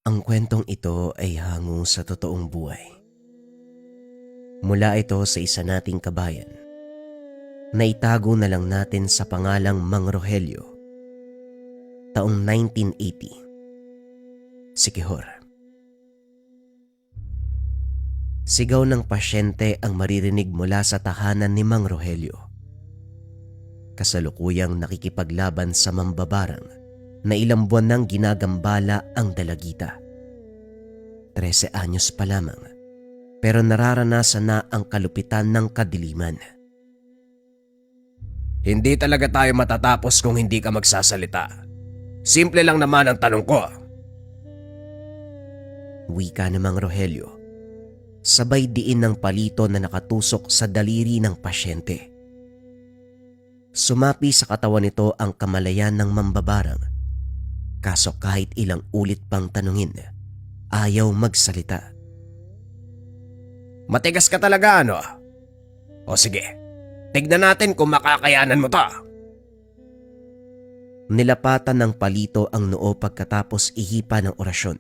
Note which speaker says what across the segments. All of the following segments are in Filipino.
Speaker 1: Ang kwentong ito ay hango sa totoong buhay. Mula ito sa isa nating kabayan na itago na lang natin sa pangalang Mang Rogelio, taong 1980, Siquijor. Sigaw ng pasyente ang maririnig mula sa tahanan ni Mang Rogelio. Kasalukuyang nakikipaglaban sa mambabarang na ilang buwan nang ginagambala ang dalagita. 13 anyos pa lamang, pero nararanasan na ang kalupitan ng kadiliman.
Speaker 2: Hindi talaga tayo matatapos kung hindi ka magsasalita. Simple lang naman ang tanong ko.
Speaker 1: Wika ni Mang Rogelio, sabay diin ng palito na nakatusok sa daliri ng pasyente. Sumapi sa katawan nito ang kamalayan ng mambabarang, kaso kahit ilang ulit pang tanungin, ayaw magsalita.
Speaker 2: Matigas ka talaga, ano? O sige, tignan natin kung makakayanan mo to.
Speaker 1: Nilapatan ng palito ang noo pagkatapos ihipa ng orasyon.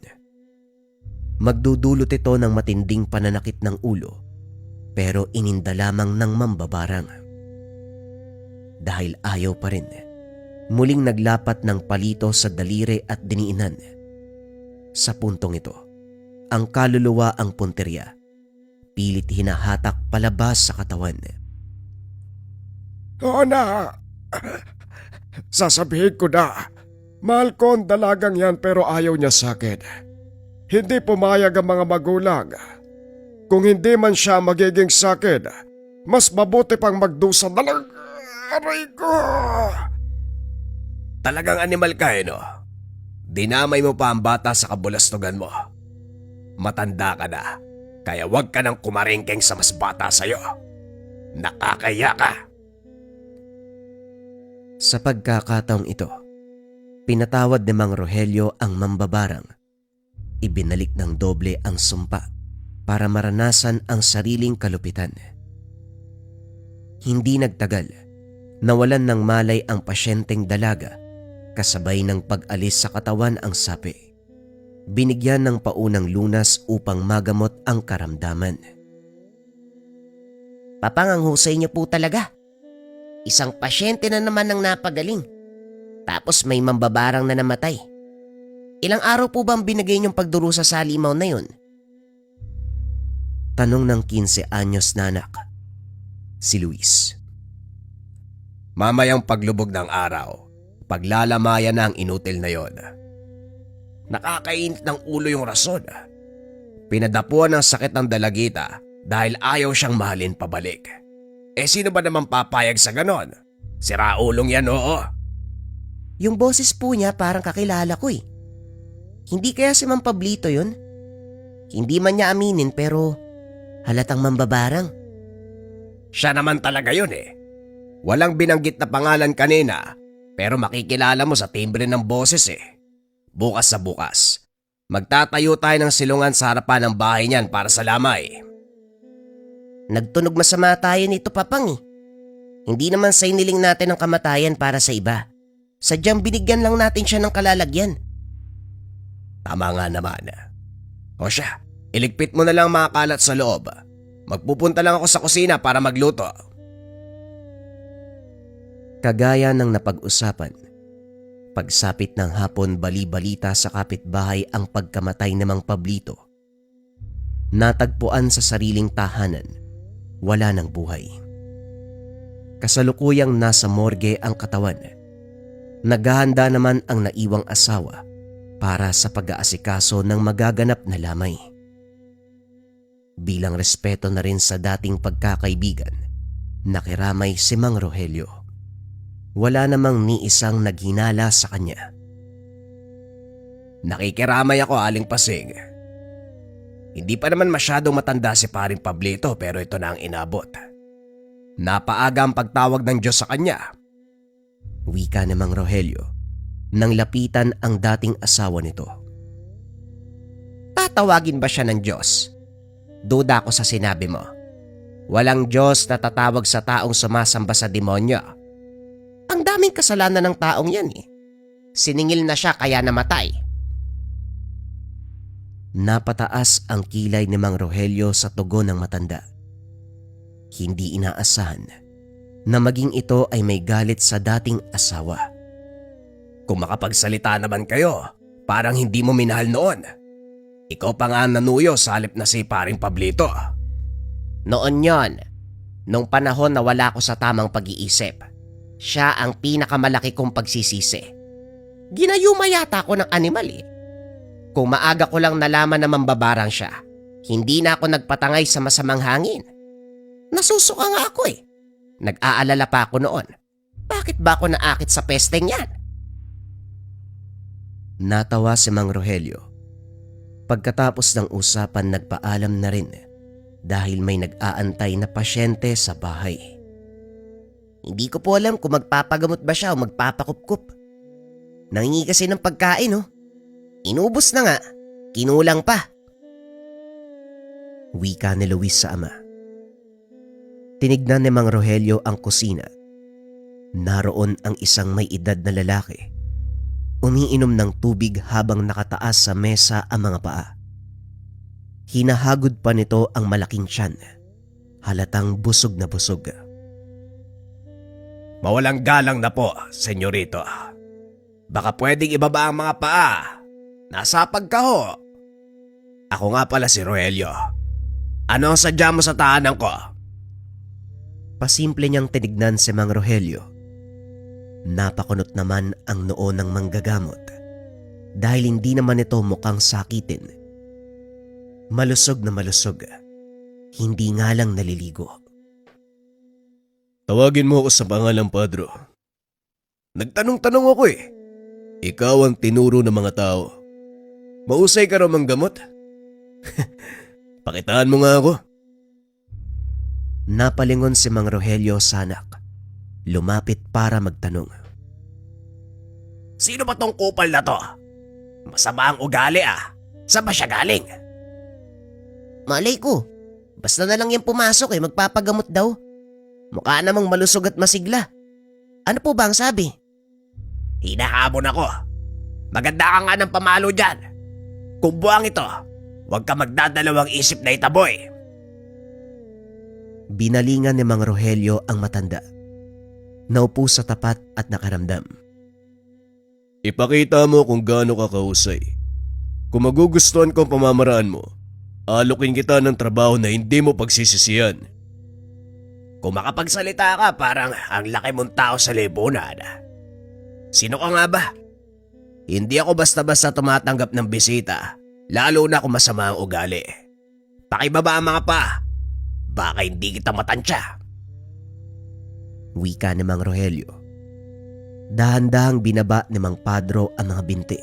Speaker 1: Magdudulot ito ng matinding pananakit ng ulo, pero ininda lamang ng mambabarang. Dahil ayaw pa rin, muling naglapat ng palito sa daliri at diniinan. Sa puntong ito, ang kaluluwa ang punteriya, pilit hinahatak palabas sa katawan.
Speaker 3: Oo na. Sasabihin ko na. Mahal ko ang dalagang yan pero ayaw niya sa akin. Hindi pumayag ang mga magulang. Kung hindi man siya magiging sa akin, mas mabuti pang magdusa na lang. Aray ko!
Speaker 2: Talagang animal ka, no? Dinamay mo pa ang bata sa kabulastugan mo. Matanda ka na, kaya wag ka nang kumaringkeng sa mas bata sa'yo. Nakakaya ka.
Speaker 1: Sa pagkakataong ito, pinatawad ni Mang Rogelio ang mambabarang. Ibinalik ng doble ang sumpa para maranasan ang sariling kalupitan. Hindi nagtagal, nawalan ng malay ang pasyenteng dalaga, kasabay ng pag-alis sa katawan ang sapi. Binigyan ng paunang lunas upang magamot ang karamdaman.
Speaker 4: Papang, ang husay niyo po talaga. Isang pasyente na naman ang napagaling. Tapos may mambabarang na namatay. Ilang araw po bang binigay niyong pagdurusa sa halimaw na yun?
Speaker 1: Tanong ng 15 anyos na anak, si Luis.
Speaker 2: Mamayang paglubog ng araw, paglalamayan na ang inutil na yon. Nakakainit ng ulo yung rason. Pinadapuan ng sakit ng dalagita dahil ayaw siyang mahalin pabalik. Sino ba naman papayag sa ganon? Si Raulong yan, oo.
Speaker 4: Yung boses po niya parang kakilala ko eh. Hindi kaya si Mang Pablito yun? Hindi man niya aminin pero halatang mambabarang.
Speaker 2: Siya naman talaga yun eh. Walang binanggit na pangalan kanina, pero makikilala mo sa timbre ng boses eh. Bukas sa bukas, magtatayo tayo ng silungan sa harapan ng bahay niyan para sa lamay.
Speaker 4: Nagtunog masama tayo nito, Papang eh. Hindi naman sa iniling natin ang kamatayan para sa iba. Sadyang binigyan lang natin siya ng kalalagyan.
Speaker 2: Tama nga naman. O siya, iligpit mo na lang mga kalat sa loob. Magpupunta lang ako sa kusina para magluto.
Speaker 1: Kagaya ng napag-usapan, pagsapit ng hapon bali-balita sa kapitbahay ang pagkamatay ni Mang Pablito. Natagpuan sa sariling tahanan, wala ng buhay. Kasalukuyang nasa morgue ang katawan. Naghahanda naman ang naiwang asawa para sa pag-aasikaso ng magaganap na lamay. Bilang respeto na rin sa dating pagkakaibigan, nakiramay si Mang Rogelio. Wala namang ni isang naghinala sa kanya.
Speaker 2: Nakikiramay ako, Aling Pasing. Hindi pa naman masyadong matanda si Paring Pablito pero ito na ang inabot. Napaaga ang pagtawag ng Diyos sa kanya.
Speaker 1: Wika ni Mang Rogelio nang lapitan ang dating asawa nito.
Speaker 4: Tatawagin ba siya ng Diyos? Duda ko sa sinabi mo. Walang Diyos na tatawag sa taong sumasamba sa demonyo. Ang daming kasalanan ng taong yan eh. Siningil na siya kaya namatay.
Speaker 1: Napataas ang kilay ni Mang Rogelio sa tugon ng matanda. Hindi inaasahan na maging ito ay may galit sa dating asawa.
Speaker 2: Kung makapagsalita naman kayo, parang hindi mo minahal noon. Ikaw pa nga ang nanuyo sa halip na si paring Pablito.
Speaker 4: Noon yon, nung panahon na wala ko sa tamang pag-iisip, siya ang pinakamalaki kong pagsisisi. Ginayuma yata ako ng animal eh. Kung maaga ko lang nalaman na mambabarang siya, hindi na ako nagpatangay sa masamang hangin. Nasusuka nga ako eh. Nag-aalala pa ako noon. Bakit ba ako naakit sa pesteng yan?
Speaker 1: Natawa si Mang Rogelio. Pagkatapos ng usapan, nagpaalam na rin dahil may nag-aantay na pasyente sa bahay.
Speaker 4: Hindi ko po alam kung magpapagamot ba siya o magpapakupkup. Nangingi kasi ng pagkain oh. Inubos na nga, kinulang pa.
Speaker 1: Wika ni Luis sa ama. Tinignan ni Mang Rogelio ang kusina. Naroon ang isang may edad na lalaki. Umiinom ng tubig habang nakataas sa mesa ang mga paa. Hinahagod pa nito ang malaking tiyan. Halatang busog na busog.
Speaker 2: Mawalang galang na po, senyorito. Baka pwedeng ibaba ang mga paa. Nasa pagkaho. Ako nga pala si Rogelio. Ano ang sadya mo sa tahanan ko?
Speaker 1: Pasimple niyang tinignan si Mang Rogelio. Napakunot naman ang noo ng manggagamot dahil hindi naman ito mukhang sakitin. Malusog na malusog. Hindi nga lang naliligo.
Speaker 2: Tawagin mo ako sa pangalang Padro. Nagtanong-tanong ako eh. Ikaw ang tinuro ng mga tao. Mausay ka raw manggamot? Pakitaan mo nga ako.
Speaker 1: Napalingon si Mang Rogelio sa anak. Lumapit para magtanong.
Speaker 2: Sino ba tong kupal na to? Masama ang ugali ah. Saan ba siya galing?
Speaker 4: Malay ko, basta na lang yung pumasok eh, magpapagamot daw. Mukha namang malusog at masigla. Ano po ba ang sabi?
Speaker 2: Hinahamon ako. Maganda ka nga ng pamalo dyan. Kung buwang ito, huwag ka magdadalawang isip na itaboy.
Speaker 1: Binalingan ni Mang Rogelio ang matanda. Naupo sa tapat at nakaramdam.
Speaker 2: Ipakita mo kung gaano ka kahusay. Kung magugustuhan ko ang pamamaraan mo, alokin kita ng trabaho na hindi mo pagsisisihan. Kung makapagsalita ka, parang ang laki mong tao sa lipunan. Sino ka nga ba? Hindi ako basta-basta tumatanggap ng bisita, lalo na kung masama ang ugali. Pakibaba ang mga pa. Baka hindi kita matansya.
Speaker 1: Wika ni Mang Rogelio. Dahan-dahang binaba ni Mang Padro ang mga binti.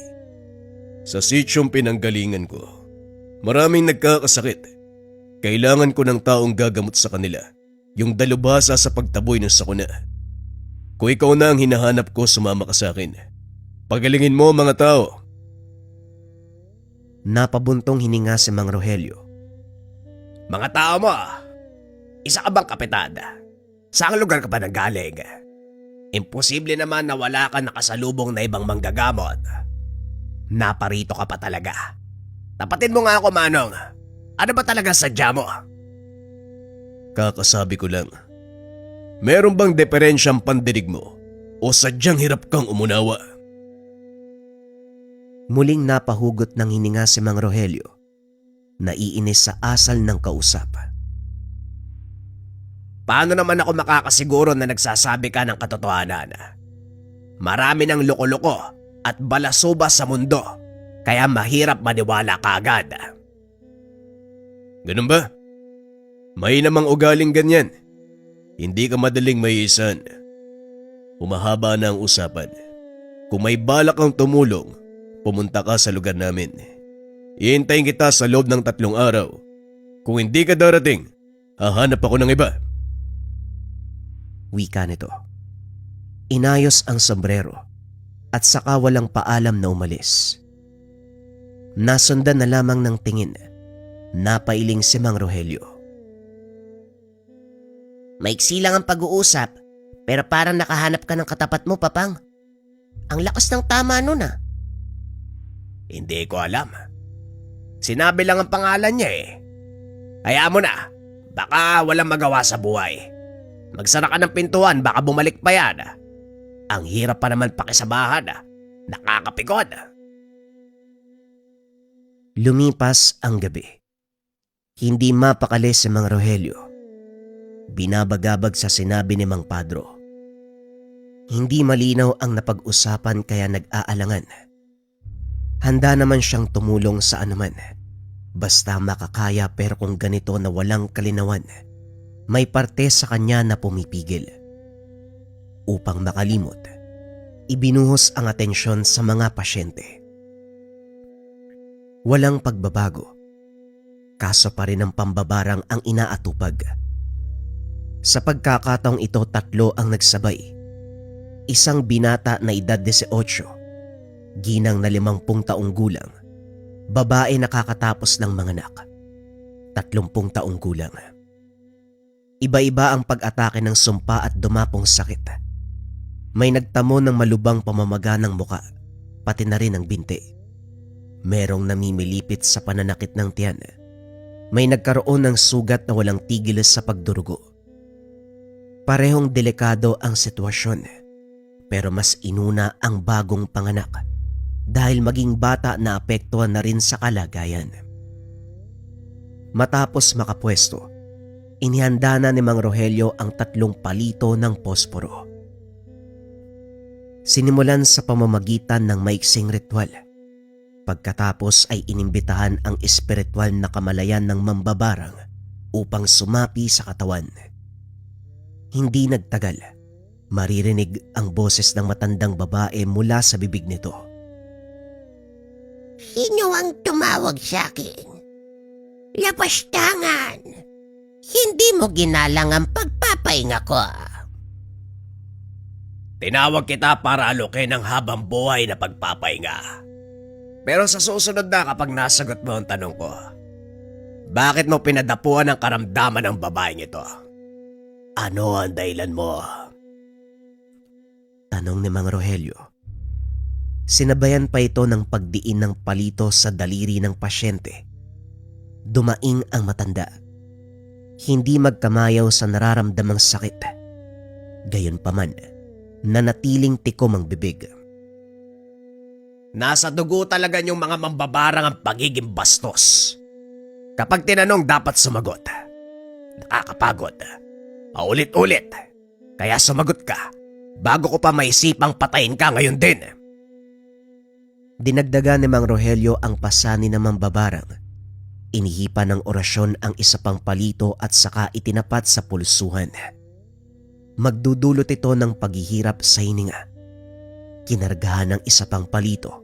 Speaker 2: Sa sityong pinanggalingan ko, maraming nagkakasakit. Kailangan ko ng taong gagamot sa kanila, yung dalubhasa sa pagtaboy ng sakuna. Kung ikaw na ang hinahanap ko, sumama ka sa akin. Pagalingin mo mga tao.
Speaker 1: Napabuntong hininga si Mang Rogelio.
Speaker 2: Mga tao mo, isa ka bang kapitada? Saang lugar ka pa nanggaling? Imposible naman na wala ka nakasalubong na ibang manggagamot. Naparito ka pa talaga. Tapatin mo nga ako, Manong. Ano ba talaga sadya mo? Kakasabi ko lang. Meron bang diferensyang pandinig mo o sadyang hirap kang umunawa?
Speaker 1: Muling napahugot ng hininga si Mang Rogelio. Naiinis sa asal ng kausap.
Speaker 2: Paano naman ako makakasiguro na nagsasabi ka ng katotohanan? Marami ng loko-loko at balasuba sa mundo, kaya mahirap maniwala ka agad. Ganun ba? May namang ugaling ganyan. Hindi ka madaling maiisan. Humahaba na ang usapan. Kung may balak kang tumulong, pumunta ka sa lugar namin. Ihintayin kita sa loob ng 3 araw. Kung hindi ka darating, hahanap ako ng iba.
Speaker 1: Wika nito. Inayos ang sombrero at saka walang paalam na umalis. Nasundan na lamang ng tingin. Napailing si Mang Rogelio.
Speaker 4: Maiksi lang ang pag-uusap, pero parang nakahanap ka ng katapat mo, Papang. Ang lakas ng tama nun ah.
Speaker 2: Hindi ko alam. Sinabi lang ang pangalan niya eh. Hayaan mo na. Baka walang magawa sa buhay. Magsara ka ng pintuan, baka bumalik pa yan. Ang hirap pa naman pakisabahan. Nakakapikon.
Speaker 1: Lumipas ang gabi. Hindi mapakali si Mang Rogelio. Binabagabag sa sinabi ni Mang Padro. Hindi malinaw ang napag-usapan kaya nag-aalangan. Handa naman siyang tumulong sa anuman. Basta makakaya, pero kung ganito na walang kalinawan, may parte sa kanya na pumipigil. Upang makalimot, ibinuhos ang atensyon sa mga pasyente. Walang pagbabago. Kaso pa rin ang pambabarang ang inaatupag. Sa pagkakataong ito, 3 ang nagsabay. Isang binata na edad 18, ginang na 50 taong gulang, babae nakakatapos ng manganak, 30 taong gulang. Iba-iba ang pag-atake ng sumpa at dumapong sakit. May nagtamo ng malubang pamamaga ng muka, pati na rin ang binti. Merong namimilipit sa pananakit ng tiyan. May nagkaroon ng sugat na walang tigil sa pagdurugo. Parehong delikado ang sitwasyon, pero mas inuna ang bagong panganak dahil maging bata na apektuhan na rin sa kalagayan. Matapos makapwesto, inihanda na ni Mang Rogelio ang 3 palito ng posporo. Sinimulan sa pamamagitan ng maiksing ritual. Pagkatapos ay inimbitahan ang espiritual na kamalayan ng mambabarang upang sumapi sa katawan. Hindi nagtagal, maririnig ang boses ng matandang babae mula sa bibig nito.
Speaker 4: Sino ang tumawag sa akin? Lapastangan! Hindi mo ginalang ang pagpapahinga ko.
Speaker 2: Tinawag kita para alukin ang habang buhay na pagpapahinga. Pero sa susunod na kapag nasagot mo ang tanong ko, bakit mo pinadapuan ang karamdaman ng babaeng ito? Ano ang dahilan mo?
Speaker 1: Tanong ni Mang Rogelio. Sinabayan pa ito ng pagdiin ng palito sa daliri ng pasyente. Dumaing ang matanda. Hindi magkamayaw sa nararamdamang sakit. Gayunpaman, nanatiling tikom ang bibig.
Speaker 2: Nasa dugo talaga yung mga mambabarang ang pagiging bastos. Kapag tinanong, dapat sumagot. Nakakapagod. Paulit-ulit. Kaya sumagot ka bago ko pa maisipang patayin ka ngayon din.
Speaker 1: Dinagdagan ni Mang Rogelio ang pasanin ng mambabarang. Inihipan ng orasyon ang isa pang palito at saka itinapat sa pulsuhan. Magdudulot ito ng paghihirap sa hininga. Kinargahan ng isa pang palito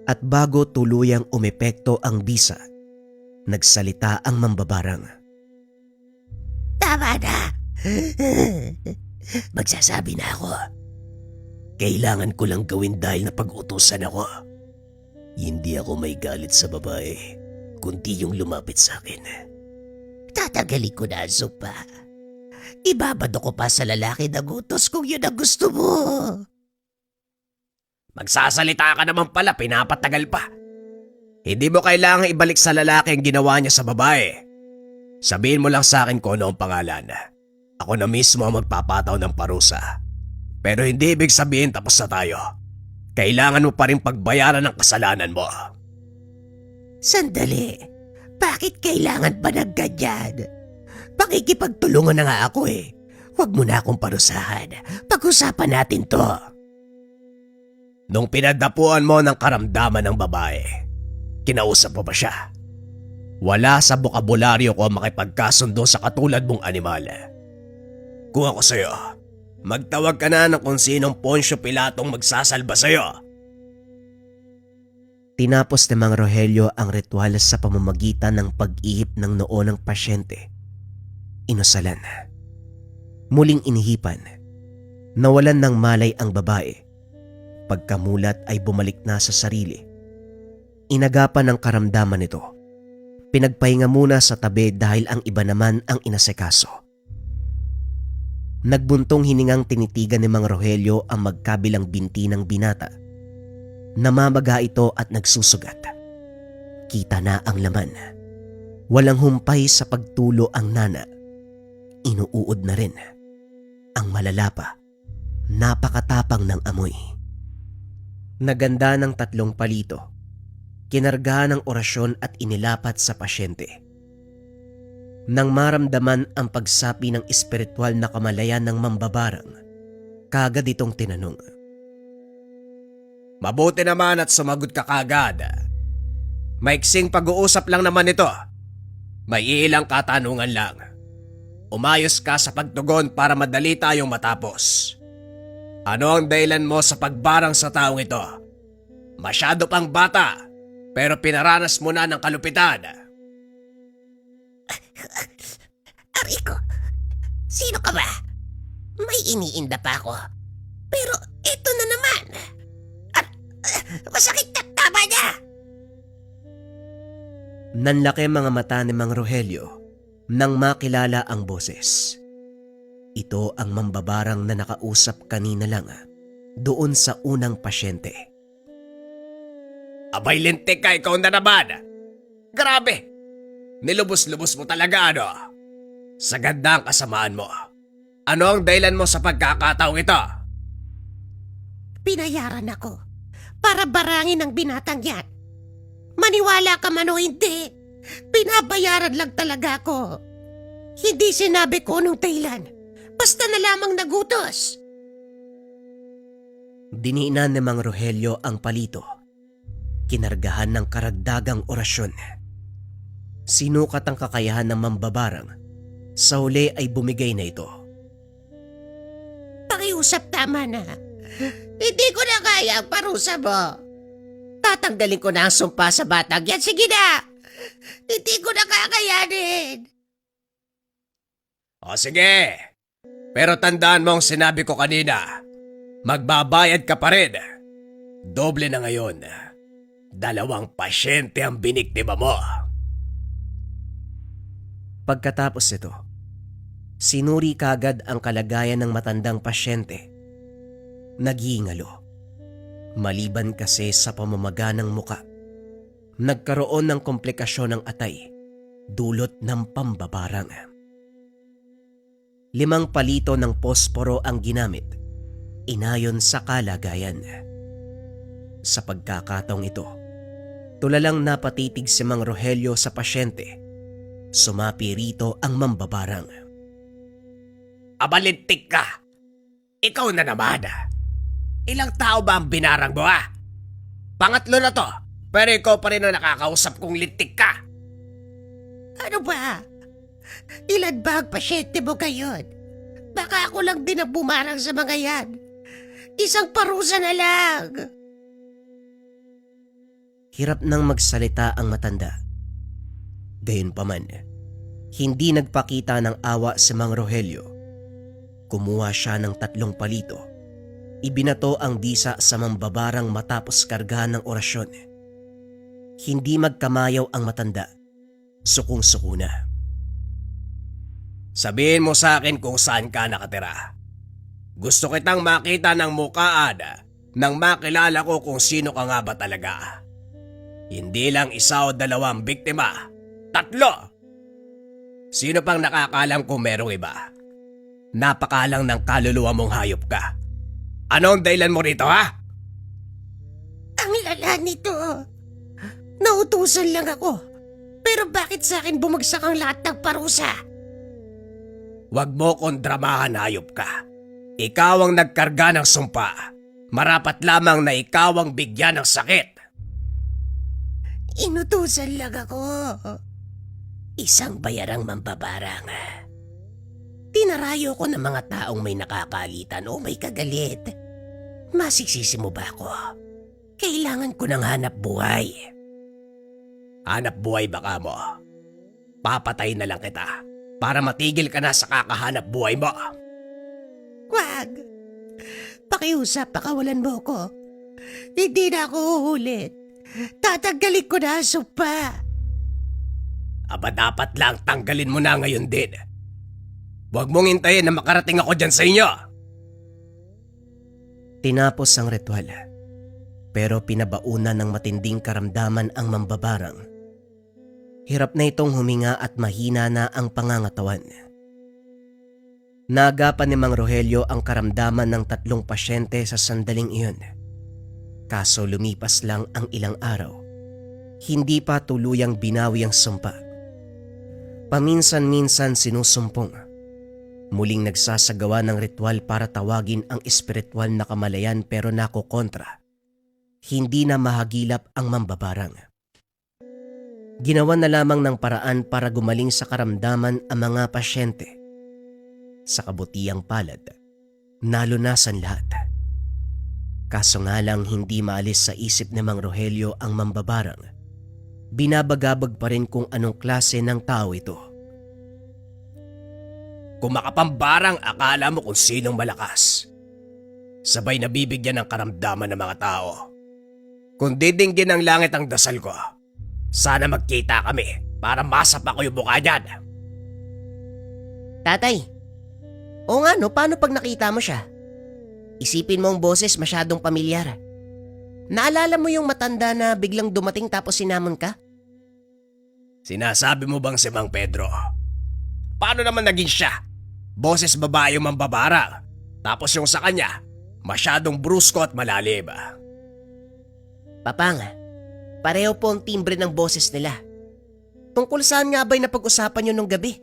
Speaker 1: at bago tuluyang umepekto ang bisa, nagsalita ang mambabarang.
Speaker 4: Tama na! Magsasabi na ako.
Speaker 2: Kailangan ko lang gawin dahil napag-utusan ako. Hindi ako may galit sa babae, kundi yung lumapit sa akin.
Speaker 4: Tatagalin ko na ang sopa. Ibabado ko pa sa lalaki na gutos kung yun ang gusto mo.
Speaker 2: Magsasalita ka naman pala, pinapatagal pa. Hindi mo kailangang ibalik sa lalaki ang ginawa niya sa babae. Sabihin mo lang sa akin kung ano ang pangalan. Ako na mismo ang magpapataw ng parusa. Pero hindi ibig sabihin tapos na tayo. Kailangan mo pa rin pagbayaran ng kasalanan mo.
Speaker 4: Sandali. Bakit kailangan pa ng ganyan? Pakikipagtulungan na nga ako eh. Huwag mo na akong parusahan. Pag-usapan natin to.
Speaker 2: Nung pinagdapuan mo ng karamdaman ng babae, kinausap mo ba siya? Wala sa bokabularyo ko makipagkasundo sa katulad mong animal. Kung ako sa'yo, magtawag ka na ng kung sinong Poncio Pilatong magsasalba sa'yo.
Speaker 1: Tinapos ni Mang Rogelio ang ritual sa pamamagitan ng pag-ihip ng noo ng pasyente. Inusalan. Muling inihipan. Nawalan ng malay ang babae. Pagkamulat ay bumalik na sa sarili. Inagapan ng karamdaman nito. Pinagpahinga muna sa tabi dahil ang iba naman ang inasikaso. Nagbuntong hiningang tinitigan ni Mang Rogelio ang magkabilang binti ng binata. Namamaga ito at nagsusugat. Kita na ang laman. Walang humpay sa pagtulo ang nana. Inuuod na rin. Ang malala pa, napakatapang ng amoy. Naganda ng 3 palito. Kinargahan ng orasyon at inilapat sa pasyente. Nang maramdaman ang pagsapi ng espiritual na kamalayan ng mambabarang, kagad itong tinanong.
Speaker 2: Mabuti naman at sumagot ka kagad. Maiksing pag-uusap lang naman ito. May ilang katanungan lang. Umayos ka sa pagtugon para madali tayong matapos. Ano ang dahilan mo sa pagbarang sa taong ito? Masyado pang bata, pero pinaranas mo na ng kalupitan.
Speaker 4: Rico, sino ka ba? May iniinda pa ako. Pero ito na naman. Masakit na tama niya.
Speaker 1: Nanlaki mga mata ni Mang Rogelio nang makilala ang boses. Ito ang mambabarang na nakausap kanina lang doon sa unang pasyente.
Speaker 2: Abay lintik ka, ikaw na naman. Grabe, nilubos-lubos mo talaga ano. Sa ganda ang kasamaan mo. Ano ang dahilan mo sa pagkakataong ito?
Speaker 4: Pinayaran ako para barangin ang binatang yan. Maniwala ka man o hindi, pinabayaran lang talaga ako. Hindi sinabi ko nung dahilan, basta na lamang nagutos.
Speaker 1: Diniinan ni Mang Rogelio ang palito. Kinargahan ng karagdagang orasyon. Sinukat ang kakayahan ng mambabarang. Sa huli ay bumigay na ito.
Speaker 4: Pakiusap tama na. Hindi ko na kaya ang parusa mo. Tatanggalin ko na ang sumpa sa batang yan. Sige na! Hindi ko na kakayanin.
Speaker 2: O sige, pero tandaan mo ang sinabi ko kanina. Magbabayad ka pa rin. Doble na ngayon. 2 pasyente ang biniktima mo.
Speaker 1: Pagkatapos ito, sinuri kagad ang kalagayan ng matandang pasyente. Nagingalo. Maliban kasi sa pamamaga ng muka, nagkaroon ng komplikasyon ng atay, dulot ng pambabarang. 5 palito ng posporo ang ginamit, inayon sa kalagayan. Sa pagkakataong ito, tulalang napatitig si Mang Rogelio sa pasyente. Sumapi rito ang mambabarang.
Speaker 2: Abalintik ka! Ikaw na naman. Ilang tao ba ang binarang mo Pangatlo na to, pero ikaw pa rin ang nakakausap kong lintik ka.
Speaker 4: Ano ba? Ilan ba ang pasyente mo ngayon? Baka ako lang din ang bumarang sa mga yan. Isang parusa na lang.
Speaker 1: Hirap nang magsalita ang matanda. Gayunpaman, hindi nagpakita ng awa si Mang Rogelio. Kumuha siya ng 3 palito. Ibinato ang disa sa mambabarang matapos kargahan ng orasyon. Hindi magkamayaw ang matanda. Sukong-suko na.
Speaker 2: Sabihin mo sa akin kung saan ka nakatira. Gusto kitang makita ng mukaan nang makilala ko kung sino ka nga ba talaga. Hindi lang 1 o 2 biktima. 3! Sino pang nakakalam kung merong iba? Napakalang ng kaluluwa mong hayop ka. Ano ang dahilan mo rito
Speaker 4: Ang lala nito. Nautusan lang ako. Pero bakit sa akin bumagsak ang lahat ng parusa?
Speaker 2: Huwag mo kong dramahan, hayop ka. Ikaw ang nagkarga ng sumpa. Marapat lamang na ikaw ang bigyan ng sakit.
Speaker 4: Inutusan lang ako. Isang bayarang mambabarang. Tinarayo ko ng mga taong may nakakalitan o may kagalit. Masiksisi mo ba ako? Kailangan ko ng hanap buhay.
Speaker 2: Hanap buhay baka mo. Papatay na lang kita para matigil ka na sa kakahanap buhay mo.
Speaker 4: Wag! Pakiusap, pakawalan mo ko. Hindi na ako uhulit. Tatanggalin ko na ang sumpa.
Speaker 2: Aba dapat lang tanggalin mo na ngayon din. Huwag mong hintayin na makarating ako dyan sa inyo.
Speaker 1: Tinapos ang ritual, pero pinabaunan ng matinding karamdaman ang mambabarang Hirap na itong huminga at mahina na ang pangangatawan. Naagapan ni Mang Rogelio ang karamdaman ng 3 pasyente sa sandaling iyon. Kaso lumipas lang ang ilang araw. Hindi pa tuluyang binawi ang sumpa. Paminsan-minsan sinusumpong. Muling nagsasagawa ng ritual para tawagin ang espiritual na kamalayan pero nakokontra. Hindi na mahagilap ang mambabarang. Ginawa na lamang ng paraan para gumaling sa karamdaman ang mga pasyente. Sa kabutiang palad, nalunasan lahat. Kaso nga lang hindi maalis sa isip ni Mang Rogelio ang mambabarang. Binabagabag pa rin kung anong klase ng tao ito.
Speaker 2: Kung makapambarang akala mo kung sinong malakas. Sabay nabibigyan ng karamdaman ng mga tao. Kung didinggin ng langit ang dasal ko, sana magkita kami para masapa ko yung mukha niyan.
Speaker 4: Tatay, o nga no, paano pag nakita mo siya? Isipin mo ang boses masyadong pamilyar. Naalala mo yung matanda na biglang dumating tapos sinamon ka?
Speaker 2: Sinasabi mo bang si Mang Pedro? Paano naman naging siya? Boses babae yung mambabara. Tapos yung sa kanya, masyadong brusko at malalim.
Speaker 4: Papang, pareho po ang timbre ng boses nila. Tungkol saan nga ba'y napag-usapan nyo nung gabi?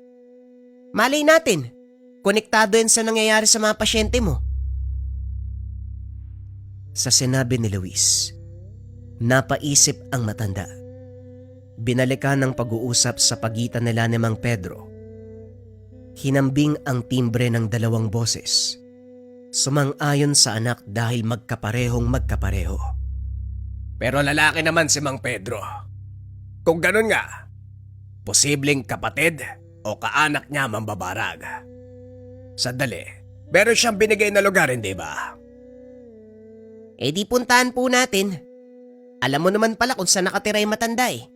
Speaker 4: Malay natin, konektado yan sa nangyayari sa mga pasyente mo.
Speaker 1: Sa sinabi ni Luis, napaisip ang matanda. Binalikan ng pag-uusap sa pagitan nila ni Mang Pedro. Hinambing ang timbre ng 2 boses. Sumang-ayon sa anak dahil magkaparehong magkapareho.
Speaker 2: Pero lalaki naman si Mang Pedro. Kung ganun nga, posibleng kapatid o kaanak niya mambabarag. Sandali, meron siyang binigay na lugar, hindi ba?
Speaker 4: Eh di puntahan po natin. Alam mo naman pala kung saan nakatira yung matanda eh.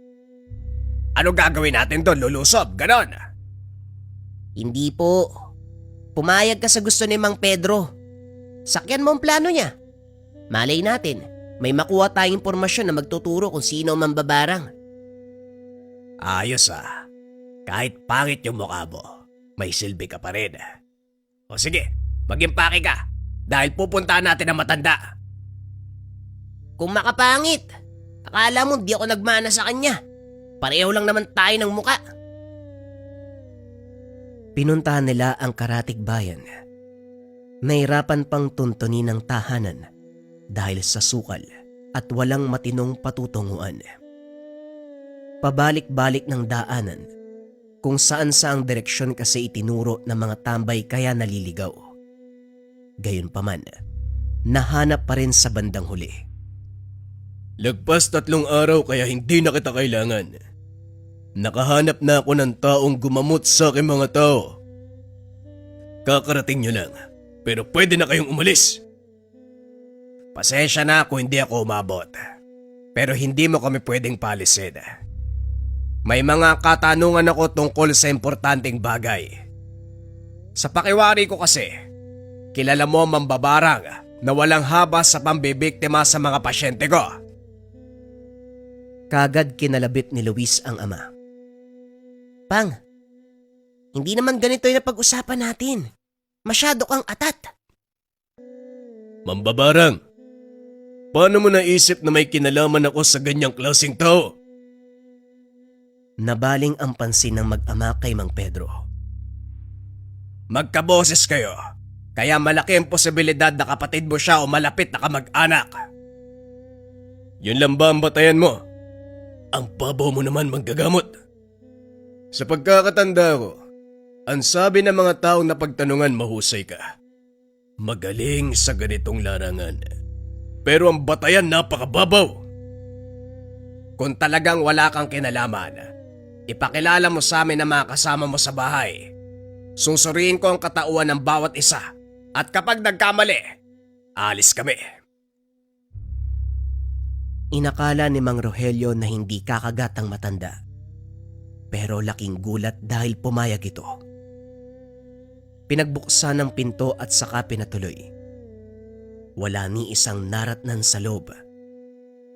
Speaker 2: Ano gagawin natin doon, lulusob? Ganon.
Speaker 4: Hindi po. Pumayag ka sa gusto ni Mang Pedro. Sakyan mo ang plano niya. Malay natin, may makuha tayong impormasyon na magtuturo kung sino ang mambabarang.
Speaker 2: Ayos ah. Kahit pangit yung mukha mo, may silbi ka pa rin. O sige, mag-impake ka dahil pupuntahan natin ang matanda.
Speaker 4: Kung makapangit, akala mo di ako nagmana sa kanya. Pareho lang naman tayo ng muka.
Speaker 1: Pinuntahan nila ang karatig bayan. Nahirapan pang tuntunin ng tahanan dahil sa sukal at walang matinong patutunguan. Pabalik-balik ng daanan kung saan saang direksyon kasi itinuro ng mga tambay kaya naliligaw. Gayunpaman, nahanap pa rin sa bandang huli.
Speaker 2: Lagpas 3 araw kaya hindi na kita kailangan. Nakahanap na ako ng taong gumamot sa aking mga tao. Kakarating nyo lang, pero pwede na kayong umalis. Pasensya na kung hindi ako umabot, pero hindi mo kami pwedeng palisin. May mga katanungan ako tungkol sa importanteng bagay. Sa pakiwari ko kasi, kilala mo ang mambabarang na walang habas sa pambibiktima sa mga pasyente ko.
Speaker 1: Kagad kinalabit ni Luis ang ama.
Speaker 4: Pang, hindi naman ganito yung napag-usapan natin. Masyado kang atat.
Speaker 2: Mambabarang, paano mo naisip na may kinalaman ako sa ganyang klaseng tao?
Speaker 1: Nabaling ang pansin ng mag-ama kay Mang Pedro.
Speaker 2: Magkaboses kayo, kaya malaki ang posibilidad na kapatid mo siya o malapit na kamag-anak. Yun lang ba ang batayan mo? Ang babaw mo naman manggagamot. Sa pagkakatanda ko, ang sabi ng mga taong napagtanungan mahusay ka. Magaling sa ganitong larangan. Pero ang batayan napakababaw. Kung talagang wala kang kinalaman, ipakilala mo sa amin ang mga kasama mo sa bahay. Susuriin ko ang katauhan ng bawat isa. At kapag nagkamali, alis kami.
Speaker 1: Inakala ni Mang Rogelio na hindi kakagat ang matanda. Pero laking gulat dahil pumayag ito. Pinagbuksan ang pinto at saka pinatuloy. Wala ni isang naratnan sa loob.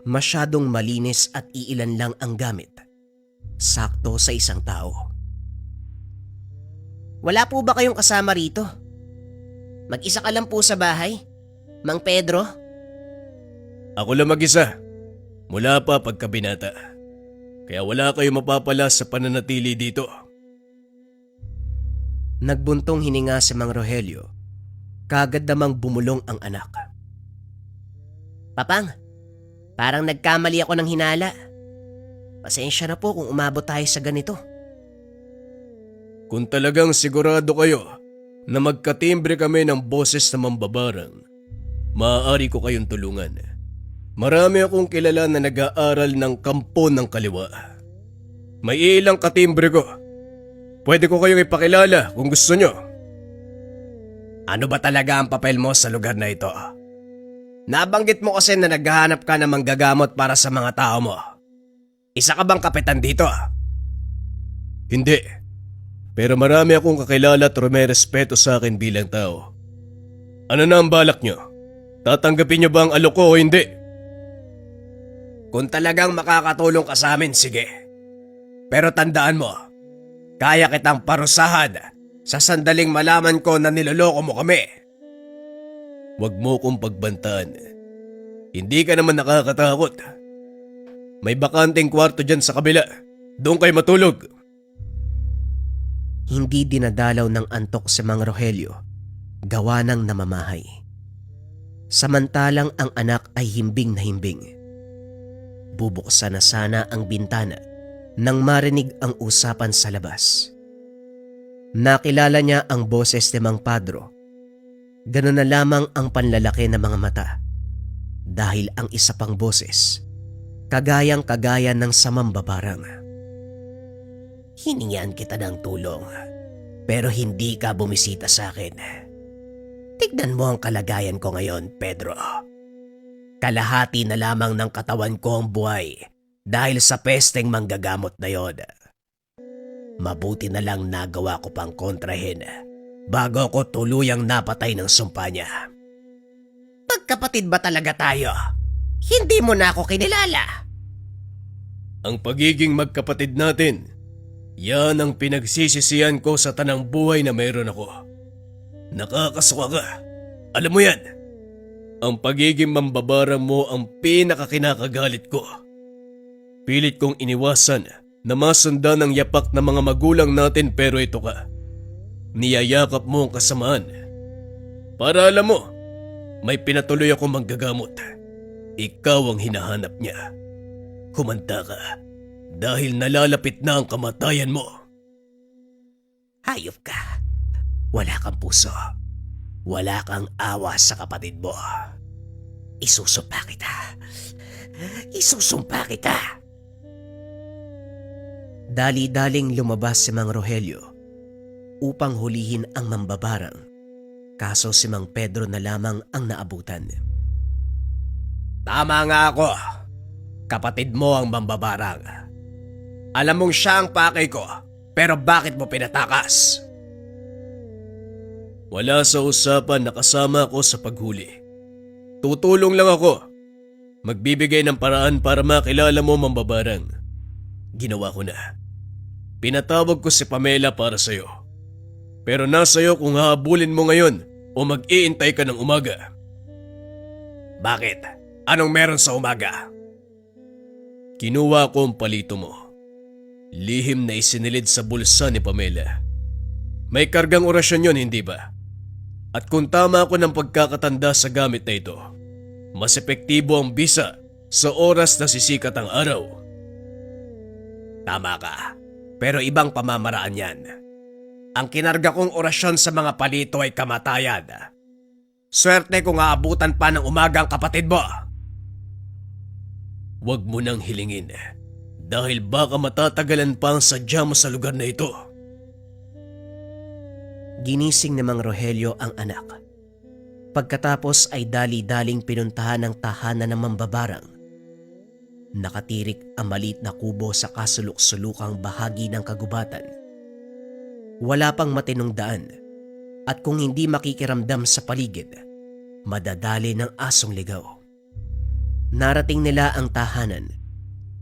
Speaker 1: Masyadong malinis at iilan lang ang gamit. Sakto sa isang tao.
Speaker 4: Wala po ba kayong kasama rito? Mag-isa ka lang po sa bahay? Mang Pedro?
Speaker 2: Ako lang mag-isa. Mula pa pagkabinata. Kaya wala kayong mapapala sa pananatili dito.
Speaker 1: Nagbuntong hininga si Mang Rogelio. Kagad namang bumulong ang anak.
Speaker 4: Papang, parang nagkamali ako ng hinala. Pasensya na po kung umabot tayo sa ganito.
Speaker 2: Kung talagang sigurado kayo na magkatimbre kami ng boses na mambabarang, maaari ko kayong tulungan. Marami akong kilala na nag-aaral ng kampo ng kaliwa. May ilang katimbre ko. Pwede ko kayong ipakilala kung gusto nyo. Ano ba talaga ang papel mo sa lugar na ito? Nabanggit mo kasi na naghahanap ka ng manggagamot para sa mga tao mo. Isa ka bang kapitan dito? Hindi. Pero marami akong kakilala at may respeto sa akin bilang tao. Ano na ang balak nyo? Tatanggapin nyo ba ang alok ko o hindi? Kung talagang makakatulong ka sa amin, sige. Pero tandaan mo, kaya kitang parusahan sa sandaling malaman ko na niloloko mo kami. Huwag mo kong pagbantaan. Hindi ka naman nakakatakot. May bakanting kwarto dyan sa kabila. Doon kayo matulog.
Speaker 1: Hindi dinadalaw ng antok si Mang Rogelio, gawa ng namamahay. Samantalang ang anak ay himbing na himbing. Bubuksan na sana ang bintana nang marinig ang usapan sa labas. Nakilala niya ang boses ni Mang Pedro. Ganun na lamang ang panlalaki ng mga mata. Dahil ang isa pang boses, kagayang-kagaya ng samambabarang.
Speaker 4: Hiningian kita ng tulong, pero hindi ka bumisita sa akin. Tignan mo ang kalagayan ko ngayon, Pedro. Kalahati na lamang ng katawan ko ang buhay dahil sa pesteng manggagamot na yon. Mabuti na lang nagawa ko pang kontrahin bago ako tuluyang napatay ng sumpa niya. Pagkapatid ba talaga tayo? Hindi mo na ako kinilala.
Speaker 2: Ang pagiging magkapatid natin, yan ang pinagsisisihan ko sa tanang buhay na mayroon ako. Nakakasuka ka. Alam mo yan. Ang pagiging mambabarang mo ang pinakakinakagalit ko. Pilit kong iniwasan na masundan ang yapak ng mga magulang natin pero ito ka. Niyayakap mo ang kasamaan. Para alam mo, may pinatuloy ako manggagamot. Ikaw ang hinahanap niya. Kumanta ka dahil nalalapit na ang kamatayan mo.
Speaker 4: Hayop ka. Wala kang puso. Wala kang awa sa kapatid mo. Isusumpa kita. Isusumpa kita.
Speaker 1: Dali-daling lumabas si Mang Rogelio upang hulihin ang mambabarang, kaso si Mang Pedro na lamang ang naabutan.
Speaker 2: Tama nga ako. Kapatid mo ang mambabarang. Alam mong siya ang pakay ko, pero bakit mo pinatakas? Wala sa usapan na kasama ako sa paghuli. Tutulong lang ako. Magbibigay ng paraan para makilala mo mambabarang. Ginawa ko na. Pinatawag ko si Pamela para sa'yo. Pero nasa iyo kung hahabulin mo ngayon o mag-iintay ka ng umaga. Bakit? Anong meron sa umaga? Kinuha ko ang palito mo. Lihim na isinilid sa bulsa ni Pamela. May kargang orasyon yon, hindi ba? At kung tama ako ng pagkakatanda sa gamit na ito, mas epektibo ang bisa sa oras na sisikat ang araw. Tama ka, pero ibang pamamaraan yan. Ang kinarga kong orasyon sa mga palito ay kamatayan. Swerte kung aabutan pa ng umaga ang kapatid mo. Huwag mo nang hilingin dahil baka matatagalan pa ang sadya mo sa lugar na ito.
Speaker 1: Ginising ni Mang Rogelio ang anak. Pagkatapos ay dali-daling pinuntahan ng tahanan ng mambabarang. Nakatirik ang maliit na kubo sa kasulok-sulukang bahagi ng kagubatan. Wala pang matinong daan at kung hindi makikiramdam sa paligid, madadali ng asong ligaw. Narating nila ang tahanan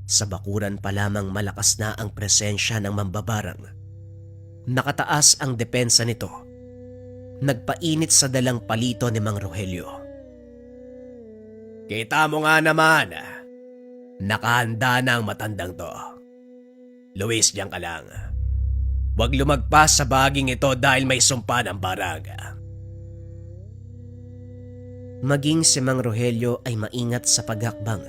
Speaker 1: Sa bakuran pa lamang malakas na ang presensya ng mambabarang. Nakataas ang depensa nito. Nagpainit sa dalang palito ni Mang Rogelio.
Speaker 2: Kita mo nga naman, nakahanda na ang matandang to. Luis, diyan ka lang. Huwag lumagpas sa baging ito dahil may sumpa ng barang.
Speaker 1: Maging si Mang Rogelio ay maingat sa paghakbang.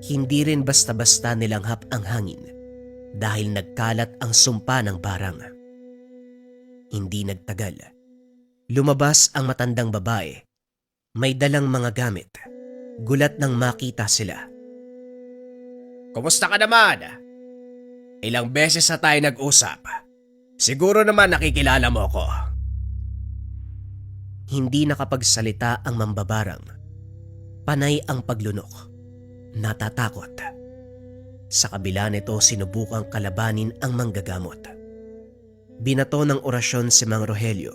Speaker 1: Hindi rin basta-basta nilanghap ang hangin dahil nagkalat ang sumpa ng barang. Hindi nagtagal. Lumabas ang matandang babae. May dalang mga gamit. Gulat nang makita sila.
Speaker 2: Kumusta ka naman? Ilang beses na tayo nag-usap. Siguro naman nakikilala mo ko.
Speaker 1: Hindi nakapagsalita ang mambabarang. Panay ang paglunok. Natatakot. Sa kabila nito sinubukang kalabanin ang manggagamot. Binato ng orasyon si Mang Rogelio,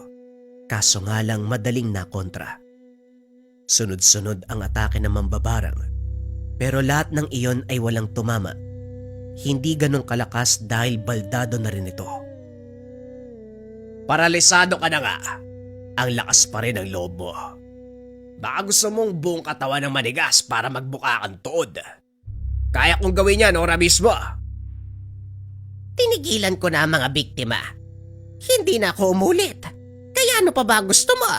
Speaker 1: kaso nga lang madaling nakontra. Sunod-sunod ang atake ng mambabarang, pero lahat ng iyon ay walang tumama. Hindi ganong kalakas dahil baldado na rin ito.
Speaker 2: Paralisado ka na nga. Ang lakas pa rin ng loob mo. Baka gusto mong buong katawan ng manigas para magbuka kang tuod. Kaya kong gawin yan ora mismo.
Speaker 4: Tinigilan ko na ang mga biktima. Hindi na ako umulit. Kaya ano pa ba gusto mo?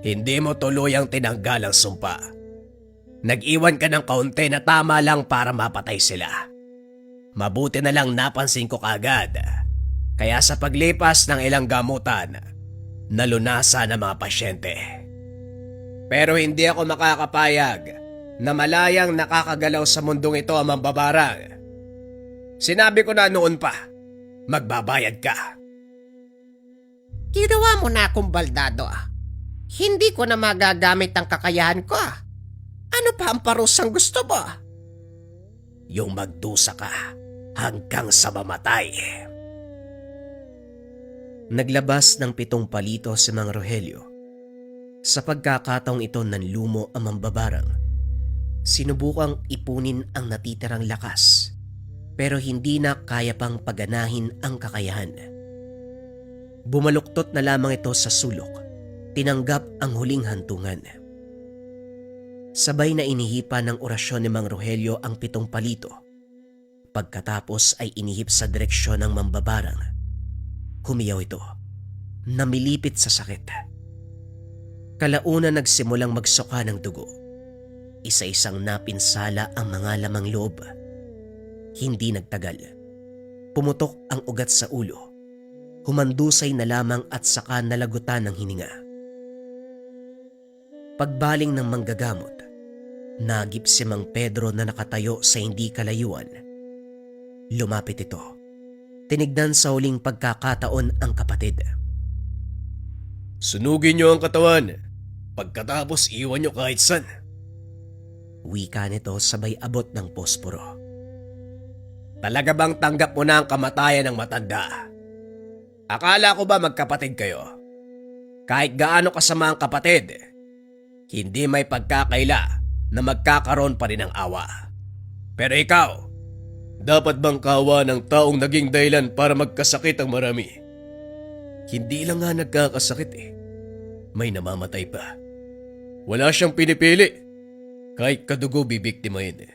Speaker 2: Hindi mo tuluyang tinanggal ang sumpa. Nag-iwan ka ng kaunti na tama lang para mapatay sila. Mabuti na lang napansin ko kagad. Kaya sa paglipas ng ilang gamutan, nalunasan ang mga pasyente. Pero hindi ako makakapayag na malayang nakakagalaw sa mundong ito ang mambabarang. Sinabi ko na noon pa, magbabayad ka.
Speaker 4: Ginawa mo na akong baldado. Hindi ko na magagamit ang kakayahan ko. Ano pa ang parusang gusto mo?
Speaker 2: Yung magdusa ka hanggang sa mamatay.
Speaker 1: Naglabas ng 7 palito si Mang Rogelio. Sa pagkakataong ito nanlumo ang mambabarang. Sinubukang ipunin ang natitirang lakas, pero hindi na kaya pang paganahin ang kakayahan. Bumaluktot na lamang ito sa sulok. Tinanggap ang huling hantungan. Sabay na inihipan ng orasyon ni Mang Rogelio ang 7 palito. Pagkatapos ay inihip sa direksyon ng mambabarang. Humiyaw ito. Namilipit sa sakit. Kalauna nagsimulang magsuka ng dugo. Isa-isang napinsala ang mga lamang loob. Hindi nagtagal. Pumutok ang ugat sa ulo. Humandusay na lamang at saka nalagutan ng hininga. Pagbaling ng manggagamot, nagip si Mang Pedro na nakatayo sa hindi kalayuan. Lumapit ito. Tinignan sa huling pagkakataon ang kapatid.
Speaker 2: Sunugin niyo ang katawan. Pagkatapos iwan niyo kahit saan.
Speaker 1: Wika nito sabay abot ng posporo.
Speaker 2: Talaga bang tanggap mo na ang kamatayan ng matanda? Akala ko ba magkapatid kayo? Kahit gaano kasama ang kapatid, hindi may pagkakaila na magkakaroon pa rin ng awa. Pero ikaw, dapat bang kawa ng taong naging dahilan para magkasakit ang marami? Hindi lang nga nagkakasakit eh. May namamatay pa. Wala siyang pinipili. Kahit kadugo bibiktimahin.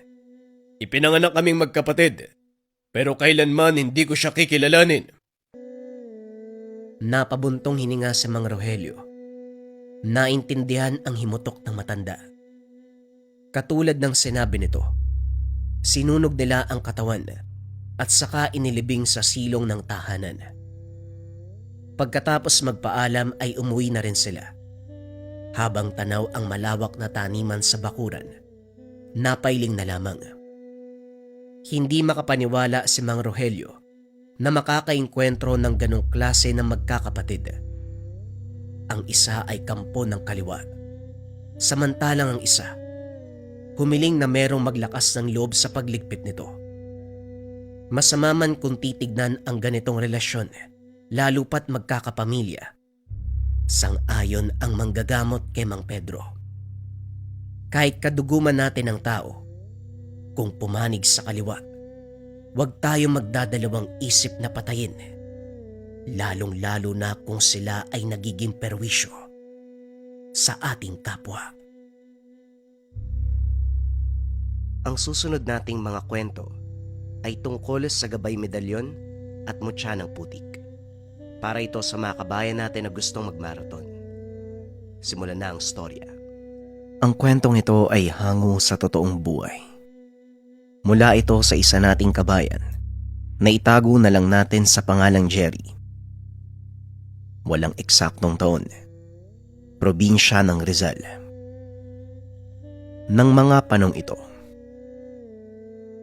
Speaker 2: Ipinanganak kaming magkapatid. Pero kailanman hindi ko siya kikilalanin.
Speaker 1: Napabuntong hininga si Mang Rogelio. Naintindihan ang himutok ng matanda. Katulad ng sinabi nito, sinunog nila ang katawan at saka inilibing sa silong ng tahanan. Pagkatapos magpaalam ay umuwi na rin sila. Habang tanaw ang malawak na taniman sa bakuran, napailing na lamang. Hindi makapaniwala si Mang Rogelio na makakainkwentro ng ganong klase ng magkakapatid. Ang isa ay kampo ng kaliwa, samantalang ang isa, humiling na merong maglakas ng loob sa pagligpit nito. Masama man kung titignan ang ganitong relasyon, lalo pat magkakapamilya. Sang-ayon ang manggagamot kay Mang Pedro. Kahit kaduguman natin ang tao, Kung pumanig sa kaliwa, huwag tayong magdadalawang isip na patayin. Lalong-lalo na kung sila ay nagiging perwisyo sa ating kapwa. Ang susunod nating mga kwento ay tungkol sa gabay medalyon at mutya ng putik. Para ito sa mga kabayan natin na gustong magmaraton. Simulan na ang storya. Ang kwentong ito ay hango sa totoong buhay. Mula ito sa isa nating kabayan na itago na lang natin sa pangalang Jerry. Walang eksaktong taon. Probinsya ng Rizal. Nang mga panong ito,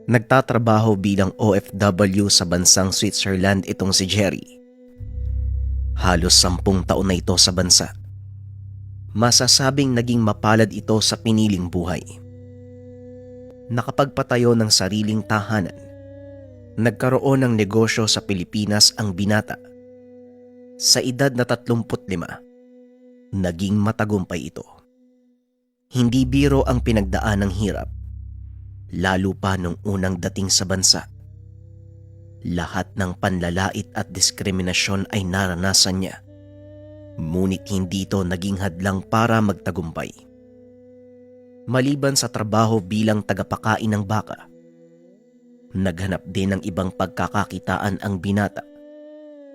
Speaker 1: nagtatrabaho bilang OFW sa bansang Switzerland itong si Jerry. Halos 10 taon na ito sa bansa. Masasabing naging mapalad ito sa piniling buhay. Nakapagpatayo ng sariling tahanan. Nagkaroon ng negosyo sa Pilipinas ang binata. Sa edad na 35, naging matagumpay ito. Hindi biro ang pinagdaan ng hirap, lalo pa nung unang dating sa bansa. Lahat ng panlalait at diskriminasyon ay naranasan niya. Ngunit hindi ito naging hadlang para magtagumpay. Maliban sa trabaho bilang tagapakain ng baka, naghanap din ng ibang pagkakakitaan ang binata,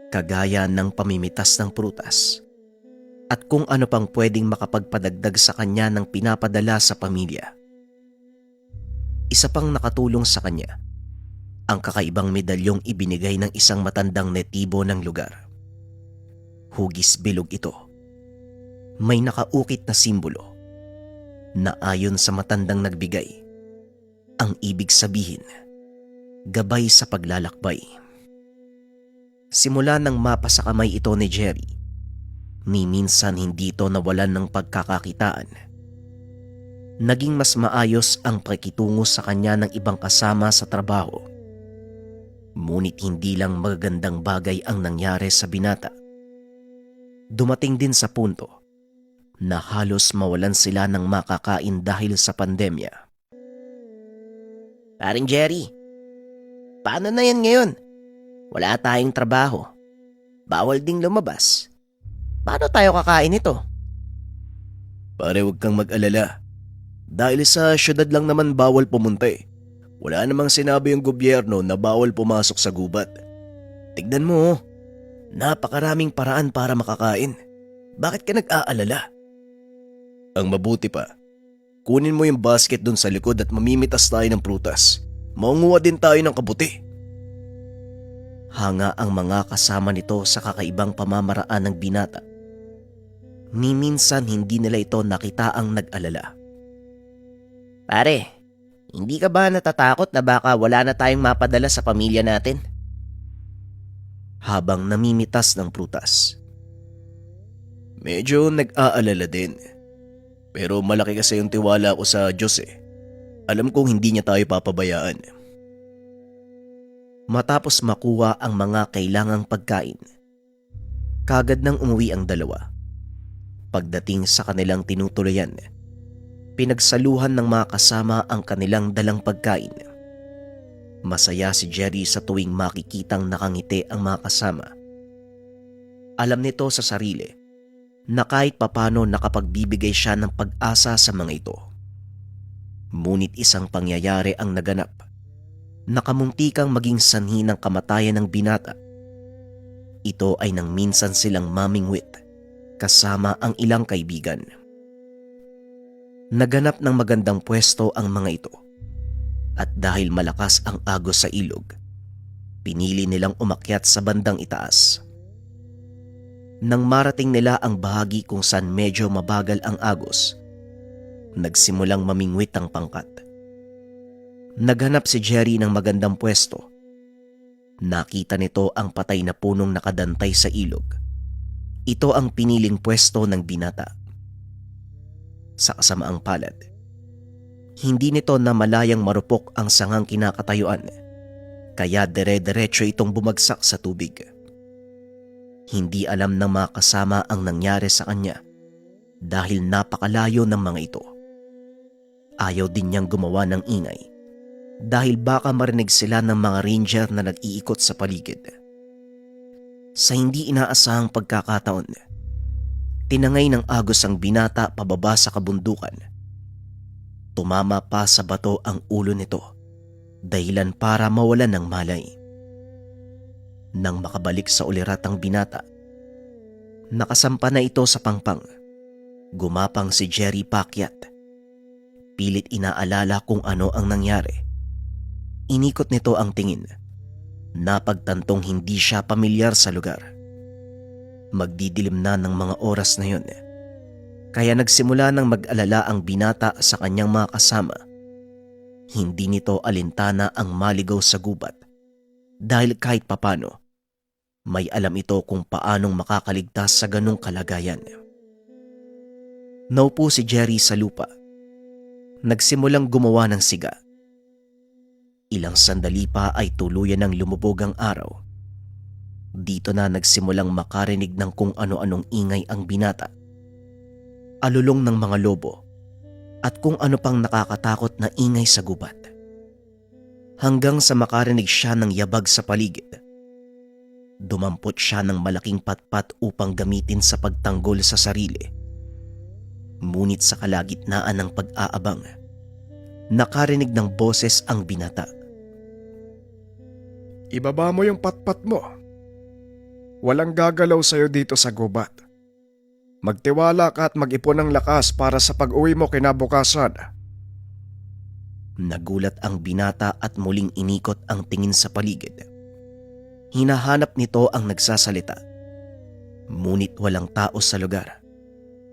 Speaker 1: kagaya ng pamimitas ng prutas at kung ano pang pwedeng makapagpadagdag sa kanya ng pinapadala sa pamilya. Isa pang nakatulong sa kanya ang kakaibang medalyong ibinigay ng isang matandang netibo ng lugar. Hugis bilog ito. May nakaukit na simbolo na ayon sa matandang nagbigay, ang ibig sabihin, gabay sa paglalakbay. Simula nang mapa sa kamay ito ni Jerry, ni minsan hindi ito nawalan ng pagkakakitaan. Naging mas maayos ang pakikitungo sa kanya ng ibang kasama sa trabaho. Ngunit hindi lang magagandang bagay ang nangyari sa binata. Dumating din sa punto na halos mawalan sila ng makakain dahil sa pandemya. Paring Jerry, paano na yan ngayon? Wala tayong trabaho. Bawal ding lumabas. Paano tayo kakain ito?
Speaker 2: Pare, huwag kang mag-alala. Dahil sa syudad lang naman bawal pumunta eh. Wala namang sinabi yung gobyerno na bawal pumasok sa gubat. Tignan mo, napakaraming paraan para makakain. Bakit ka nag-aalala? Ang mabuti pa, kunin mo yung basket dun sa likod at mamimitas tayo ng prutas. Maunguha din tayo ng kabuti.
Speaker 1: Hanga ang mga kasama nito sa kakaibang pamamaraan ng binata. Ni minsan hindi nila ito nakita ang nag-alala. Pare, hindi ka ba natatakot na baka wala na tayong mapadala sa pamilya natin? Habang namimitas ng prutas.
Speaker 2: Medyo nag-aalala din. Pero malaki kasi yung tiwala ko sa Diyos eh. Alam kong hindi niya tayo papabayaan.
Speaker 1: Matapos makuha ang mga kailangang pagkain, kagad nang umuwi ang dalawa. Pagdating sa kanilang tinutuluyan, pinagsaluhan ng mga kasama ang kanilang dalang pagkain. Masaya si Jerry sa tuwing makikitang nakangiti ang mga kasama. Alam nito sa sarili na kahit papano nakapagbibigay siya ng pag-asa sa mga ito. Ngunit isang pangyayari ang naganap. Nakamuntikang maging sanhi ng kamatayan ng binata. Ito ay nang minsan silang mamingwit kasama ang ilang kaibigan. Naganap ng magandang pwesto ang mga ito at dahil malakas ang agos sa ilog, pinili nilang umakyat sa bandang itaas. Nang marating nila ang bahagi kung saan medyo mabagal ang agos, nagsimulang mamingwit ang pangkat. Naghanap si Jerry ng magandang pwesto. Nakita nito ang patay na punong nakadantay sa ilog. Ito ang piniling pwesto ng binata. Sa kasamaang palad, hindi nito na malayang marupok ang sangang kinakatayuan, kaya dire-diretso itong bumagsak sa tubig. Hindi alam ng mga kasama ang nangyari sa kanya dahil napakalayo ng mga ito. Ayaw din niyang gumawa ng ingay dahil baka marinig sila ng mga ranger na nag-iikot sa paligid. Sa hindi inaasahang pagkakataon, tinangay ng agos ang binata pababa sa kabundukan. Tumama pa sa bato ang ulo nito, dahilan para mawalan ng malay. Nang makabalik sa ulirat ang binata, nakasampa na ito sa pangpang. Gumapang si Jerry paakyat. Pilit inaalala kung ano ang nangyari. Inikot nito ang tingin. Napagtantong hindi siya pamilyar sa lugar. Magdidilim na ng mga oras na yun. Kaya nagsimula ng mag-alala ang binata sa kanyang mga kasama. Hindi nito alintana ang maligaw sa gubat. Dahil kahit papano, may alam ito kung paanong makakaligtas sa ganong kalagayan. Naupo si Jerry sa lupa. Nagsimulang gumawa ng siga. Ilang sandali pa ay tuluyan ng lumubog ang araw. Dito na nagsimulang makarinig ng kung ano-anong ingay ang binata. Alulong ng mga lobo at kung ano pang nakakatakot na ingay sa gubat. Hanggang sa makarinig siya ng yabag sa paligid. Dumampot siya ng malaking patpat upang gamitin sa pagtanggol sa sarili. Ngunit sa kalagitnaan ng pag-aabang, nakarinig ng boses ang binata.
Speaker 3: Ibaba mo yung patpat mo. Walang gagalaw sa'yo dito sa gubat. Magtiwala ka at mag-ipon ng lakas para sa pag-uwi mo kinabukasan.
Speaker 1: Nagulat ang binata at muling inikot ang tingin sa paligid. Hinahanap nito ang nagsasalita. Ngunit walang tao sa lugar.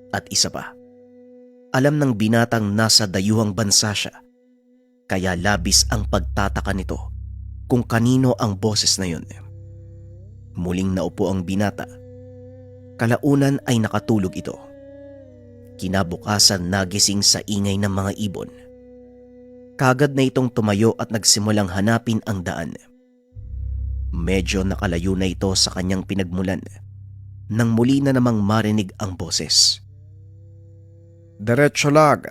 Speaker 1: At isa pa, alam ng binatang nasa dayuhang bansa siya. Kaya labis ang pagtataka nito kung kanino ang boses na yun. Muling naupo ang binata. Kalaunan ay nakatulog ito. Kinabukasan nagising sa ingay ng mga ibon. Kagad na itong tumayo at nagsimulang hanapin ang daan. Medyo nakalayo na ito sa kanyang pinagmulan nang muli na namang marinig ang boses.
Speaker 3: Diretso lang.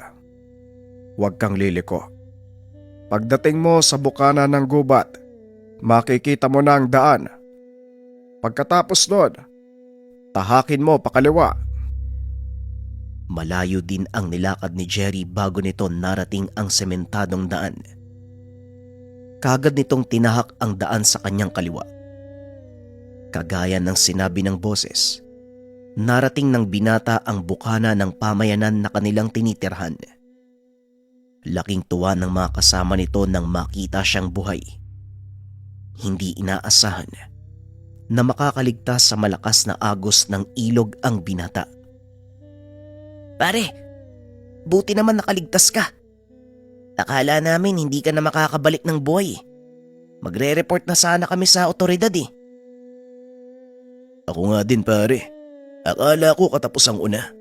Speaker 3: Huwag kang liliko. Pagdating mo sa bukana ng gubat, makikita mo na ang daan. Pagkatapos nun, tahakin mo pakaliwa.
Speaker 1: Malayo din ang nilakad ni Jerry bago nito narating ang sementadong daan. Kagad nitong tinahak ang daan sa kanyang kaliwa. Kagaya ng sinabi ng boses, narating ng binata ang bukana ng pamayanan na kanilang tinitirhan. Laking tuwa ng mga kasama nito nang makita siyang buhay. Hindi inaasahan na makakaligtas sa malakas na agos ng ilog ang binata.
Speaker 4: Pare, buti naman nakaligtas ka. Akala namin hindi ka na makakabalik ng buhay. Magre-report na sana kami sa otoridad eh.
Speaker 2: Ako nga din pare. Akala ko katapos ang una.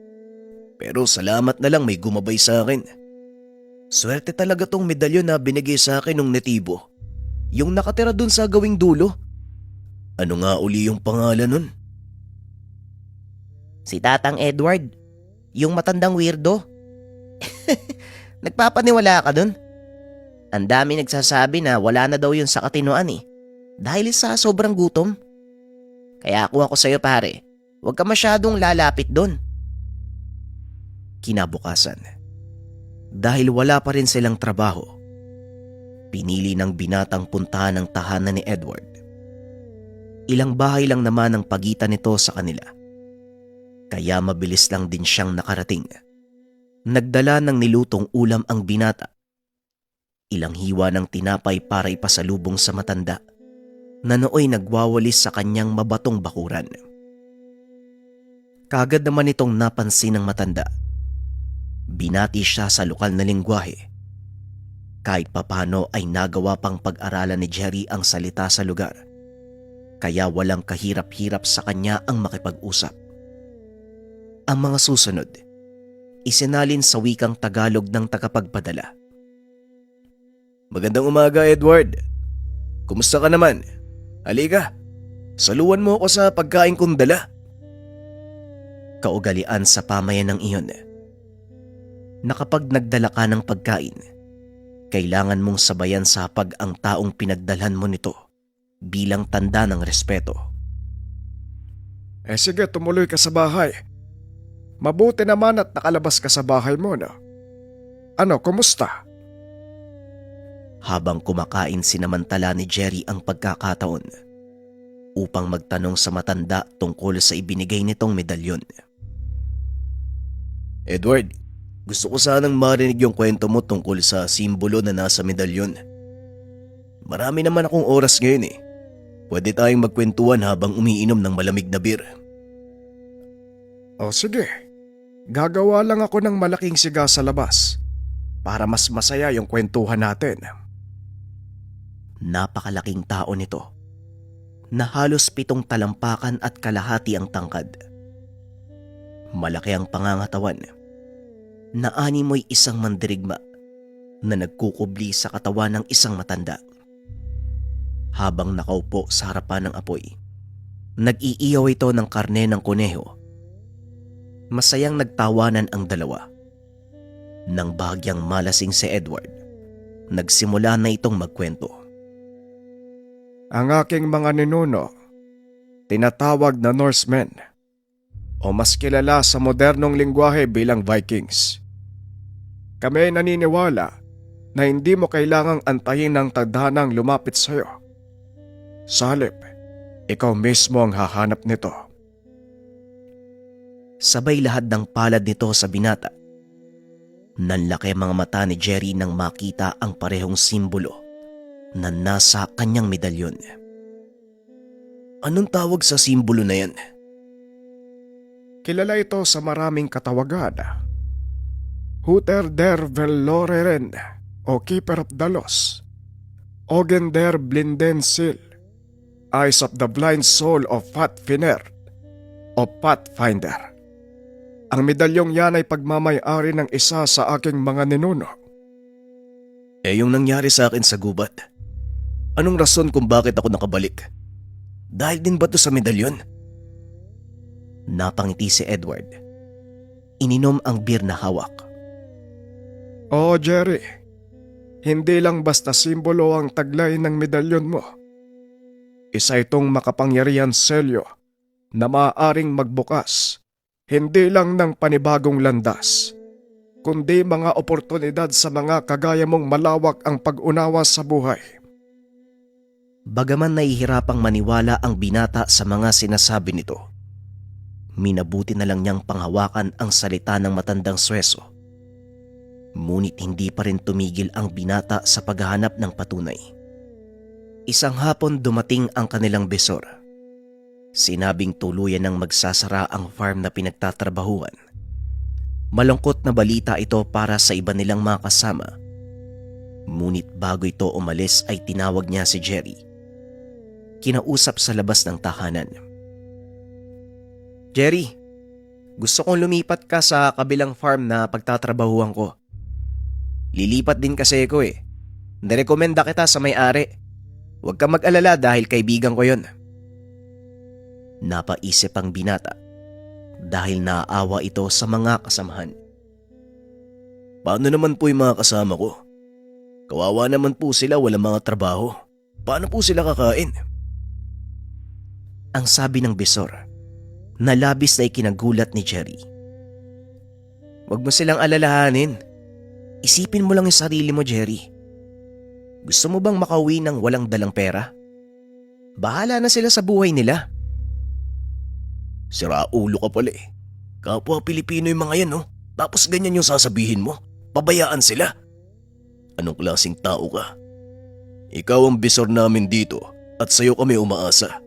Speaker 2: Pero salamat na lang may gumabay sa akin. Swerte talaga tong medalyon na binigay sa akin ng netibo. Yung nakatira dun sa gawing dulo. Ano nga uli yung pangalan nun?
Speaker 4: Si Tatang Edward, yung matandang weirdo. Nagpapaniwala ka dun? Ang dami nagsasabi na wala na daw yun sa katinoan eh. Dahil sa sobrang gutom. Kaya kung ako sa'yo pare, huwag ka masyadong lalapit dun.
Speaker 1: Kinabukasan, dahil wala pa rin silang trabaho, pinili ng binatang puntahan ang tahanan ni Edward. Ilang bahay lang naman ang pagitan nito sa kanila. Kaya mabilis lang din siyang nakarating. Nagdala ng nilutong ulam ang binata. Ilang hiwa ng tinapay para ipasalubong sa matanda na nooy nagwawalis sa kanyang mabatong bakuran. Kagad naman itong napansin ng matanda. Binati siya sa lokal na lengguwahe. Kahit papano ay nagawa pang pag-aralan ni Jerry ang salita sa lugar. Kaya walang kahirap-hirap sa kanya ang makipag-usap. Ang mga susunod, isinalin sa wikang Tagalog ng tagapagpadala.
Speaker 2: Magandang umaga Edward. Kumusta ka naman? Halika, saluwan mo ako sa pagkain kong dala.
Speaker 1: Kaugalian sa pamayanang iyon na kapag nagdala ka ng pagkain, kailangan mong sabayan sa hapag ang taong pinagdalhan mo nito bilang tanda ng respeto.
Speaker 3: Sige, tumuloy ka sa bahay. Mabuti naman at nakalabas ka sa bahay mo, no? Ano, kumusta?
Speaker 1: Habang kumakain, sinamantala ni Jerry ang pagkakataon upang magtanong sa matanda tungkol sa ibinigay nitong medalyon.
Speaker 2: Edward, gusto ko sanang marinig yung kwento mo tungkol sa simbolo na nasa medalyon. Marami naman akong oras ngayon eh. Pwede tayong magkwentuhan habang umiinom ng malamig na beer.
Speaker 3: O sige, gagawa lang ako ng malaking siga sa labas para mas masaya yung kwentuhan natin.
Speaker 1: Napakalaking tao nito na halos 7 talampakan at kalahati ang tangkad. Malaki ang pangangatawan na animoy isang mandirigma na nagkukubli sa katawan ng isang matanda. Habang nakaupo sa harapan ng apoy, nag-iiyaw ito ng karne ng kuneho. Masayang nagtawanan ang dalawa. Nang bahagyang malasing si Edward, nagsimula na itong magkwento.
Speaker 3: Ang aking mga ninuno, tinatawag na Norsemen, o mas kilala sa modernong lingwahe bilang Vikings. Kami ay naniniwala na hindi mo kailangang antayin ng tadhanang lumapit sa iyo. Sa halip, ikaw mismo ang hahanap nito.
Speaker 1: Sabay lahat ng palad nito sa binata. Nanlaki ang mga mata ni Jerry nang makita ang parehong simbolo na nasa kanyang medalyon.
Speaker 2: Anong tawag sa simbolo na yan?
Speaker 3: Kilala ito sa maraming katawagan. Huter der Veloreren o Keeper of the Lost. Ogen der Blinden Sil. Eyes of the Blind Soul of Fatfiner o Pathfinder. Ang medalyong yan ay pagmamay-ari ng isa sa aking mga ninuno.
Speaker 2: Yung nangyari sa akin sa gubat. Anong rason kung bakit ako nakabalik? Dahil din ba to sa medalyon?
Speaker 1: Napangiti si Edward. Ininom ang beer na hawak.
Speaker 3: Oo, Jerry. Hindi lang basta simbolo ang taglay ng medalyon mo. Isa itong makapangyarihan selyo na maaaring magbukas hindi lang ng panibagong landas, kundi mga oportunidad sa mga kagaya mong malawak ang pag-unawa sa buhay.
Speaker 1: Bagaman nahihirapang maniwala ang binata sa mga sinasabi nito, minabuti na lang niyang panghawakan ang salita ng matandang Sueso. Ngunit hindi pa rin tumigil ang binata sa paghahanap ng patunay. Isang hapon dumating ang kanilang besor. Sinabing tuluyan ng magsasara ang farm na pinagtatrabahuan. Malungkot na balita ito para sa iba nilang mga kasama. Ngunit bago ito umalis ay tinawag niya si Jerry. Kinausap sa labas ng tahanan.
Speaker 2: Jerry, gusto kong lumipat ka sa kabilang farm na pagtatrabahuan ko. Lilipat din kasi ako eh. Nirekomenda kita sa may-ari. Huwag ka mag-alala dahil kaibigan ko yon.
Speaker 1: Napaisip ang binata dahil naaawa ito sa mga kasamahan.
Speaker 2: Paano naman po yung mga kasama ko? Kawawa naman po sila, walang mga trabaho. Paano po sila kakain?
Speaker 1: Ang sabi ng besor na labis na ikinagulat ni Jerry.
Speaker 2: Huwag mo silang alalahanin.
Speaker 1: Isipin mo lang yung sarili mo, Jerry. Gusto mo bang makauwi ng walang dalang pera? Bahala na sila sa buhay nila.
Speaker 2: Sira ulo ka pala eh. Kapwa Pilipino yung mga yan, no? Tapos ganyan yung sasabihin mo. Pabayaan sila. Anong klaseng tao ka? Ikaw ang bisor namin dito at sa'yo kami umaasa.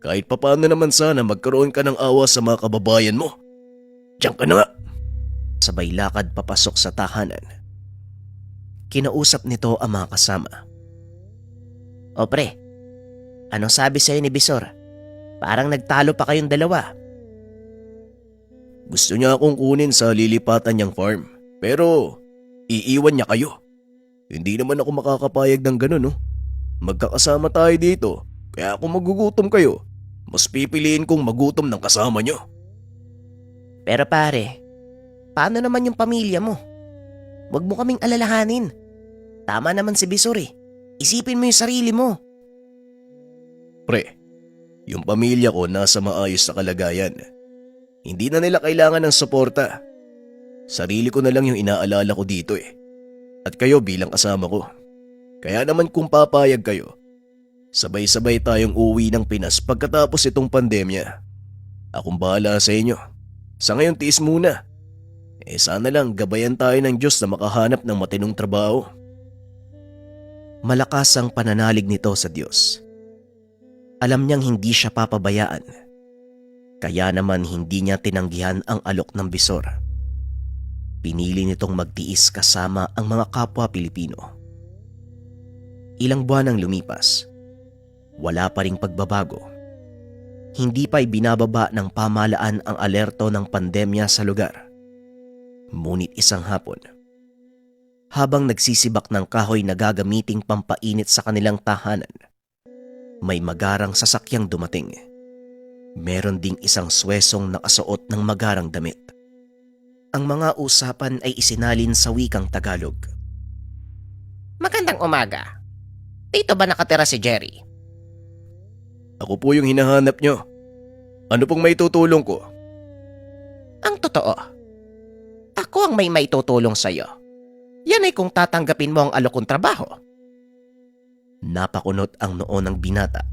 Speaker 2: Kahit papaano naman sana magkaroon ka ng awa sa mga kababayan mo. Diyan ka na nga.
Speaker 1: Sabay lakad papasok sa tahanan. Kinausap nito ang mga kasama. O pre, anong sabi sa'yo ni Bisor? Parang nagtalo pa kayong dalawa.
Speaker 2: Gusto niya akong kunin sa lilipatan niyang farm. Pero iiwan niya kayo. Hindi naman ako makakapayag ng ganun, no? Magkakasama tayo dito. Kaya kung magugutom kayo, mas pipiliin kong magutom ng kasama niyo.
Speaker 4: Pero pare, paano naman yung pamilya mo? Huwag mo kaming alalahanin. Tama naman si Bisor eh. Isipin mo yung sarili mo.
Speaker 2: Pre, yung pamilya ko nasa maayos na kalagayan. Hindi na nila kailangan ng suporta. Sarili ko na lang yung inaalala ko dito eh. At kayo bilang kasama ko. Kaya naman kung papayag kayo, sabay-sabay tayong uwi ng Pinas pagkatapos itong pandemya. Akong bahala sa inyo. Sa ngayon tiis muna. Sana lang gabayan tayo ng Diyos na makahanap ng matinong trabaho.
Speaker 1: Malakas ang pananalig nito sa Diyos. Alam niyang hindi siya papabayaan. Kaya naman hindi niya tinanggihan ang alok ng Bisor. Pinili nitong magtiis kasama ang mga kapwa Pilipino. Ilang buwan ang lumipas. Wala pa ring pagbabago. Hindi pa ibinababa ng pamahalaan ang alerto ng pandemya sa lugar. Ngunit isang hapon, habang nagsisibak ng kahoy na gagamiting pampainit sa kanilang tahanan, may magarang sasakyang dumating. Meron ding isang swesong nakasuot ng magarang damit. Ang mga usapan ay isinalin sa wikang Tagalog.
Speaker 4: Magandang umaga. Dito ba nakatira si Jerry?
Speaker 2: Ako po yung hinahanap nyo. Ano pong may tutulong ko?
Speaker 4: Ang totoo, ako ang may maitutulong sa'yo. Yan ay kung tatanggapin mo ang alok kong trabaho.
Speaker 1: Napakunot ang noo ng binata.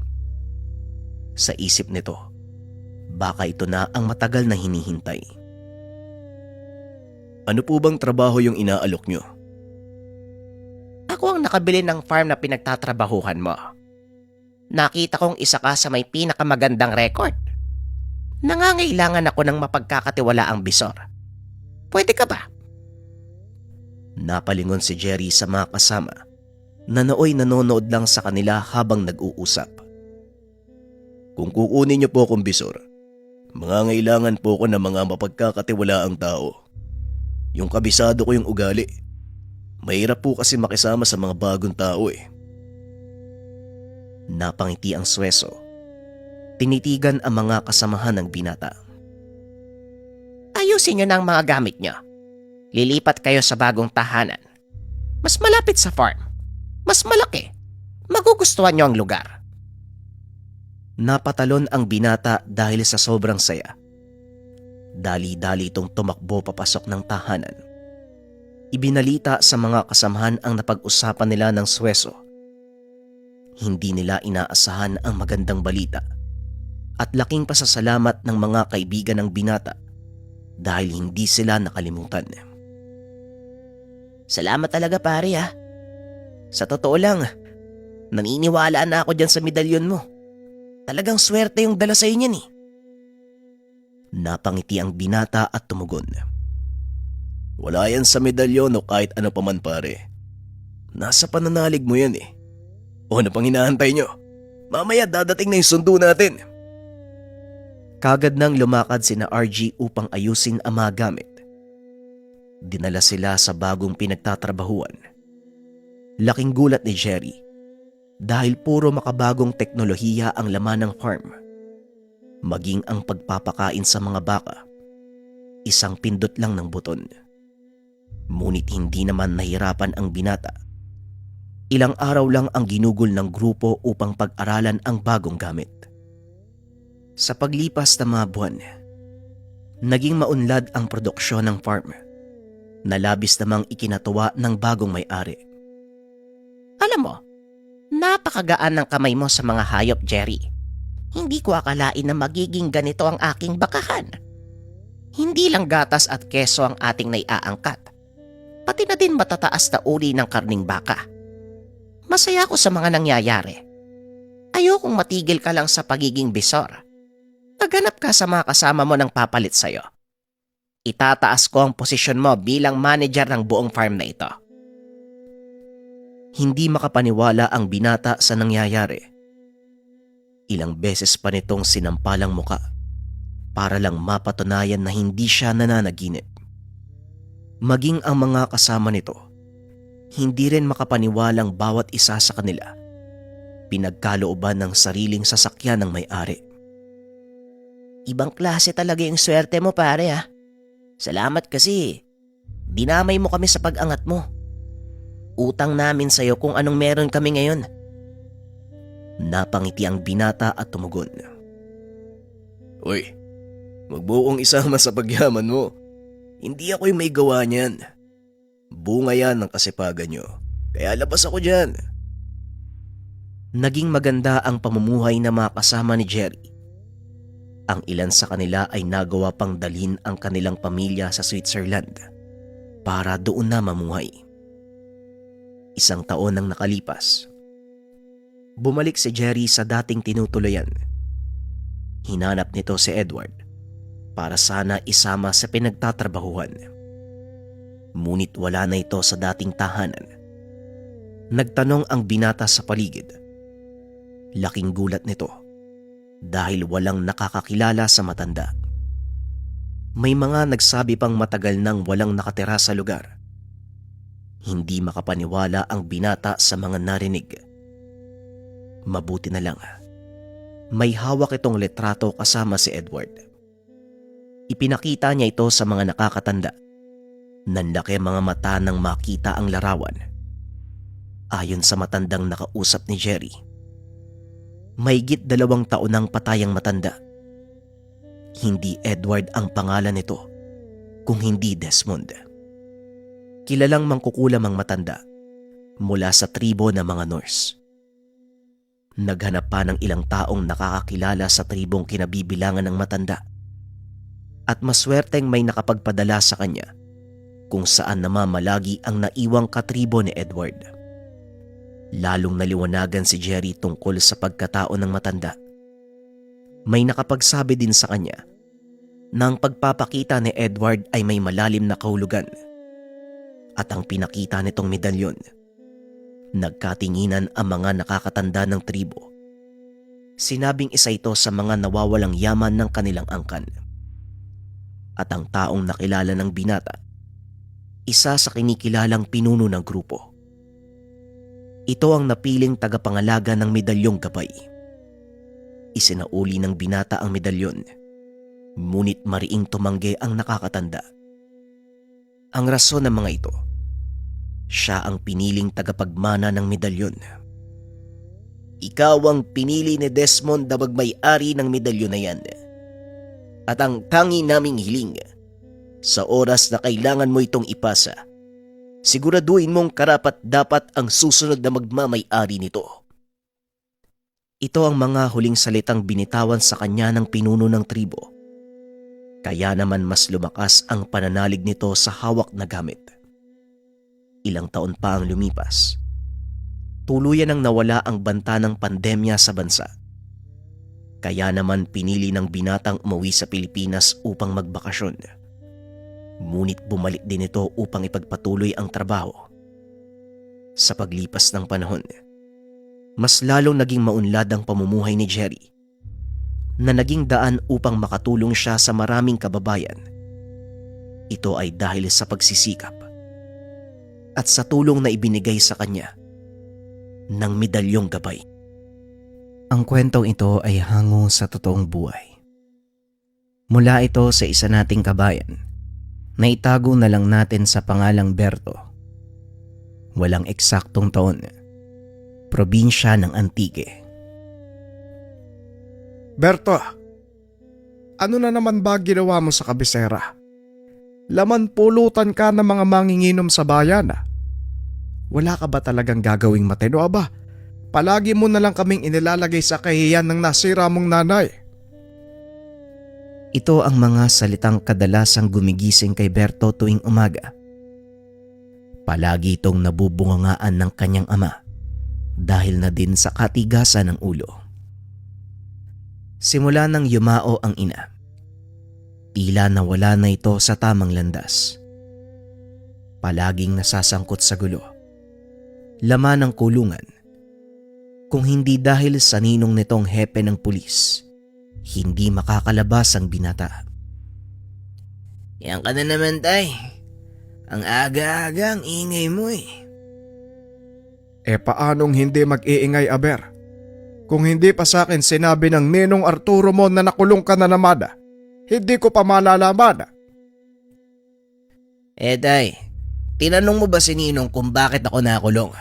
Speaker 1: Sa isip nito, baka ito na ang matagal na hinihintay.
Speaker 2: Ano po bang trabaho yung inaalok nyo?
Speaker 4: Ako ang nakabili ng farm na pinagtatrabahuhan mo. Nakita kong isa ka sa may pinakamagandang record. Nangangailangan ako ng mapagkakatiwalaang Bisor. Pwede ka ba?
Speaker 1: Napalingon si Jerry sa mga kasama na nooy nanonood lang sa kanila habang nag-uusap.
Speaker 2: Kung kukunin niyo po akong Bisor, mangangailangan po ako ng mga mapagkakatiwalaang tao. Yung kabisado ko yung ugali. Mahirap po kasi makisama sa mga bagong tao eh.
Speaker 1: Napangiti ang sweso. Tinitigan ang mga kasamahan ng binata.
Speaker 4: Ayusin nyo na ang mga gamit nyo. Lilipat kayo sa bagong tahanan. Mas malapit sa farm. Mas malaki. Magugustuhan nyo ang lugar.
Speaker 1: Napatalon ang binata dahil sa sobrang saya. Dali-dali itong tumakbo papasok ng tahanan. Ibinalita sa mga kasamahan ang napag-usapan nila ng sweso. Hindi nila inaasahan ang magandang balita at laking pasasalamat ng mga kaibigan ng binata dahil hindi sila nakalimutan.
Speaker 4: Salamat talaga pare ha. Sa totoo lang, naniniwala na ako dyan sa medalyon mo. Talagang swerte yung dala sa'yo niyan eh.
Speaker 1: Napangiti ang binata at tumugon.
Speaker 2: Wala yan sa medalyon o kahit ano pa man pare. Nasa pananalig mo yan eh. O ano pang hinahantay nyo? Mamaya dadating na yung sundo natin.
Speaker 1: Kagad nang lumakad sina RG upang ayusin ang mga gamit. Dinala sila sa bagong pinagtatrabahuan. Laking gulat ni Jerry dahil puro makabagong teknolohiya ang laman ng farm. Maging ang pagpapakain sa mga baka, isang pindot lang ng buton. Ngunit hindi naman nahirapan ang binata. Ilang araw lang ang ginugol ng grupo upang pag-aralan ang bagong gamit. Sa paglipas ng mga buwan, naging maunlad ang produksyon ng farm na labis namang ikinatuwa ng bagong may-ari.
Speaker 4: Alam mo, napakagaan ng kamay mo sa mga hayop, Jerry. Hindi ko akalain na magiging ganito ang aking bakahan. Hindi lang gatas at keso ang ating naiaangkat. Pati na din matataas na uri ng karning baka. Masaya ako sa mga nangyayari. Ayokong matigil ka lang sa pagiging Bisor. Maghanap ka sa mga kasama mo ng papalit sa'yo. Itataas ko ang posisyon mo bilang manager ng buong farm na ito.
Speaker 1: Hindi makapaniwala ang binata sa nangyayari. Ilang beses pa nitong sinampalang muka para lang mapatunayan na hindi siya nananaginip. Maging ang mga kasama nito, hindi rin makapaniwalang bawat isa sa kanila pinagkalooban ng sariling sasakyan ng may-ari.
Speaker 4: Ibang klase talaga yung swerte mo pare ha. Salamat kasi dinamay mo kami sa pag-angat mo. Utang namin sa'yo kung anong meron kami ngayon.
Speaker 1: Napangiti ang binata at tumugon.
Speaker 2: Uy, magbuong isama sa pagyaman mo. Hindi ako yung may gawa niyan. Bunga yan ng kasipagan nyo. Kaya labas ako dyan.
Speaker 1: Naging maganda ang pamumuhay na mga kasama ni Jerry. Ang ilan sa kanila ay nagawa pang dalhin ang kanilang pamilya sa Switzerland para doon na mamuhay. 1 taon nang nakalipas. Bumalik si Jerry sa dating tinutuluyan. Hinanap nito si Edward para sana isama sa pinagtatrabahuhan. Ngunit wala na ito sa dating tahanan. Nagtanong ang binata sa paligid. Laking gulat nito dahil walang nakakakilala sa matanda. May mga nagsabi pang matagal nang walang nakatira sa lugar. Hindi makapaniwala ang binata sa mga narinig. Mabuti na lang, may hawak itong litrato kasama si Edward. Ipinakita niya ito sa mga nakakatanda. Nanlaki mga mata nang makita ang larawan. Ayon sa matandang nakausap ni Jerry, mahigit 2 taon nang patay ang matanda. Hindi Edward ang pangalan nito, kung hindi Desmond. Kilalang mangkukulam ang matanda mula sa tribo ng mga Norse. Naghanap pa ng ilang taong nakakakilala sa tribong kinabibilangan ng matanda at maswerteng may nakapagpadala sa kanya kung saan namamalagi ang naiwang katribo ni Edward. Lalong naliwanagan si Jerry tungkol sa pagkatao ng matanda. May nakapagsabi din sa kanya na ang pagpapakita ni Edward ay may malalim na kahulugan at ang pinakita nitong medalyon. Nagkatinginan ang mga nakakatanda ng tribo. Sinabing isa ito sa mga nawawalang yaman ng kanilang angkan. At ang taong nakilala ng binata, isa sa kinikilalang pinuno ng grupo. Ito ang napiling tagapangalaga ng medalyong gabay. Isinauli ng binata ang medalyon, ngunit mariing tumanggi ang nakakatanda. Ang rason ng mga ito, siya ang piniling tagapagmana ng medalyon. Ikaw ang pinili ni Desmond na magmay-ari ng medalyon na yan. At ang tangi naming hiling, sa oras na kailangan mo itong ipasa, siguraduhin mong karapat-dapat ang susunod na magmamay-ari nito. Ito ang mga huling salitang binitawan sa kanya ng pinuno ng tribo. Kaya naman mas lumakas ang pananalig nito sa hawak na gamit. Ilang taon pa ang lumipas. Tuluyan ang nawala ang banta ng pandemya sa bansa. Kaya naman pinili ng binatang umuwi sa Pilipinas upang magbakasyon. Ngunit bumalik din ito upang ipagpatuloy ang trabaho. Sa paglipas ng panahon, mas lalong naging maunlad ang pamumuhay ni Jerry na naging daan upang makatulong siya sa maraming kababayan. Ito ay dahil sa pagsisikap at sa tulong na ibinigay sa kanya ng medalyong gabay. Ang kwentong ito ay hango sa totoong buhay. Mula ito sa isa nating kabayan na itago na lang natin sa pangalang Berto. Walang eksaktong taon. Probinsya ng Antique.
Speaker 3: Berto, ano na naman ba ginawa mo sa kabisera? Laman pulutan ka ng mga manginginom sa bayan. Wala ka ba talagang gagawing matino ba? Palagi mo na lang kaming inilalagay sa kahiyan ng nasira mong nanay.
Speaker 1: Ito ang mga salitang kadalasang gumigising kay Berto tuwing umaga. Palagi itong nabubungangaan ng kanyang ama dahil na din sa katigasan ng ulo. Simula nang yumao ang ina, tila nawala na ito sa tamang landas. Palaging nasasangkot sa gulo, laman ng kulungan. Kung hindi dahil sa ninong nitong hepe ng pulis, hindi makakalabas ang binata.
Speaker 4: Yan ka na naman, tay. Ang aga-aga ang ingay mo eh.
Speaker 3: Paanong hindi mag-iingay, Aber? Kung hindi pa sa akin sinabi ng ninong Arturo mo na nakulong ka na hindi ko pa malalaman.
Speaker 4: Tay,
Speaker 2: Tinanong mo ba si Ninong kung bakit ako nakulong?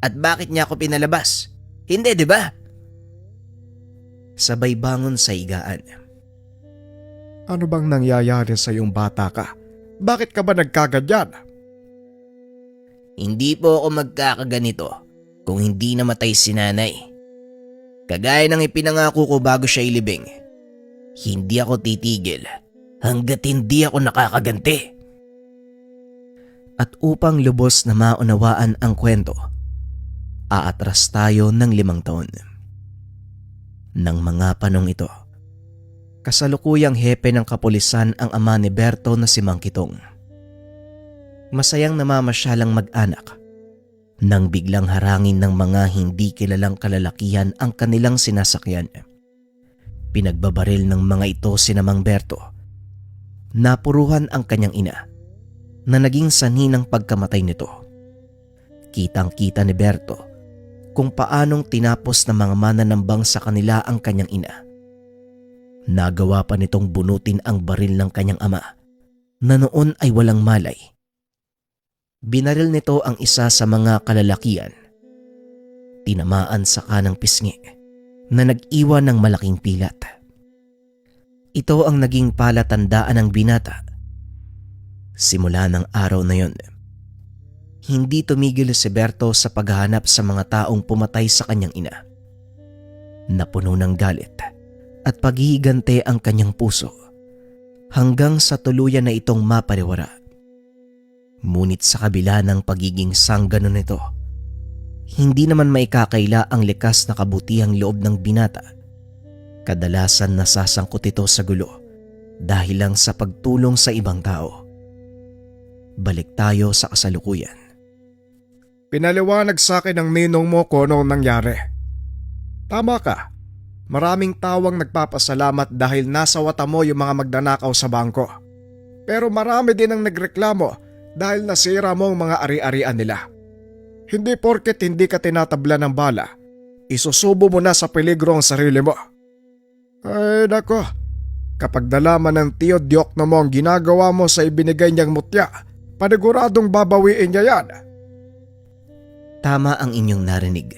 Speaker 2: At bakit niya ako pinalabas? Hindi, di ba?
Speaker 1: Sabay bangon sa higaan.
Speaker 3: Ano bang nangyayari sa iyong bata ka? Bakit ka ba nagkaganyan?
Speaker 2: Hindi po ako magkakaganito kung hindi namatay si nanay. Kagaya ng ipinangako ko bago siya ilibing, hindi ako titigil hanggat hindi ako nakakaganti.
Speaker 1: At upang lubos na maunawaan ang kwento, aatras tayo ng 5 taon. Nang mga panong ito, kasalukuyang hepe ng kapulisan ang ama ni Berto na si Mang Kitong. Masayang namamasyal ang mag-anak nang biglang harangin ng mga hindi kilalang kalalakihan ang kanilang sinasakyan. Pinagbabaril ng mga ito si Mang Berto. Napuruhan ang kanyang ina na naging sanhi ng pagkamatay nito. Kitang-kita ni Berto kung paanong tinapos ng mga mananambang sa kanila ang kanyang ina. Nagawa pa nitong bunutin ang baril ng kanyang ama na noon ay walang malay. Binaril nito ang isa sa mga kalalakian. Tinamaan sa kanang pisngi na nag-iwan ng malaking pilat. Ito ang naging palatandaan ng binata. Simula ng araw na yon, hindi tumigil si Berto sa paghahanap sa mga taong pumatay sa kanyang ina. Napuno ng galit at paghihigante ang kanyang puso hanggang sa tuluyan na itong mapariwara. Ngunit sa kabila ng pagiging sanggano nito, hindi naman maikakaila ang likas na kabutihang loob ng binata. Kadalasan nasasangkot ito sa gulo dahil lang sa pagtulong sa ibang tao. Balik tayo sa kasalukuyan.
Speaker 3: Pinaliwanag sa akin ng ninong mo kung anong nangyari. Tama ka. Maraming tawang nagpapasalamat dahil nasawata mo yung mga magnanakaw sa bangko. Pero marami din ang nagreklamo dahil nasira mo ang mga ari-arian nila. Hindi porket hindi ka tinatabla ng bala, isusubo mo na sa peligro ang sarili mo. Ay nako, kapag nalaman ng tiyo Diokno mo ang ginagawa mo sa ibinigay niyang mutya, paniguradong babawiin niya yan.
Speaker 1: Tama ang inyong narinig.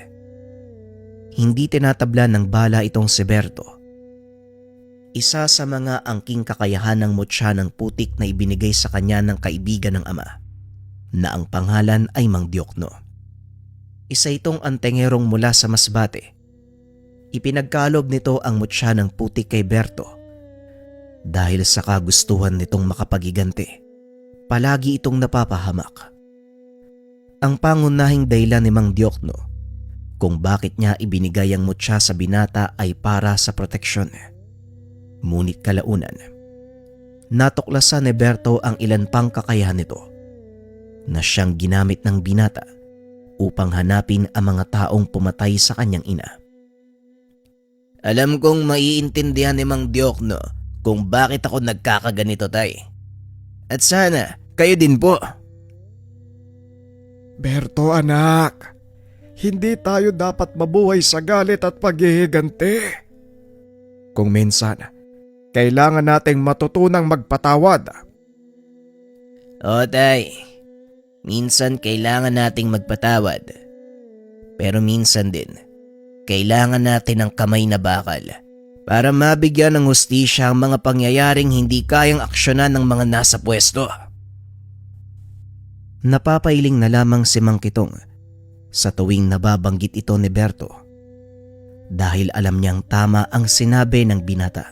Speaker 1: Hindi tinatabla ng bala itong si Berto. Isa sa mga angking kakayahan ng mutya ng putik na ibinigay sa kanya ng kaibigan ng ama, na ang pangalan ay Mang Diokno. Isa itong antengerong mula sa Masbate. Ipinagkaloob nito ang mutya ng putik kay Berto. Dahil sa kagustuhan nitong makapagigante, palagi itong napapahamak. Ang pangunahing dahilan ni Mang Diokno kung bakit niya ibinigay ang mutya sa binata ay para sa proteksyon. Ngunit kalaunan, natuklasan ni Berto ang ilan pang kakayahan nito na siyang ginamit ng binata upang hanapin ang mga taong pumatay sa kanyang ina.
Speaker 2: Alam kong maiintindihan ni Mang Diokno kung bakit ako nagkakaganito, tay. At sana kayo din po.
Speaker 3: Berto anak, hindi tayo dapat mabuhay sa galit at paghihiganti. Kung minsan, kailangan nating matutunang magpatawad.
Speaker 2: O tay, minsan kailangan nating magpatawad. Pero minsan din, kailangan natin ng kamay na bakal para mabigyan ng hustisya ang mga pangyayaring hindi kayang aksyonan ng mga nasa pwesto.
Speaker 1: Napapailing na lamang si Mang Kitong sa tuwing nababanggit ito ni Berto dahil alam niyang tama ang sinabi ng binata.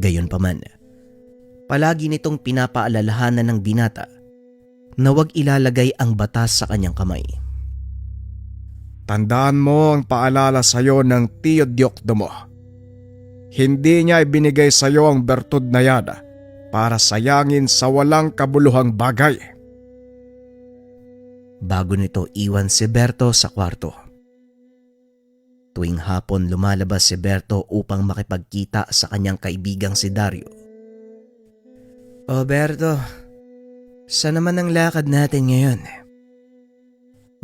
Speaker 1: Gayunpaman, palagi nitong pinapaalalahanan ng binata na huwag ilalagay ang batas sa kanyang kamay.
Speaker 3: Tandaan mo ang paalala sa iyo ng tiyo Diokno mo. Hindi niya ibinigay sa iyo ang bertud na yan para sayangin sa walang kabuluhang bagay.
Speaker 1: Bago nito iwan si Berto sa kwarto. Tuwing hapon lumalabas si Berto upang makipagkita sa kanyang kaibigang si Dario.
Speaker 2: O Berto, saan naman ang lakad natin ngayon?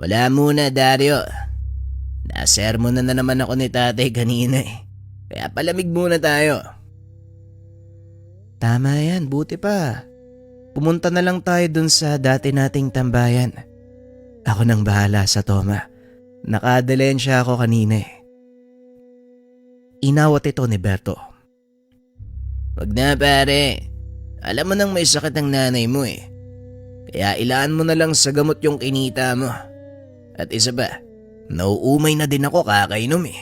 Speaker 2: Wala muna, Dario. Nasermon na naman ako ni tatay kanina eh. Kaya palamig muna tayo.
Speaker 1: Tama yan, buti pa.
Speaker 5: pumunta na lang tayo dun sa dati nating tambayan. Ako nang bahala sa Toma. Nakadalensya ako kanina eh. Inawat ito ni Berto.
Speaker 2: Wag na pare. Alam mo nang may sakit ang nanay mo eh. Kaya ilaan mo na lang sa gamot yung kinita mo. At isa ba, nauumay na din ako kakainom eh.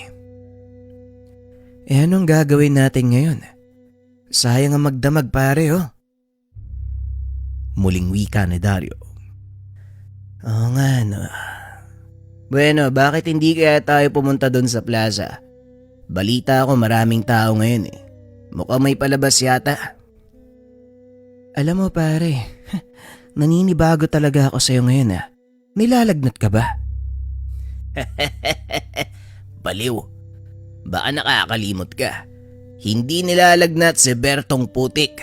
Speaker 5: Eh anong gagawin natin ngayon? Sayang ang magdamag pare oh.
Speaker 1: Muling wika ni Dario.
Speaker 5: Oo nga no. Bueno, bakit hindi kaya tayo pumunta doon sa plaza? Balita ako maraming tao ngayon eh. Mukhang may palabas yata. Alam mo pare, naninibago talaga ako sa'yo ngayon ah. Nilalagnat ka ba?
Speaker 2: Baliw. Baka nakakalimot ka. Hindi nilalagnat si Bertong Putik.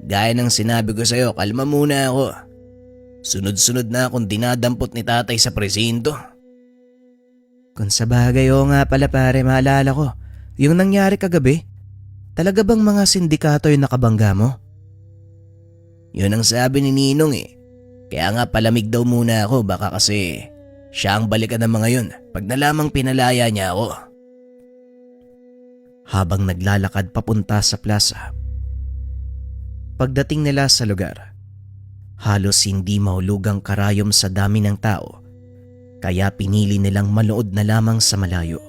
Speaker 2: Gaya ng sinabi ko sa'yo, kalma muna ako. Sunod-sunod na akong dinadampot ni tatay sa presinto.
Speaker 5: Kung sa bagay oo nga pala pare, maalala ko. Yung nangyari kagabi, talaga bang mga sindikato yung nakabangga mo?
Speaker 2: Yun ang sabi ni Ninong eh. Kaya nga palamig daw muna ako baka kasi siya ang balikan ng mga yun pag nalamang pinalaya niya ako.
Speaker 1: Habang naglalakad papunta sa plaza. Pagdating nila sa lugar, halos hindi mahulugang karayom sa dami ng tao, kaya pinili nilang manood na lamang sa malayo.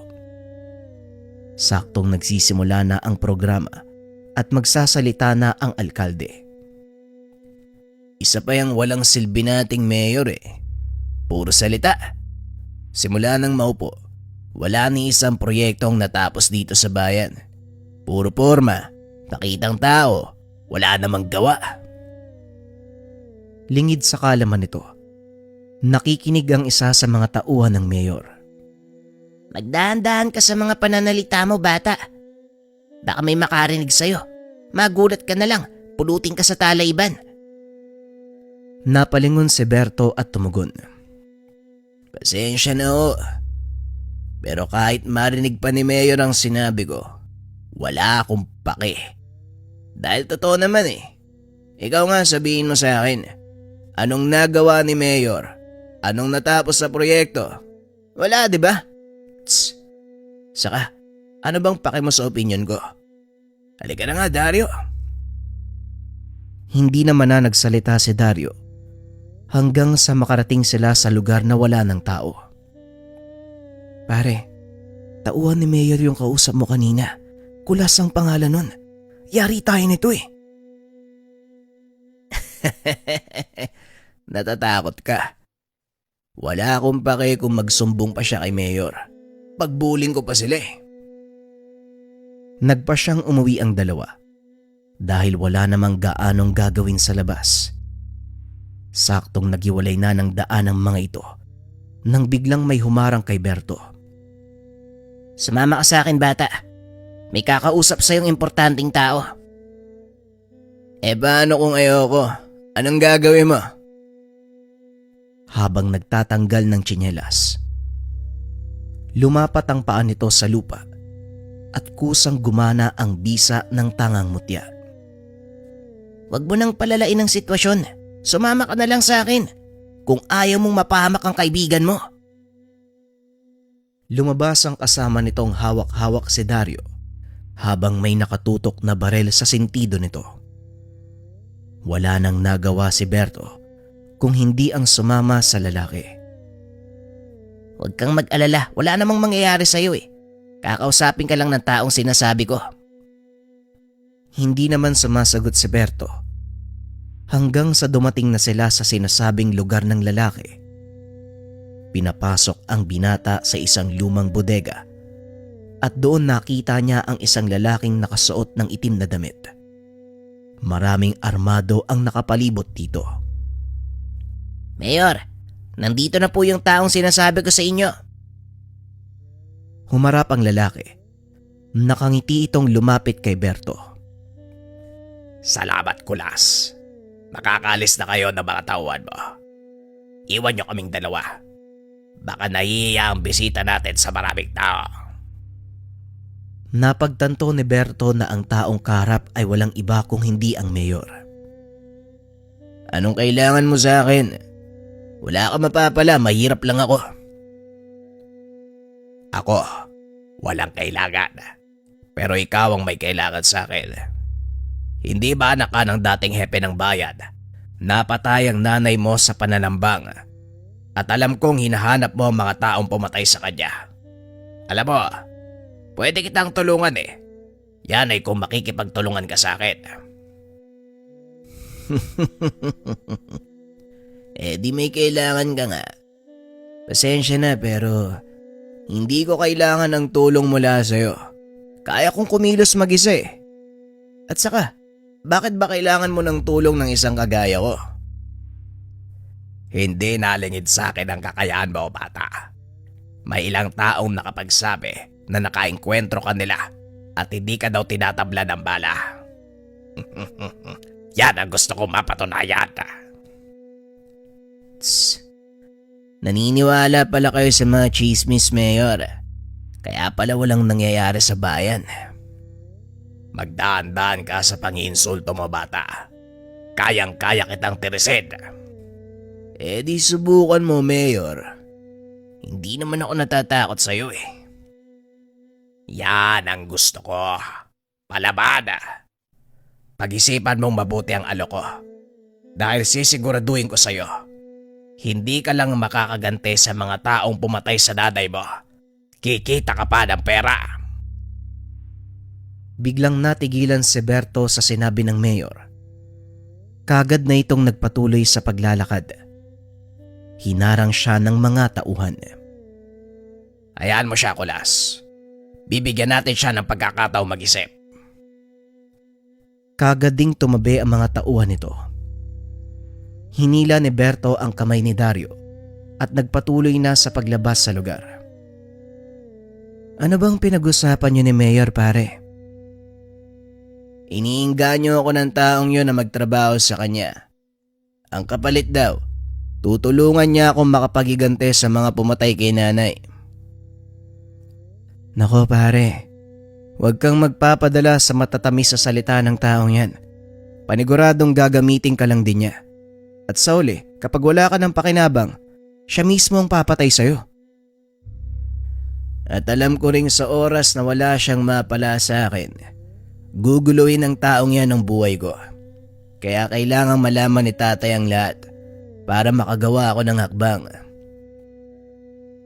Speaker 1: Saktong nagsisimula na ang programa at magsasalita na ang alkalde.
Speaker 2: Isa pa yung walang silbi nating mayor eh. Puro salita. Simula nang maupo, wala ni isang proyektong natapos dito sa bayan. Puro porma, nakitang tao, wala namang gawa.
Speaker 1: Lingid sa kalaman nito, nakikinig ang isa sa mga tauhan ng mayor.
Speaker 4: Magdahan-dahan ka sa mga pananalita mo, bata. Baka may makarinig sa'yo. Magulat ka na lang, pulutin ka sa talayban.
Speaker 1: Napalingon si Berto at tumugon.
Speaker 2: Pasensya na ho. Pero kahit marinig pa ni Mayor ang sinabi ko, wala akong pake. Dahil totoo naman eh. Ikaw nga sabihin mo sa akin, anong nagawa ni Mayor? Anong natapos sa proyekto? Wala, di ba? Tss. Saka, ano bang pake mo sa opinion ko? Halika na nga, Dario.
Speaker 1: Hindi naman na nagsalita si Dario hanggang sa makarating sila sa lugar na wala ng tao.
Speaker 5: Pare, tauhan ni Mayor yung kausap mo kanina. Kulas ang pangalan nun. Yari tayo nito eh.
Speaker 2: Natatakot ka. Wala akong pake kung magsumbong pa siya kay Mayor. Pagbuling ko pa sila eh.
Speaker 1: Nagpa siyang umuwi ang dalawa dahil wala namang gaanong gagawin sa labas. Saktong nagiwalay na ng daan ang mga ito nang biglang may humarang kay Berto.
Speaker 4: Sumama ka sa akin, bata. May kakausap sa'yong importanteng tao.
Speaker 2: Eh paano kung ayoko? Anong gagawin mo?
Speaker 1: Habang nagtatanggal ng tsinelas, lumapat ang paa nito sa lupa at kusang gumana ang bisa ng tangang mutya.
Speaker 4: Huwag mo nang palalain ang sitwasyon. Sumama ka na lang sa akin kung ayaw mong mapahamak ang kaibigan mo.
Speaker 1: Lumabas ang kasama nitong hawak-hawak si Dario habang may nakatutok na barel sa sentido nito. Wala nang nagawa si Berto kung hindi ang sumama sa lalaki.
Speaker 4: Huwag kang mag-alala, wala namang mangyayari sa'yo eh. Kakausapin ka lang ng taong sinasabi ko.
Speaker 1: Hindi naman sumasagot si Berto hanggang sa dumating na sila sa sinasabing lugar ng lalaki. Pinapasok ang binata sa isang lumang bodega at doon nakita niya ang isang lalaking nakasuot ng itim na damit. Maraming armado ang nakapalibot dito.
Speaker 4: Mayor, nandito na po yung taong sinasabi ko sa inyo.
Speaker 1: Humarap ang lalaki. Nakangiti itong lumapit kay Berto.
Speaker 2: Salamat, Kulas. Makakalis na kayo ng mga tauhan mo. Iwan niyo kaming dalawa. Baka nahihiya ang bisita natin sa maraming tao.
Speaker 1: Napagtanto ni Berto na ang taong kaharap ay walang iba kung hindi ang mayor.
Speaker 5: Anong kailangan mo sa akin? Wala ka mapapala, mahirap lang ako.
Speaker 2: Ako, walang kailangan. Pero ikaw ang may kailangan sa akin. Hindi ba anak ka ng dating hepe ng bayan? Napatay ang nanay mo sa pananambang. At alam kong hinahanap mo ang mga taong pumatay sa kanya. Alam mo, pwede kitang tulungan eh. Yan ay kung makikipagtulungan ka sa akin.
Speaker 5: Di may kailangan ka nga. Pasensya na pero hindi ko kailangan ng tulong mula sa'yo. Kaya kong kumilos mag-isa eh. At saka, bakit ba kailangan mo ng tulong ng isang kagaya ko?
Speaker 2: Hindi nalingid sa akin ang kakayahan mo, bata. May ilang taong nakapagsabi na nakaengkwentro ka nila at hindi ka daw tinatabla ng bala. Yan ang gusto kong mapatunayan.
Speaker 5: Tss. Naniniwala pala kayo sa mga chismis, Mayor. Kaya pala walang nangyayari sa bayan.
Speaker 2: Magdaan-daan ka sa panginsulto mo, bata. Kayang-kaya kitang tirisin.
Speaker 5: Di subukan mo, Mayor. Hindi naman ako natatakot sa'yo eh.
Speaker 2: Yan ang gusto ko. Palaban. Pag-isipan mong mabuti ang alok ko. Dahil sisiguraduhin ko sa'yo, hindi ka lang makakagante sa mga taong pumatay sa nanay mo. Kikita ka pa ng pera.
Speaker 1: Biglang natigilan si Berto sa sinabi ng mayor. Kagad na itong nagpatuloy sa paglalakad. Hinarang siya ng mga tauhan.
Speaker 2: Hayaan mo siya, Kulas. Bibigyan natin siya ng pagkakataong mag-isip.
Speaker 1: Kagad ding tumabi ang mga tauhan nito. Hinila ni Berto ang kamay ni Dario at nagpatuloy na sa paglabas sa lugar. Ano bang pinag-usapan niyo ni Mayor, pare?
Speaker 5: Iniinganyo ako ng taong yun na magtrabaho sa kanya. Ang kapalit daw, tutulungan niya akong makapagigante sa mga pumatay kay nanay.
Speaker 1: Nako pare, huwag kang magpapadala sa matatamis sa salita ng taong yan. Paniguradong gagamitin ka lang din niya. At sa uli, kapag wala ka ng pakinabang, siya mismo ang papatay sa'yo.
Speaker 5: At alam ko ring sa oras na wala siyang mapala sa akin, guguluhin ng taong yan ang buhay ko. Kaya kailangang malaman ni tatay ang lahat para makagawa ako ng hakbang.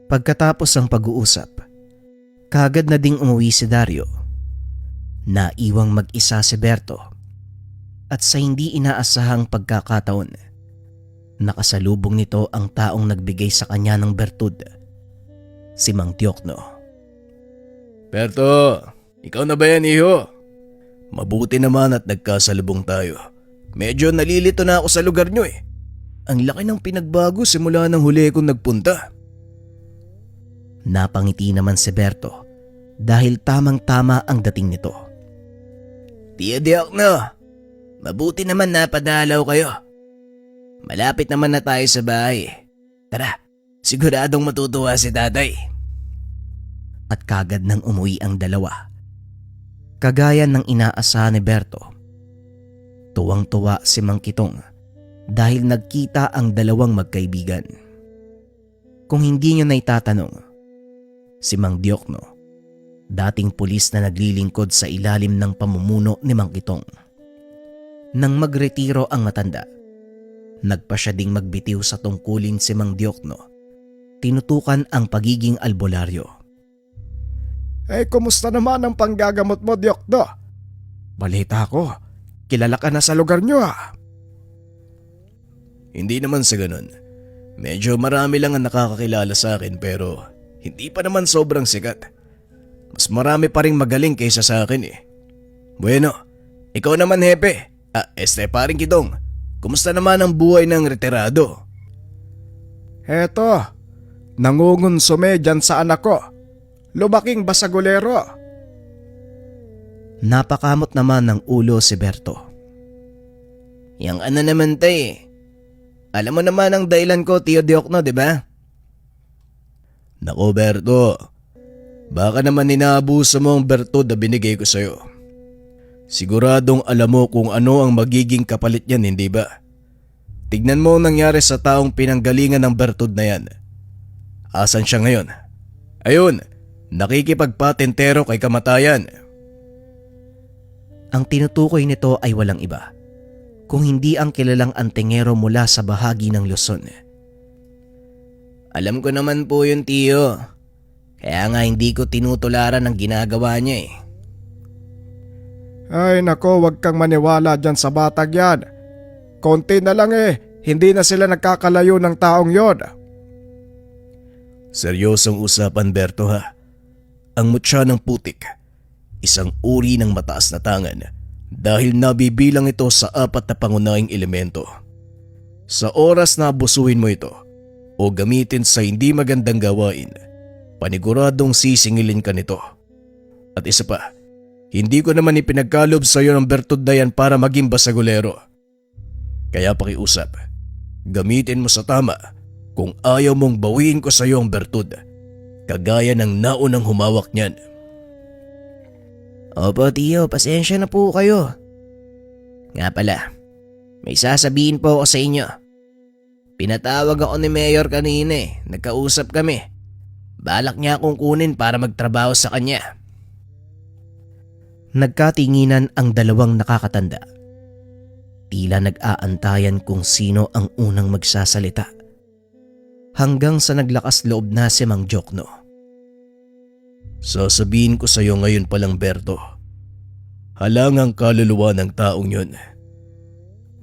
Speaker 1: Pagkatapos ng pag-uusap, kagad na ding umuwi si Dario. Naiwang mag-isa si Berto at sa hindi inaasahang pagkakataon, nakasalubong nito ang taong nagbigay sa kanya ng bertud, si Mang Diokno.
Speaker 5: Berto, ikaw na ba yan, iho? Mabuti naman at nagkasalubong tayo. Medyo nalilito na ako sa lugar nyo eh. Ang laki ng pinagbago simula nang huli kong nagpunta.
Speaker 1: Napangiti naman si Berto dahil tamang-tama ang dating nito.
Speaker 5: Tiya Diokno, mabuti naman napadalaw kayo. Malapit naman na tayo sa bahay. Tara, siguradong matutuwa si tatay.
Speaker 1: At kagad nang umuwi ang dalawa. Kagaya ng inaasahan ni Berto, tuwang-tuwa si Mang Kitong dahil nagkita ang dalawang magkaibigan. Kung hindi nyo na itatanong, si Mang Diokno, dating pulis na naglilingkod sa ilalim ng pamumuno ni Mang Kitong. Nang magretiro ang matanda, nagpa siya ding magbitiw sa tungkulin si Mang Diokno. Tinutukan ang pagiging albularyo.
Speaker 3: Kumusta naman ang panggagamot mo, Diokno? Balita ko, kilala ka na sa lugar nyo ah.
Speaker 5: Hindi naman sa ganun. Medyo marami lang ang nakakakilala sa akin pero hindi pa naman sobrang sikat. Mas marami pa ring magaling kaysa sa akin eh. Bueno, ikaw naman hepe. Paring Kitong, kumusta naman ang buhay ng retirado?
Speaker 3: Heto, nangungonsume dyan sa anak ko. Lumaking basagulero.
Speaker 1: Napakamot naman ng ulo si Berto.
Speaker 5: Yang ano naman tay. Alam mo naman ang dahilan ko, Tio Diokno, di ba? Nako Berto, baka naman inaabuso mo ang bertud na binigay ko sa'yo. Siguradong alam mo kung ano ang magiging kapalit niyan, hindi ba? Tignan mo ang nangyari sa taong pinanggalingan ng Bertud na yan. Asan siya ngayon? Ayun, nakikipagpatentero kay kamatayan.
Speaker 1: Ang tinutukoy nito ay walang iba, kung hindi ang kilalang antingero mula sa bahagi ng Luzon.
Speaker 5: Alam ko naman po yun, tiyo. Kaya nga hindi ko tinutularan ang ginagawa niya eh.
Speaker 3: Ay nako, wag kang maniwala dyan sa batag yan. Konti na lang hindi na sila nagkakalayo ng taong yon.
Speaker 5: Seryosong usapan, Berto ha. Ang mutya ng putik, isang uri ng mataas na tangan dahil nabibilang ito sa 4 na pangunahing elemento. Sa oras na abusuhin mo ito o gamitin sa hindi magandang gawain, paniguradong sisingilin ka nito. At isa pa, hindi ko naman ipinagkalob sa iyo ng Bertud na yan para maging basagulero. Kaya pakiusap, gamitin mo sa tama kung ayaw mong bawiin ko sa iyo ang Bertud, kagaya ng naunang humawak niyan.
Speaker 4: Opo tiyo, pasensya na po kayo. Nga pala, may sasabihin po ako sa inyo. Pinatawag ako ni Mayor kanina nagkausap kami. Balak niya akong kunin para magtrabaho sa kanya.
Speaker 1: Nagkatinginan ang dalawang nakakatanda. Tila nag-aantayan kung sino ang unang magsasalita. Hanggang sa naglakas loob na si Mang Jokno.
Speaker 5: Sasabihin ko sa iyo ngayon palang, Berto. Halangang kaluluwa ng taong yun.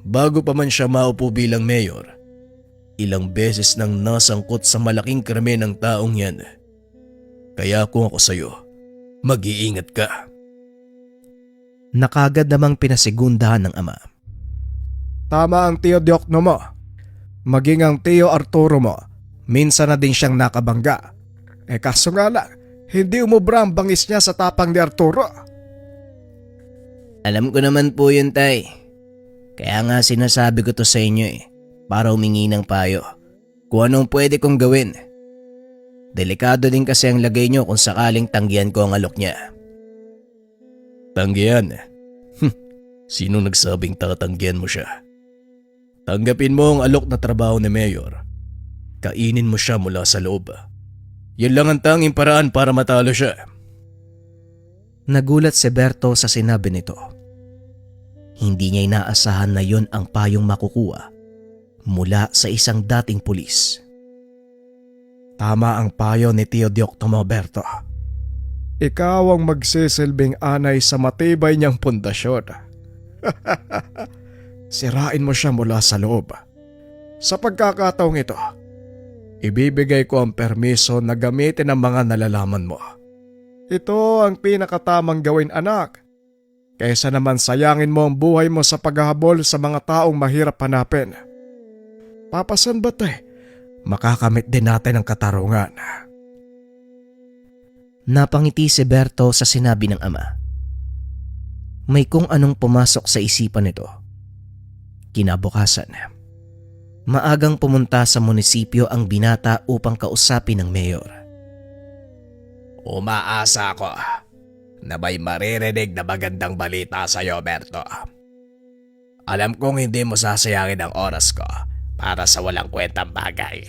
Speaker 5: Bago pa man siya maupo bilang mayor, ilang beses nang nasangkot sa malaking krimen ng taong yan. Kaya kung ako sa iyo, mag-iingat ka.
Speaker 1: Nakagad namang pinasigundahan ng ama.
Speaker 3: Tama ang Tio Diokno mo. Maging ang Tio Arturo mo, minsan na din siyang nakabangga. Kaso nga lang, hindi umubra ang bangis niya sa tapang ni Arturo.
Speaker 4: Alam ko naman po yun, tay. Kaya nga sinasabi ko to sa inyo para humingi ng payo. Kung anong pwede kong gawin. Delikado din kasi ang lagay nyo kung sakaling tanggihan ko ang alok niya.
Speaker 5: Tanggihan? Sino nagsabing tatanggihan mo siya? Tanggapin mo ang alok na trabaho ni Mayor. Kainin mo siya mula sa loob. Yan lang ang tanging paraan para matalo siya.
Speaker 1: Nagulat si Berto sa sinabi nito. Hindi niya inaasahan na yon ang payong makukuha mula sa isang dating pulis.
Speaker 3: Tama ang payo ni Tio Diokno, Berto. Ikaw ang magsisilbing anay sa matibay niyang pundasyon. Sirain mo siya mula sa loob. Sa pagkakataong ito, ibibigay ko ang permiso na gamitin ang mga nalalaman mo. Ito ang pinakatamang gawin, anak. Kaysa naman sayangin mo ang buhay mo sa paghahabol sa mga taong mahirap hanapin. Papasan ba't makakamit din natin ang katarungan.
Speaker 1: Napangiti si Berto sa sinabi ng ama. May kung anong pumasok sa isipan nito. Kinabukasan, maagang pumunta sa munisipyo ang binata upang kausapin ng mayor.
Speaker 2: Umaasa ako na may maririnig na magandang balita sa iyo, Berto. Alam kong hindi mo sasayangin ang oras ko para sa walang kwentang bagay.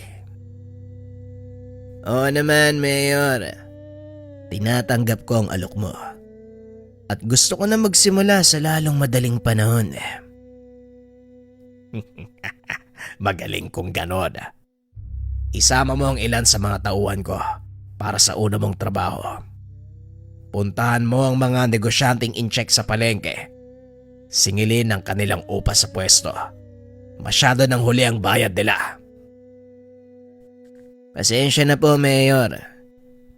Speaker 4: Oo naman, Mayor. Tinatanggap ko ang alok mo. At gusto ko na magsimula sa lalong madaling panahon.
Speaker 2: Magaling kong ganon. Isama mo ang ilan sa mga tauhan ko para sa una mong trabaho. Puntahan mo ang mga negosyanteng in-check sa palengke. Singilin ang kanilang upa sa pwesto. Masyado nang huli ang bayad nila.
Speaker 4: Pasensya na po, Mayor.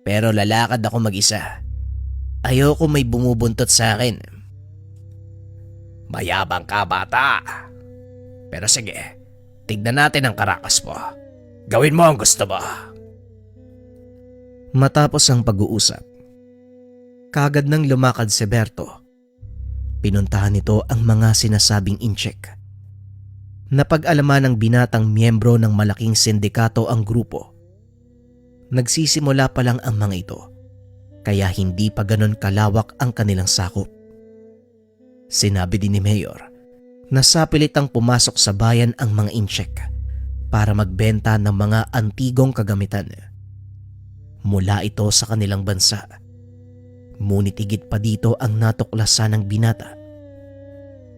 Speaker 4: Pero lalakad ako mag-isa. Ayoko may bumubuntot sa akin.
Speaker 2: Mayabang ka, bata. Pero sige, tignan natin ang karakas mo. Gawin mo ang gusto mo.
Speaker 1: Matapos ang pag-uusap, kagad nang lumakad si Berto. Pinuntahan nito ang mga sinasabing in-check. Napag-alaman ng binatang miyembro ng malaking sindikato ang grupo. Nagsisimula pa lang ang mga ito, kaya hindi pa ganon kalawak ang kanilang sakop. Sinabi din ni Mayor Nasapilitang pumasok sa bayan ang mga incheck para magbenta ng mga antigong kagamitan. Mula ito sa kanilang bansa. Ngunit higit pa dito ang natuklasan ng binata.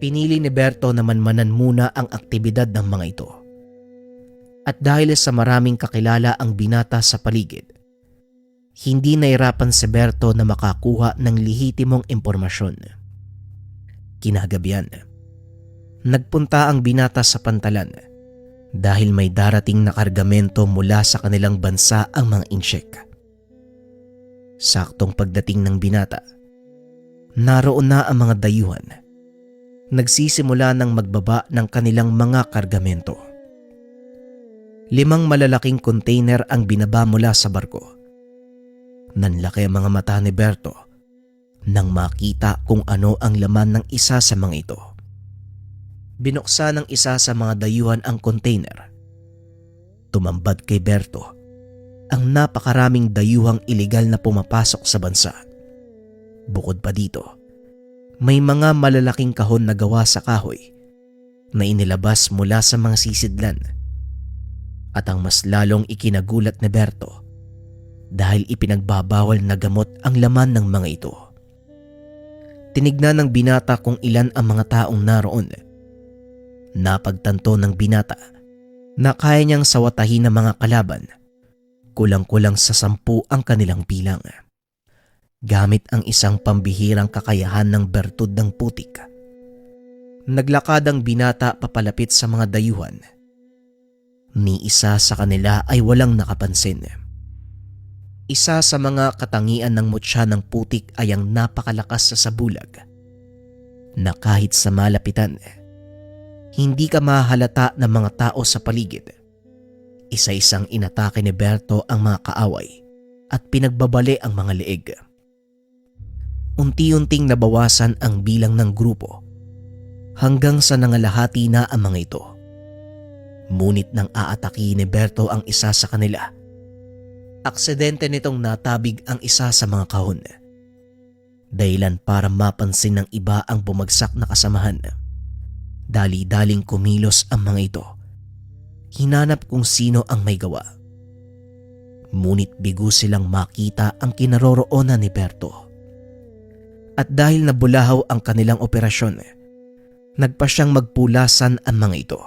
Speaker 1: Pinili ni Berto na manmanan muna ang aktibidad ng mga ito. At dahil sa maraming kakilala ang binata sa paligid, hindi nahirapan si Berto na makakuha ng lehitimong impormasyon. Kinagabihan, nagpunta ang binata sa pantalan dahil may darating na kargamento mula sa kanilang bansa ang mga incheck. Saktong pagdating ng binata, naroon na ang mga dayuhan. Nagsisimula ng magbaba ng kanilang mga kargamento. 5 malalaking container ang binaba mula sa barko. Nanlaki ang mga mata ni Berto nang makita kung ano ang laman ng isa sa mga ito. Binuksan ng isa sa mga dayuhan ang container. Tumambad kay Berto ang napakaraming dayuhang iligal na pumapasok sa bansa. Bukod pa dito, may mga malalaking kahon na gawa sa kahoy na inilabas mula sa mga sisidlan. At ang mas lalong ikinagulat ni Berto dahil ipinagbabawal na gamot ang laman ng mga ito. Tinignan ng binata kung ilan ang mga taong naroon. Napagtanto ng binata na kaya niyang sawatahin ng mga kalaban. Kulang-kulang sa 10 ang kanilang bilang. Gamit ang isang pambihirang kakayahan ng bertud ng putik. Naglakad ang binata papalapit sa mga dayuhan. Ni isa sa kanila ay walang nakapansin. Isa sa mga katangian ng mutya ng putik ay ang napakalakas sa sabulag na kahit sa malapitan, hindi ka mahalata ng mga tao sa paligid. Isa-isang inatake ni Berto ang mga kaaway at pinagbabali ang mga leeg. Unti-unting nabawasan ang bilang ng grupo hanggang sa nangalahati na ang mga ito. Ngunit nang aatake ni Berto ang isa sa kanila, aksidente nitong natabig ang isa sa mga kahon. Dahilan para mapansin ng iba ang bumagsak na kasamahan. Dali-daling kumilos ang mga ito. Hinanap kung sino ang may gawa. Ngunit bigo silang makita ang kinaroroonan ni Berto. At dahil nabulahaw ang kanilang operasyon, nagpa siyang magpulasan ang mga ito.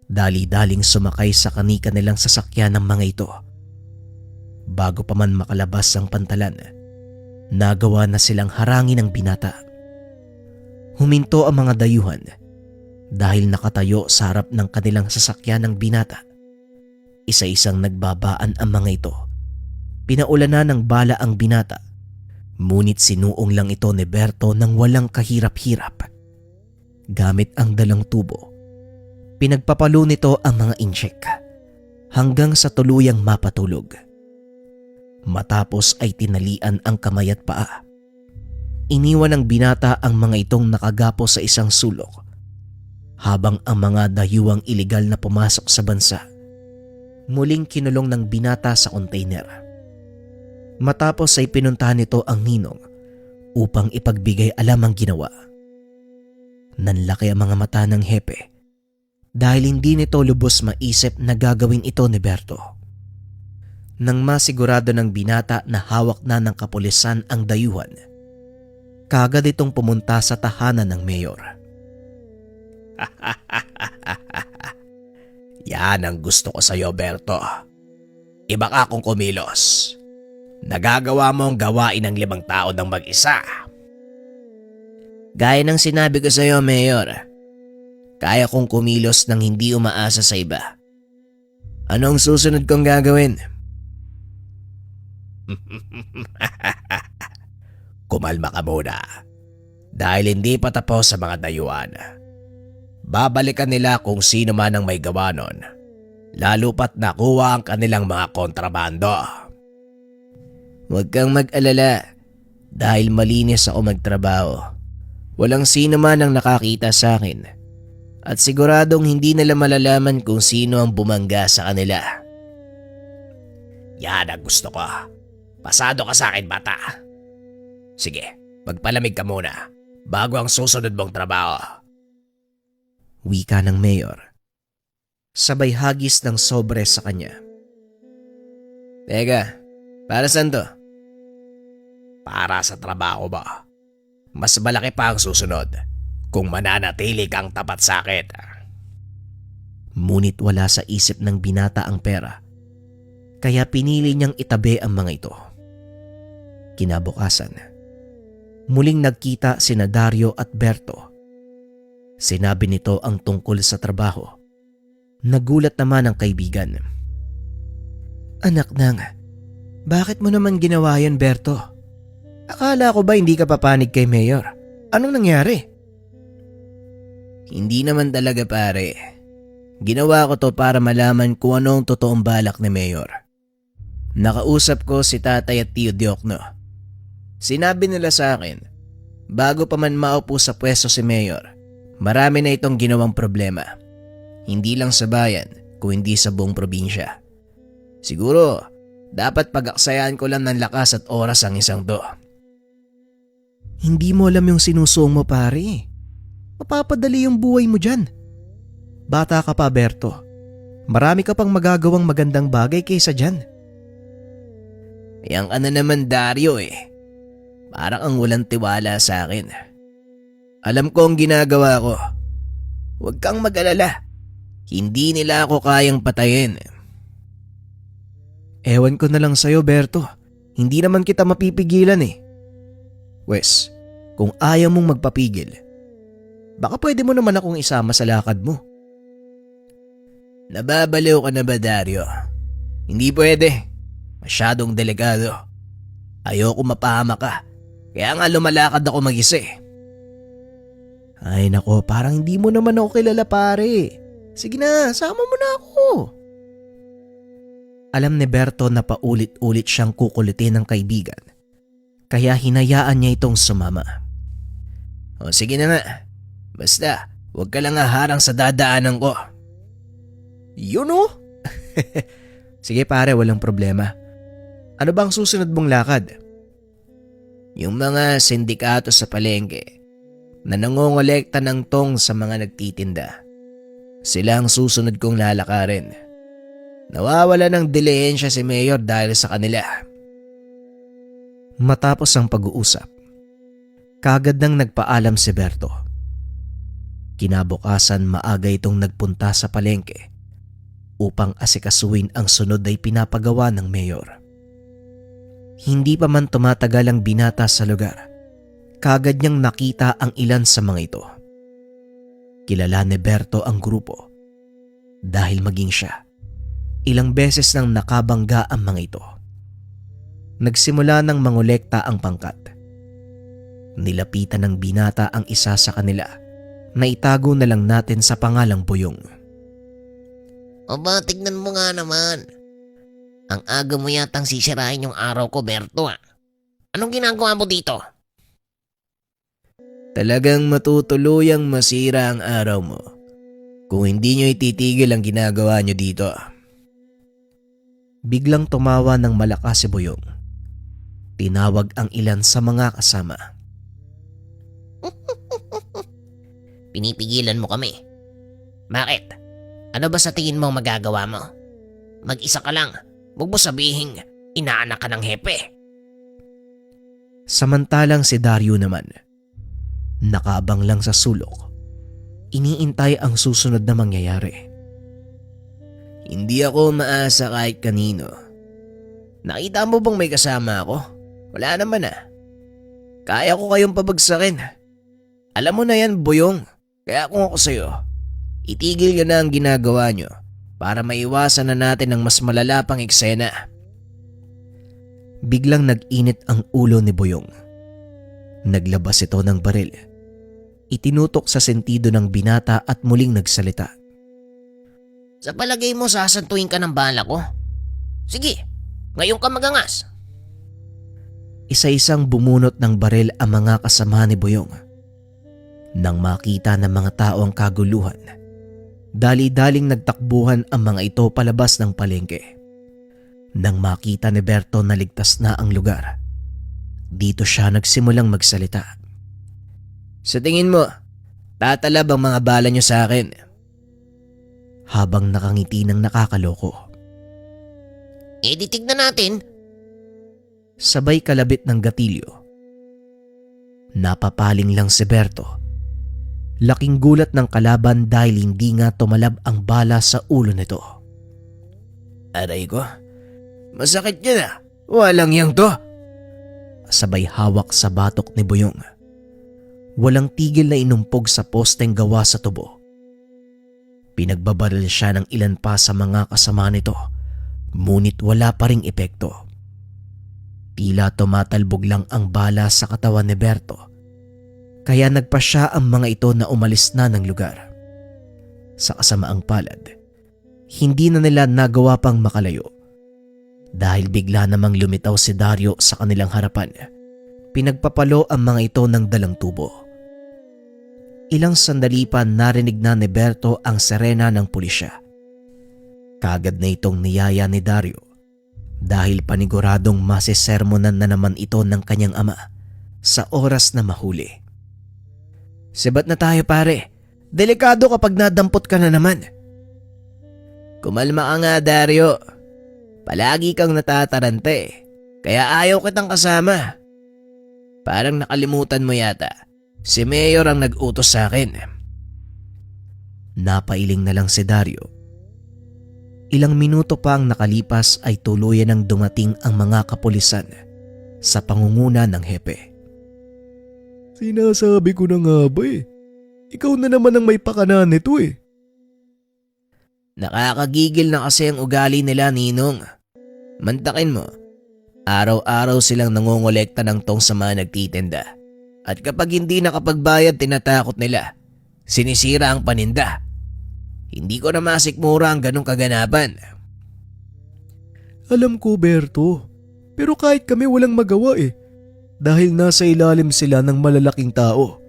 Speaker 1: Dali-daling sumakay sa kani-kanilang sasakyan ng mga ito. Bago pa man makalabas ang pantalan, nagawa na silang harangin ng binata. Huminto ang mga dayuhan dahil nakatayo sa harap ng kanilang sasakyan ng binata. Isa-isang nagbabaan ang mga ito. Pinaulanan ng bala ang binata, ngunit sinuong lang ito ni Berto ng walang kahirap-hirap. Gamit ang dalang tubo, pinagpapalo nito ang mga incheck hanggang sa tuluyang mapatulog. Matapos ay tinalian ang kamay at paa. Iniwan ng binata ang mga itong nakagapo sa isang sulok habang ang mga dayuhang iligal na pumasok sa bansa muling kinulong ng binata sa container. Matapos ay pinuntahan nito ang ninong upang ipagbigay alam ang ginawa. Nanlaki ang mga mata ng hepe dahil hindi nito lubos maisip na gagawin ito ni Berto. Nang masigurado ng binata na hawak na ng kapulisan ang dayuhan, kagad itong pumunta sa tahanan ng mayor.
Speaker 2: Yan ang gusto ko sa iyo, Berto. Iba ka kung kumilos. Nagagawa mo ang gawain ng 5 tao ng mag-isa.
Speaker 4: Gaya ng sinabi ko sa iyo, Mayor, kaya kong kumilos nang hindi umaasa sa iba.
Speaker 5: Anong susunod kong gagawin?
Speaker 2: Kumalma ka muna. Dahil hindi pa tapos sa mga dayuhan. Babalikan nila kung sino man ang may gawa nun, lalo pat nakuha ang kanilang mga kontrabando.
Speaker 5: Huwag kang mag-alala dahil malinis ako magtrabaho. Walang sino man ang nakakita sa akin at siguradong hindi nila malalaman kung sino ang bumangga sa kanila.
Speaker 2: Yan ang gusto ko. Pasado ka sa akin, bata. Sige, magpalamig ka muna bago ang susunod mong trabaho.
Speaker 1: Wika ng mayor. Sabay hagis ng sobre sa kanya.
Speaker 5: Teka, para saan to?
Speaker 2: Para sa trabaho ba? Mas malaki pa ang susunod kung mananatili kang tapat sa akin.
Speaker 1: Ngunit wala sa isip ng binata ang pera, kaya pinili niyang itabi ang mga ito. Kinabukasan, muling nagkita sina Dario at Berto. Sinabi nito ang tungkol sa trabaho. Nagulat naman ang kaibigan. Anak nang, bakit mo naman ginawa yan, Berto? Akala ko ba hindi ka papanig kay Mayor? Anong nangyari?
Speaker 5: Hindi naman talaga pare. Ginawa ko to para malaman kung ano ang totoong balak ni Mayor. Nakausap ko si tatay at tiyo Diokno. Sinabi nila sa akin, bago pa man maupo sa pwesto si Mayor, marami na itong ginawang problema. Hindi lang sa bayan, kung hindi sa buong probinsya. Siguro, dapat pag-aksayan ko lang ng lakas at oras ang isang to.
Speaker 1: Hindi mo alam yung sinusuong mo, pare. Mapapadali yung buhay mo dyan. Bata ka pa, Berto. Marami ka pang magagawang magandang bagay kaysa dyan.
Speaker 5: Yang ano naman Dario eh. Parang ang walang tiwala sa akin. Alam ko ang ginagawa ko. Huwag kang mag-alala. Hindi nila ako kayang patayin.
Speaker 1: Ewan ko na lang sa'yo, Berto. Hindi naman kita mapipigilan eh. Wes, kung ayaw mong magpapigil, baka pwede mo naman akong isama sa lakad mo.
Speaker 5: Nababaliw ka na ba, Dario? Hindi pwede. Masyadong delikado. Ayoko mapahama ka. Kaya nga lumalakad ako mag-isa eh.
Speaker 1: Ay nako, parang hindi mo naman ako kilala, pare. Sige na, sama mo na ako. Alam ni Berto na paulit-ulit siyang kukulitin ng kaibigan, kaya hinayaan niya itong sumama.
Speaker 5: O sige na nga. Basta, huwag ka lang haharang sa dadaanan ko.
Speaker 1: Yun oh. Sige pare, walang problema. Ano bang susunod mong lakad?
Speaker 5: Yung mga sindikato sa palengke na nangongolekta ng tong sa mga nagtitinda. Sila ang susunod kong lalakarin. Nawawala ng dilihensya si Mayor dahil sa kanila.
Speaker 1: Matapos ang pag-uusap, kagad nang nagpaalam si Berto. Kinabukasan maaga itong nagpunta sa palengke upang asikasuhin ang sunod ay pinapagawa ng Mayor. Hindi pa man tumatagal ang binata sa lugar, kagad niyang nakita ang ilan sa mga ito. Kilala ni Berto ang grupo dahil maging siya, ilang beses nang nakabangga ang mga ito. Nagsimula ng mangolekta ang pangkat. Nilapitan ng binata ang isa sa kanila na itago na lang natin sa pangalang Buyong.
Speaker 4: Aba, tignan mo nga naman. Ang aga mo yatang sisirain yung araw ko, Berto ah. Anong ginagawa mo dito?
Speaker 5: Talagang matutuluyang masira ang araw mo kung hindi nyo ititigil ang ginagawa nyo dito.
Speaker 1: Biglang tumawa ng malakas si Buyong. Tinawag ang ilan sa mga kasama.
Speaker 4: Pinipigilan mo kami. Bakit? Ano ba sa tingin mo magagawa mo? Mag-isa ka lang. Huwag mo sabihing inaanak ka ng hepe.
Speaker 1: Samantalang si Dario naman, nakaabang lang sa sulok. Iniintay ang susunod na mangyayari.
Speaker 5: Hindi ako maasa kahit kanino. Nakita mo bang may kasama ako? Wala naman ah. Kaya ko kayong pabagsakin. Alam mo na yan, Buyong. Kaya kung ako sa'yo, itigil nyo na ang ginagawa nyo para maiwasan na natin ang mas malala pang eksena.
Speaker 1: Biglang nag-init ang ulo ni Buyong. Naglabas ito ng baril. Itinutok sa sentido ng binata at muling nagsalita.
Speaker 4: Sa palagay mo sasantuin ka ng bala ko? Sige, ngayon ka magangas.
Speaker 1: Isa-isang bumunot ng baril ang mga kasama ni Buyong. Nang makita ng mga tao ang kaguluhan, dali-daling nagtakbuhan ang mga ito palabas ng palengke. Nang makita ni Berto na ligtas na ang lugar, dito siya nagsimulang magsalita.
Speaker 5: Sa tingin mo, Tatalab ang mga bala nyo sa akin.
Speaker 1: Habang nakangiti ng nakakaloko.
Speaker 4: Eh di tignan natin.
Speaker 1: Sabay kalabit ng gatilyo. Napapaling lang si Berto. Laking gulat ng kalaban dahil hindi nga tumalab ang bala sa ulo nito.
Speaker 5: Aray ko, masakit yun ah. Walang yang to.
Speaker 1: Sabay hawak sa batok ni Boyong. Walang tigil na inumpog sa posteng gawa sa tubo. Pinagbabaril siya ng ilan pa sa mga kasama nito, ngunit wala pa ring epekto. Tila tumatalbog lang ang bala sa katawan ni Berto, kaya nagpasya ang mga ito na umalis na ng lugar. Sa kasamaang palad, hindi na nila nagawa pang makalayo. Dahil bigla namang lumitaw si Dario sa kanilang harapan, pinagpapalo ang mga ito ng dalang tubo. Ilang sandali pa narinig na ni Berto ang sirena ng pulisya. Kagad na itong niyaya ni Dario dahil paniguradong masisermonan na naman ito ng kanyang ama sa oras na mahuli.
Speaker 5: Sibat na tayo pare. Delikado kapag nadampot ka na naman. Kumalma ka nga Dario. Palagi kang natatarante, kaya ayaw kitang kasama. Parang nakalimutan mo yata, si Mayor ang nag-utos sa akin.
Speaker 1: Napailing na lang si Dario. Ilang minuto pa ang nakalipas ay tuluyan ng dumating ang mga kapulisan sa pangunguna ng hepe.
Speaker 3: Sinasabi ko na nga ba eh. Ikaw na naman ang may pakanan nito eh.
Speaker 5: Nakakagigil na kasi ang ugali nila, Ninong. Mantakin mo, araw-araw silang nangongolekta ng tong sa mga nagtitinda. At kapag hindi nakapagbayad, tinatakot nila. Sinisira ang paninda. Hindi ko na masikmura ang ganong kaganapan.
Speaker 3: Alam ko, Berto. Pero kahit kami walang magawa eh. Dahil nasa ilalim sila ng malalaking tao.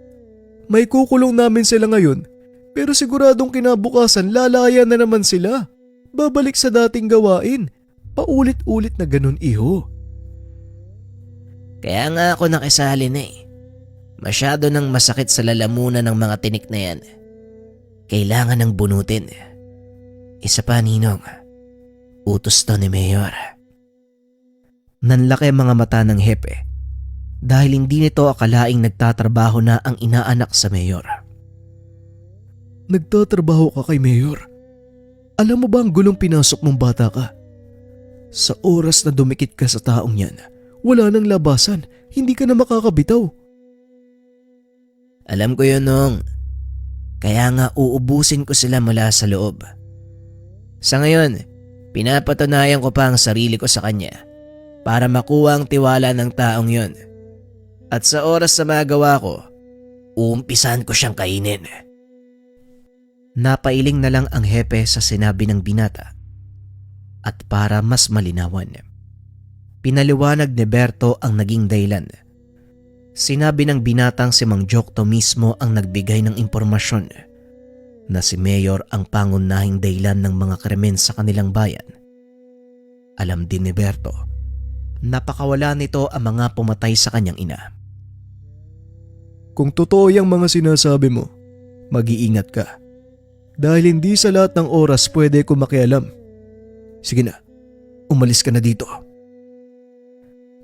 Speaker 3: May kukulong namin sila ngayon, pero siguradong kinabukasan lalaya na naman sila. Babalik sa dating gawain. Paulit-ulit na ganun, iho.
Speaker 5: Kaya nga ako nakisali na eh. Masyado nang masakit sa lalamunan ng mga tinik na yan. Kailangan ng bunutin. Isa pa, Ninong. Utos to ni Mayor.
Speaker 1: Nanlaki ang mga mata ng hepe dahil hindi nito akalaing nagtatrabaho na ang inaanak sa Mayor.
Speaker 3: Nagtatrabaho ka kay Mayor. Alam mo ba ang gulong pinasok mong bata ka? Sa oras na dumikit ka sa taong yan, wala nang labasan, hindi ka na makakabitaw.
Speaker 5: Alam ko yun, Nong. Kaya nga uubusin ko sila mula sa loob. Sa ngayon, pinapatunayan ko pa ang sarili ko sa kanya para makuha ang tiwala ng taong yon. At sa oras na magawa ko, uumpisan ko siyang kainin.
Speaker 1: Napailing na lang ang hepe sa sinabi ng binata. At para mas malinawan, pinaliwanag ni Berto ang naging dahilan. Sinabi ng binatang si Mang Jokto mismo ang nagbigay ng impormasyon na si Mayor ang pangunahing dahilan ng mga krimen sa kanilang bayan. Alam din ni Berto, napakawala nito ang mga pumatay sa kanyang ina.
Speaker 3: Kung totoo yung mga sinasabi mo, mag-iingat ka. Dahil hindi sa lahat ng oras pwede ko makialam. Sige na, umalis ka na dito.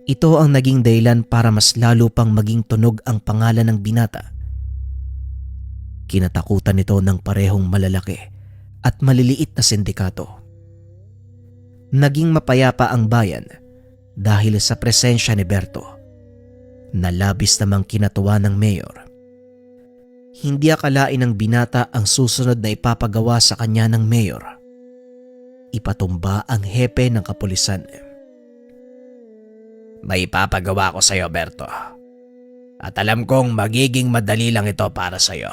Speaker 1: Ito ang naging dahilan para mas lalo pang maging tunog ang pangalan ng binata. Kinatakutan nito ng parehong malalaki at maliliit na sindikato. Naging mapayapa ang bayan dahil sa presensya ni Berto, na labis namang kinatuwa ng Mayor. Hindi akalain ng binata ang susunod na ipapagawa sa kanya ng Mayor. Ipatumba ang hepe ng kapulisan.
Speaker 2: May ipapagawa ko sa'yo, Berto. At alam kong magiging madali lang ito para sa'yo.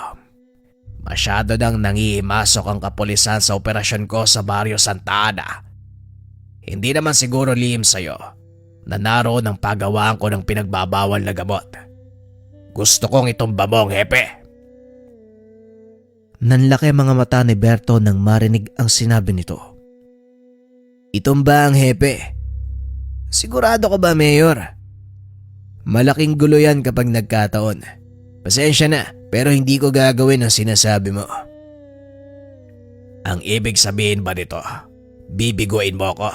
Speaker 2: Masyado nang nangihimasok ang kapulisan sa operasyon ko sa Barrio Santa Ana. Hindi naman siguro lihim sa'yo na naroon ang pagawaan ko ng pinagbabawal na gamot. Gusto kong itumba mo ang hepe.
Speaker 1: Nanlaki ang mga mata ni Berto nang marinig ang sinabi nito.
Speaker 5: Itumba ang hepe. Sigurado ka ba, Mayor? Malaking gulo yan kapag nagkataon. Pasensya na, Pero hindi ko gagawin ang sinasabi mo.
Speaker 2: Ang ibig sabihin ba nito, bibiguin mo ko?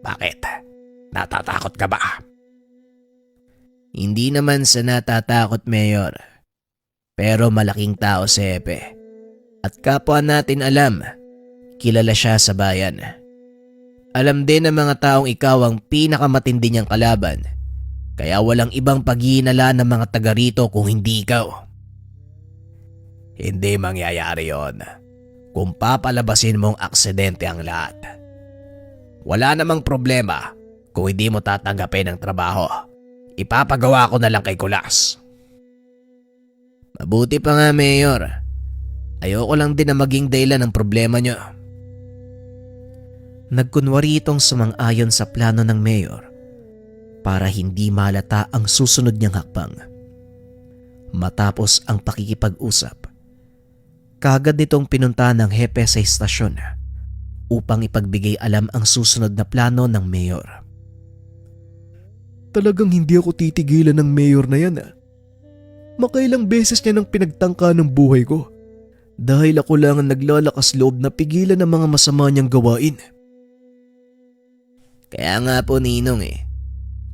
Speaker 2: Bakit? Natatakot ka ba?
Speaker 5: Hindi naman sa natatakot, Mayor. Pero malaking tao si Hepe. At kapwa natin alam, kilala siya sa bayan. Alam din ng mga taong ikaw ang pinakamatindi niyang kalaban. Kaya walang ibang paghihinala ng mga taga rito kung hindi ikaw.
Speaker 2: Hindi mangyayari yon kung papalabasin mong aksidente ang lahat. Wala namang problema kung hindi mo tatanggapin ang trabaho. Ipapagawa ko na lang kay Kulas.
Speaker 5: Mabuti pa nga, Mayor. Ayoko lang din na maging dahilan ng problema niyo.
Speaker 1: Nagkunwari itong sumang-ayon sa plano ng mayor para hindi malata ang susunod niyang hakbang. Matapos ang pakikipag-usap, kaagad nitong pinunta ng hepe sa istasyon upang ipagbigay alam ang susunod na plano ng mayor.
Speaker 3: Talagang hindi ako titigilan ng mayor na yan. Makailang beses niya nang pinagtangka ng buhay ko. Dahil ako lang ang naglalakas loob na pigilan ang mga masama niyang gawain.
Speaker 5: Kaya nga po, Ninong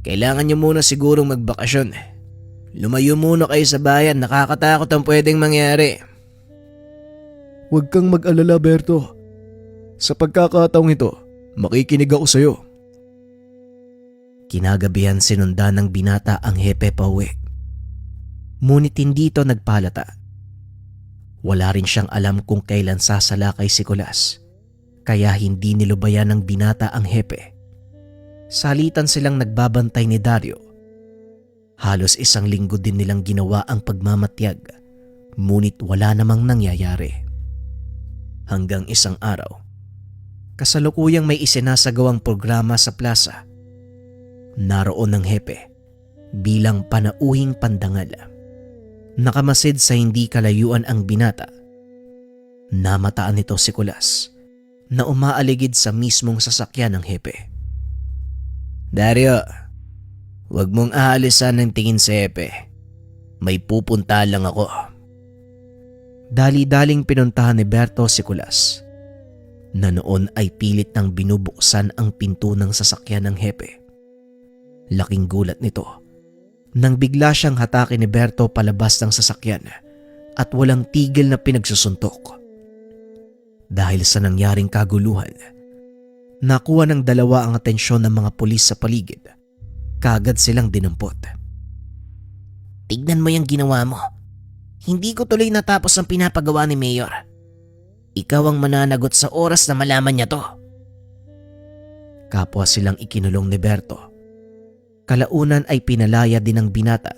Speaker 5: kailangan niyo muna sigurong magbakasyon. Lumayo muna kayo sa bayan, nakakatakot ang pwedeng mangyari.
Speaker 3: Huwag kang mag-alala, Berto. Sa pagkakataong ito, makikinig ako sa'yo.
Speaker 1: Kinagabihan sinundan ng binata ang hepe pauwi. Ngunit hindi ito nagpalata. Wala rin siyang alam kung kailan sasalakay si Kulas, kaya hindi nilubayan ng binata ang hepe. Salitan silang nagbabantay ni Dario. Halos 1 linggo din nilang ginawa ang pagmamatyag, ngunit wala namang nangyayari. Hanggang isang araw, kasalukuyang may isinasagawang programa sa plaza. Naroon ang hepe bilang panauhing pandangal. Nakamasid sa hindi kalayuan ang binata. Namataan nito si Kulas na umaaligid sa mismong sasakyan ng hepe.
Speaker 5: Dario, huwag mong aalisan ng tingin sa hepe. May pupunta lang ako.
Speaker 1: Dali-daling pinuntahan ni Berto si Kulas na noon ay pilit nang binubuksan ang pinto ng sasakyan ng hepe. Laking gulat nito nang bigla siyang hatakin ni Berto palabas ng sasakyan at walang tigil na pinagsusuntok. Dahil sa nangyaring kaguluhan, nakuha ng dalawa ang atensyon ng mga pulis sa paligid. Kaagad silang dinampot.
Speaker 4: Tignan mo yung ginawa mo. Hindi ko tuloy natapos ang pinapagawa ni Mayor. Ikaw ang mananagot sa oras na malaman niya to.
Speaker 1: Kapwa silang ikinulong ni Berto. Kalaunan ay pinalaya din ng binata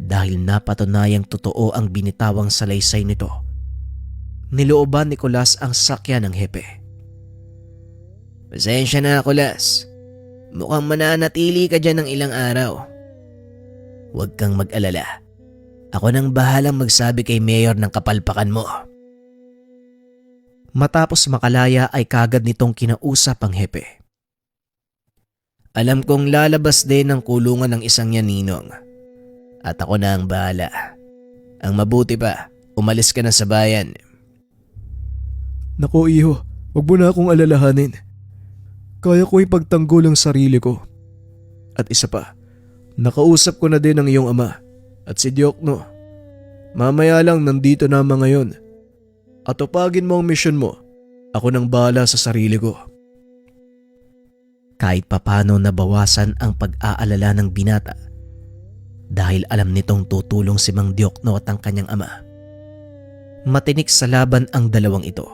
Speaker 1: dahil napatunayang totoo ang binitawang salaysay nito. Nilooban ni Kulas ang sakyan ng hepe.
Speaker 5: Pasensya na, Kulas. Mukhang mananatili ka dyan ng ilang araw. Huwag kang mag-alala. Ako nang bahalang magsabi kay Mayor ng kapalpakan mo.
Speaker 1: Matapos makalaya ay kagad nitong kinausap ang hepe.
Speaker 5: Alam kong lalabas din ng kulungan ng isang yan, Ninong. At ako na ang bahala. Ang mabuti pa, umalis ka na sa bayan.
Speaker 3: Nako iho, wag mo na akong alalahanin. Kaya ko ipagtanggol ang sarili ko. At isa pa, nakausap ko na din ang iyong ama at si Diokno. Mamaya lang nandito na mga ngayon. At tupagin mo ang misyon mo. Ako nang bahala sa sarili ko.
Speaker 1: Kahit papano nabawasan ang pag-aalala ng binata dahil alam nitong tutulong si Mang Diokno at ang kanyang ama. Matinik sa laban ang dalawang ito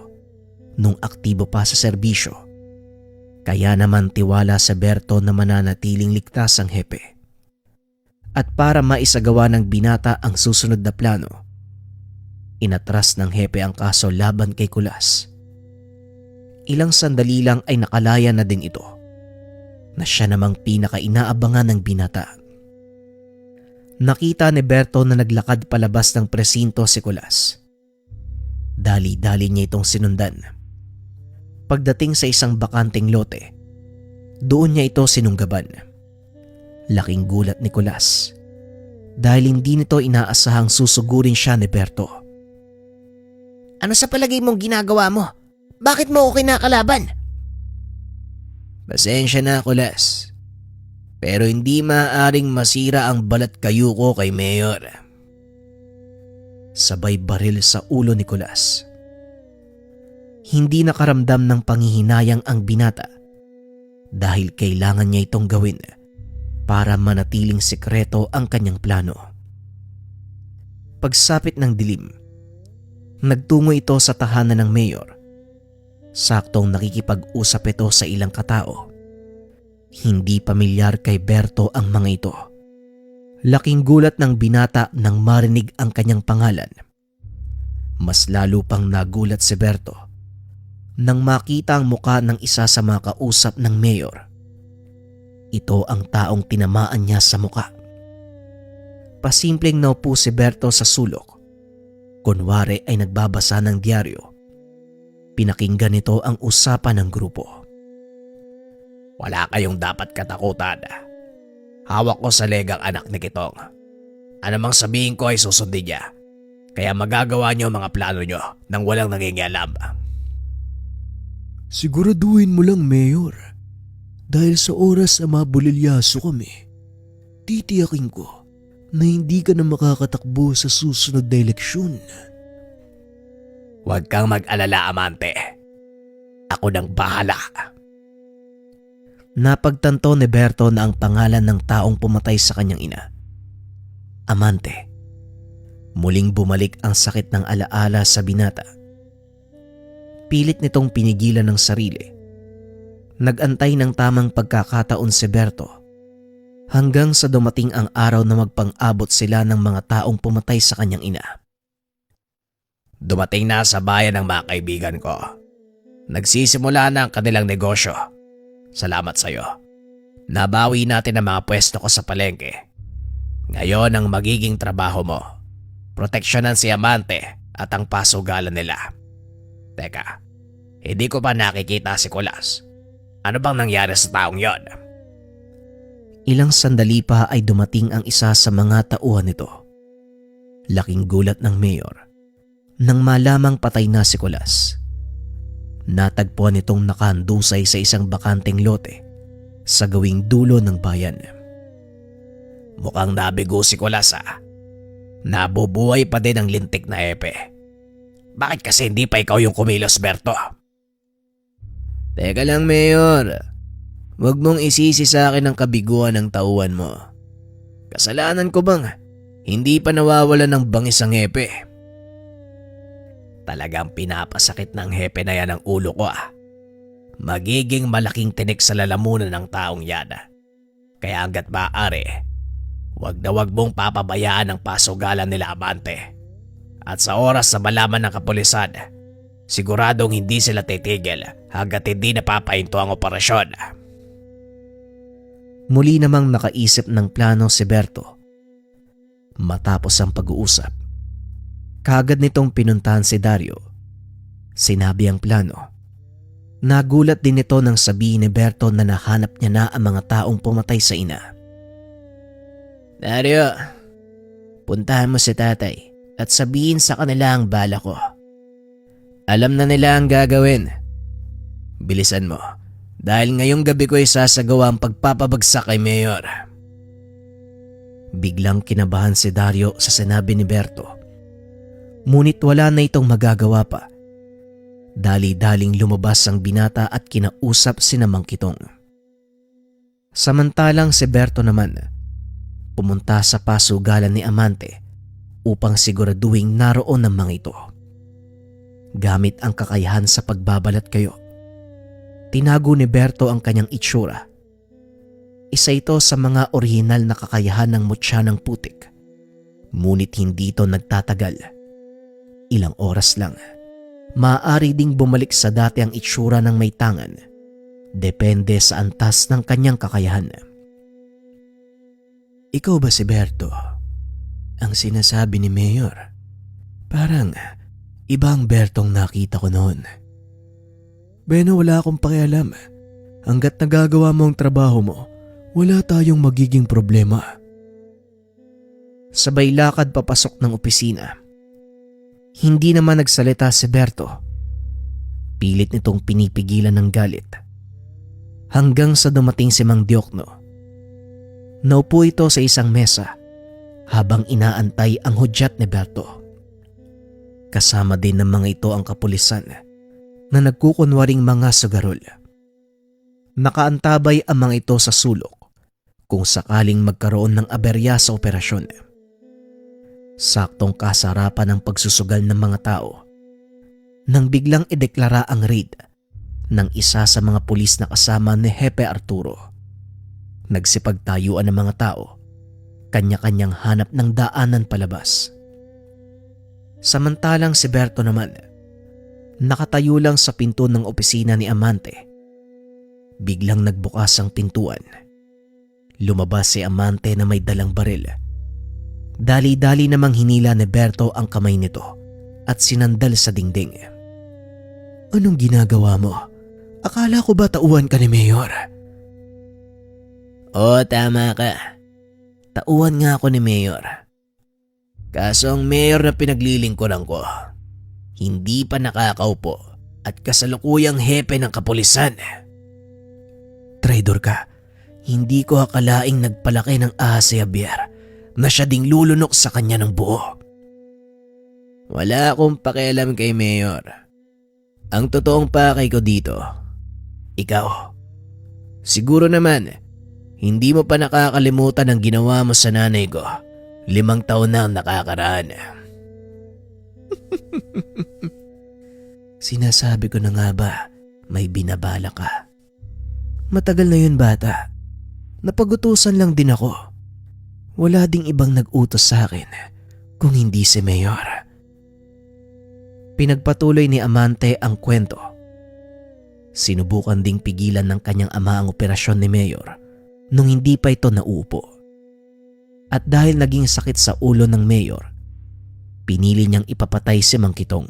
Speaker 1: nung aktibo pa sa serbisyo. Kaya naman tiwala sa Berto na mananatiling ligtas ang hepe. At para maisagawa ng binata ang susunod na plano, inatras ng hepe ang kaso laban kay Kulas. Ilang sandali lang ay nakalaya na din ito na siya namang pinaka-inaabangan ng binata. Nakita ni Berto na naglakad palabas ng presinto si Kulas. Dali-dali niya itong sinundan. Pagdating sa isang bakanting lote, doon niya ito sinunggaban. Laking gulat ni Kulas
Speaker 5: dahil hindi nito inaasahang susugurin siya ni Berto.
Speaker 4: Ano sa palagay mong ginagawa mo? Bakit mo ako kinakalaban?
Speaker 5: Pasensya na, Kulas. Pero hindi maaaring masira ang balat kayo ko kay Mayor. Sabay baril sa ulo ni Kulas. Hindi nakaramdam ng panghihinayang ang binata dahil kailangan niya itong gawin para manatiling sekreto ang kanyang plano. Pagsapit ng dilim, nagtungo ito sa tahanan ng Mayor. Saktong nakikipag-usap ito sa ilang katao. Hindi pamilyar kay Berto ang mga ito. Laking gulat ng binata nang marinig ang kanyang pangalan. Mas lalo pang nagulat si Berto nang makita ang muka ng isa sa mga kausap ng Mayor. Ito ang taong tinamaan niya sa muka. Pasimpleng naupo si Berto sa sulok. Kunwari ay nagbabasa ng diaryo. Pinakinggan nito ang usapan ng grupo.
Speaker 2: Wala kayong dapat katakutan. Hawak ko sa legang anak ni Kitong. Anumang sabihin ko ay susundin niya. Kaya magagawa niyo ang mga plano niyo nang walang nangingialam.
Speaker 5: Siguraduhin mo lang, Mayor. Dahil sa oras na mabulilyaso kami, titiyakin ko na hindi ka na makakatakbo sa susunod na eleksyon.
Speaker 2: Huwag kang mag-alala, Amante. Ako nang bahala.
Speaker 5: Napagtanto ni Berto na ang pangalan ng taong pumatay sa kanyang ina, Amante. Muling bumalik ang sakit ng alaala sa binata. Pilit nitong pinigilan ng sarili. Nagantay ng tamang pagkakataon si Berto hanggang sa dumating ang araw na magpang-abot sila ng mga taong pumatay sa kanyang ina.
Speaker 2: Dumating na sa bayan ng mga kaibigan ko. Nagsisimula na ang kanilang negosyo. Salamat sa iyo. Nabawi natin ang mga pwesto ko sa palengke. Ngayon ang magiging trabaho mo. Proteksyonan si Amante at ang pasugalan nila. Teka, hindi ko pa nakikita si Kulas. Ano bang nangyari sa taong yon?
Speaker 5: Ilang sandali pa ay dumating ang isa sa mga tauhan nito. Laking gulat ng Mayor nang malamang patay na si Kulas. Natagpuan itong nakahandusay sa isang bakanteng lote sa gawing dulo ng bayan.
Speaker 2: Mukhang nabigo si Kulas Nabubuhay pa din ang lintik na epe. Bakit kasi hindi pa ikaw yung kumilos, Berto?
Speaker 5: Teka lang, Mayor. Huwag mong isisi sa akin ang kabiguan ng tauhan mo. Kasalanan ko bang hindi pa nawawala ng bangis ang hepe?
Speaker 2: Talagang pinapasakit ng hepe na yan ang ulo ko Magiging malaking tinik sa lalamunan ng taong yan. Kaya hanggat maaari, wag na wag mong papabayaan ang pasugalan nila, Amante. At sa oras na malaman ng kapulisan, siguradong hindi sila titigil hanggat hindi napapahinto ang operasyon.
Speaker 5: Muli namang nakaisip ng plano si Berto. Matapos ang pag-uusap, kaagad nitong pinuntahan si Dario. Sinabi ang plano. Nagulat din ito nang sabihin ni Berto na nahanap niya na ang mga taong pumatay sa ina. Dario, puntahan mo si tatay at sabihin sa kanila ang bala ko. Alam na nila ang gagawin. Bilisan mo dahil ngayong gabi ko isasagawa ang pagpapabagsak kay Mayor. Biglang kinabahan si Dario sa sinabi ni Berto. Ngunit wala na itong magagawa pa. Dali-daling lumabas ang binata at kinausap si Mang Kitong. Samantalang si Berto naman pumunta sa pasugalan ni Amante upang siguraduhin naroon ang mga ito. Gamit ang kakayahan sa pagbabalat kayo, tinago ni Berto ang kanyang itsura. Isa ito sa mga orihinal na kakayahan ng mutya ng putik. Ngunit hindi ito nagtatagal. Ilang oras lang. Maaari ding bumalik sa dati ang itsura ng may tangan. Depende sa antas ng kanyang kakayahan. Ikaw ba si Berto? Ang sinasabi ni Mayor. Parang ibang Bertong nakita ko noon. Beno, wala akong pakialam. Hanggat nagagawa mo ang trabaho mo, wala tayong magiging problema. Sabay lakad papasok ng opisina. Hindi naman nagsalita si Berto. Pilit nitong pinipigilan ng galit. Hanggang sa dumating si Mang Diokno. Naupo ito sa isang mesa habang inaantay ang hudyat ni Berto. Kasama din ng mga ito ang kapulisan na nagkukunwaring mga sugarol. Nakaantabay ang mga ito sa sulok kung sakaling magkaroon ng aberya sa operasyon. Saktong kasarapan ng pagsusugal ng mga tao nang biglang ideklara ang raid ng isa sa mga pulis na kasama ni Hepe Arturo. Nagsipagtayuan ng mga tao, kanya-kanyang hanap ng daanan palabas. Samantalang si Berto naman, nakatayo lang sa pinto ng opisina ni Amante. Biglang nagbukas ang pintuan. Lumabas si Amante na may dalang baril. Dali-dali namang hinila ni Berto ang kamay nito at sinandal sa dingding. "Anong ginagawa mo? Akala ko ba tauhan ka ni Mayor?" "Oo, tama ka. Tauhan nga ako ni Mayor. Kaso ang Mayor na pinaglilingkuran ko, hindi pa nakakaupo at kasalukuyang hepe ng kapulisan." "Traidor ka. Hindi ko akalaing nagpalaki ng ahas si Javier na siya ding lulunok sa kanya ng buo." "Wala akong pakialam kay Mayor. Ang totoong pakay ko dito, ikaw. Siguro naman, hindi mo pa nakakalimutan ang ginawa mo sa nanay ko 5 taon na ang nakakaraan." "Sinasabi ko na nga ba, may binabala ka. Matagal na yun, bata. Napagutusan lang din ako. Wala ding ibang nag-utos sa akin kung hindi si Mayor." Pinagpatuloy ni Amante ang kwento. Sinubukan ding pigilan ng kanyang ama ang operasyon ni Mayor nung hindi pa ito nauupo. At dahil naging sakit sa ulo ng Mayor, pinili niyang ipapatay si Mang Kitong.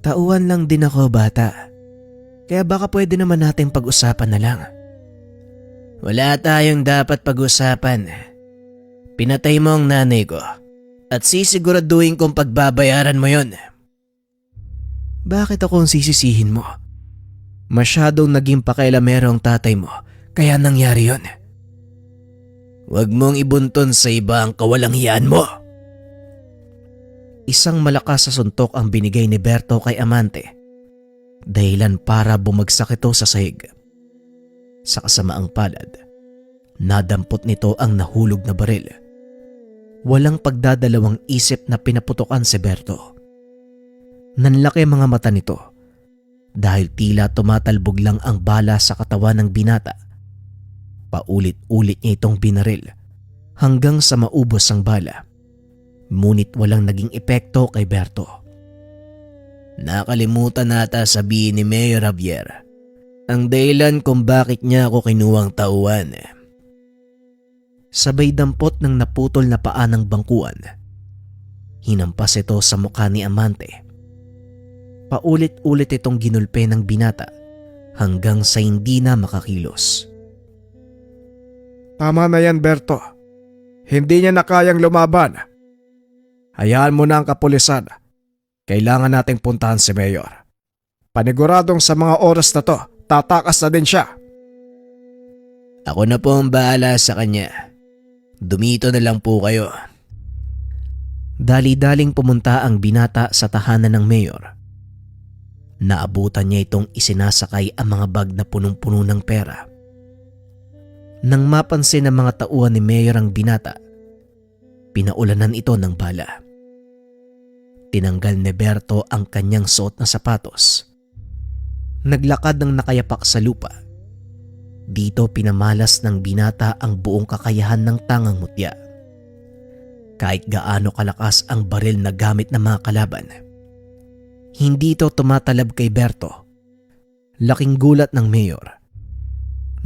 Speaker 5: "Tauhan lang din ako, bata. Kaya baka pwede naman nating pag-usapan na lang." "Wala tayong dapat pag-usapan. Pinatay mo ang nanay ko at sisiguraduhin kong pagbabayaran mo yon." "Bakit ako ang sisisihin mo? Masyadong naging pakailamero ang tatay mo, kaya nangyari yon." "Huwag mong ibunton sa iba ang kawalanghiyaan mo." Isang malakas sa suntok ang binigay ni Berto kay Amante, dahilan para bumagsak ito sa sahig. Sa kasamaang palad, nadampot nito ang nahulog na baril. Walang pagdadalawang isip na pinaputokan si Berto. Nanlaki mga mata nito dahil tila tumatalbog lang ang bala sa katawan ng binata. Paulit-ulit niya itong binaril hanggang sa maubos ang bala. Ngunit walang naging epekto kay Berto. Nakalimutan nata sabihin ni Mayor Javier ang dahilan kung bakit niya ako kinuwang tauhan. Sabay dampot ng naputol na paa ng bangkuan. Hinampas ito sa mukha ni Amante. Paulit-ulit itong ginulpe ng binata hanggang sa hindi na makakilos.
Speaker 3: Tama na yan, Berto. Hindi niya na kayang lumaban. Hayaan mo na ang kapulisan. Kailangan nating puntahan si Mayor. Paniguradong sa mga oras na to, tatakas na din siya.
Speaker 5: Ako na po ang bahala sa kanya. Dumito na lang po kayo. Dali-daling pumunta ang binata sa tahanan ng Mayor. Naabutan niya itong isinasakay ang mga bag na punong-puno ng pera. Nang mapansin ng mga tauhan ni Mayor ang binata, pinaulanan ito ng bala. Tinanggal ni Berto ang kanyang suot na sapatos. Naglakad ng nakayapak sa lupa. Dito pinamalas ng binata ang buong kakayahan ng tangang mutya. Kahit gaano kalakas ang baril na gamit ng mga kalaban, hindi ito tumatalab kay Berto. Laking gulat ng Mayor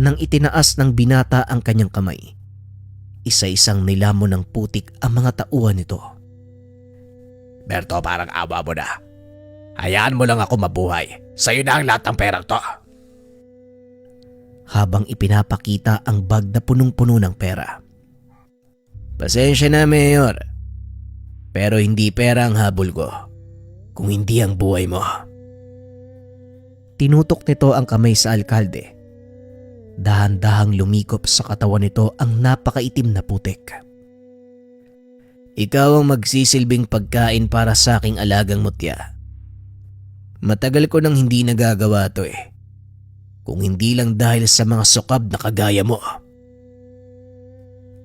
Speaker 5: nang itinaas ng binata ang kanyang kamay. Isa-isang nilamon ng putik ang mga tauhan nito.
Speaker 2: Berto, parang awa mo na. Hayaan mo lang ako mabuhay. Sa'yo na ang lahat ng perang to.
Speaker 5: Habang ipinapakita ang bag na punong-puno ng pera. Pasensya na, Mayor. Pero hindi pera ang habol ko, kung hindi ang buhay mo.
Speaker 1: Tinutok nito ang kamay sa alkalde. Dahan-dahang lumikop sa katawan nito ang napakaitim na putik.
Speaker 5: Ikaw ang magsisilbing pagkain para sa aking alagang mutya. Matagal ko nang hindi nagagawa to eh. Kung hindi lang dahil sa mga sukab na kagaya mo.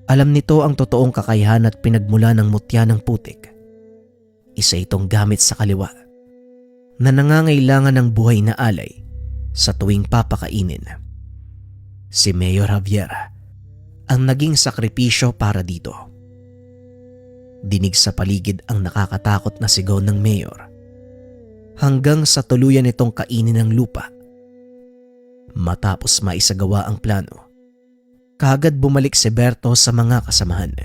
Speaker 1: Alam nito ang totoong kakayahan at pinagmula ng mutya ng putik. Isa itong gamit sa kaliwa na nangangailangan ng buhay na alay sa tuwing papakainin. Si Mayor Javier ang naging sakripisyo para dito. Dinig sa paligid ang nakakatakot na sigaw ng Mayor hanggang sa tuluyan itong kainin ng lupa. Matapos maisagawa ang plano, kaagad bumalik si Berto sa mga kasamahan.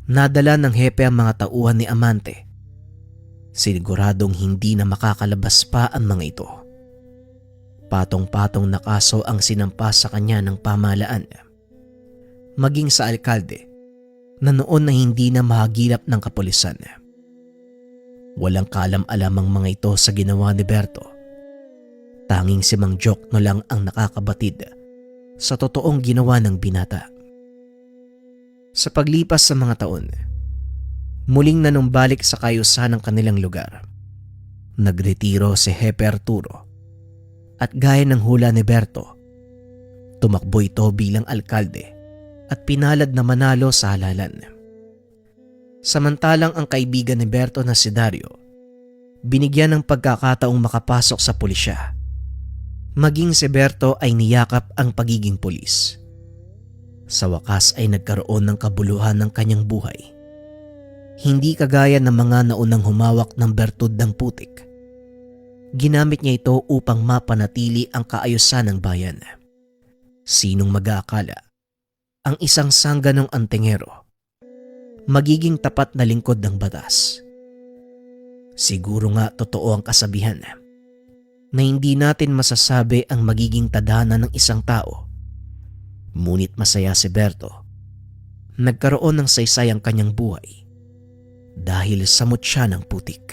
Speaker 1: Nadala ng hepe ang mga tauhan ni Amante. Siniguradong hindi na makakalabas pa ang mga ito. Patong-patong na kaso ang sinampa sa kanya ng pamahalaan. Maging sa alkalde na noon na hindi na mahagilap ng kapulisan. Walang kaalam-alam ang mga ito sa ginawa ni Berto. Tanging si Mang Jokno lang ang nakakabatid sa totoong ginawa ng binata. Sa paglipas sa mga taon, muling nanumbalik sa kayusan ng kanilang lugar. Nagretiro si Hepe Arturo at gaya ng hula ni Berto, tumakbo ito bilang alkalde at pinalad na manalo sa halalan. Samantalang ang kaibigan ni Berto na si Dario, binigyan ng pagkakataong makapasok sa pulisya. Maging si Berto ay niyakap ang pagiging pulis. Sa wakas ay nagkaroon ng kabuluhan ng kanyang buhay. Hindi kagaya ng mga naunang humawak ng bertud ng putik. Ginamit niya ito upang mapanatili ang kaayusan ng bayan. Sinong mag-aakala ang isang sangganong antingero magiging tapat na lingkod ng batas? Siguro nga totoo ang kasabihan na hindi natin masasabi ang magiging tadhana ng isang tao. Ngunit masaya si Berto. Nagkaroon ng saysay ang kanyang buhay dahil sa mutya ng putik.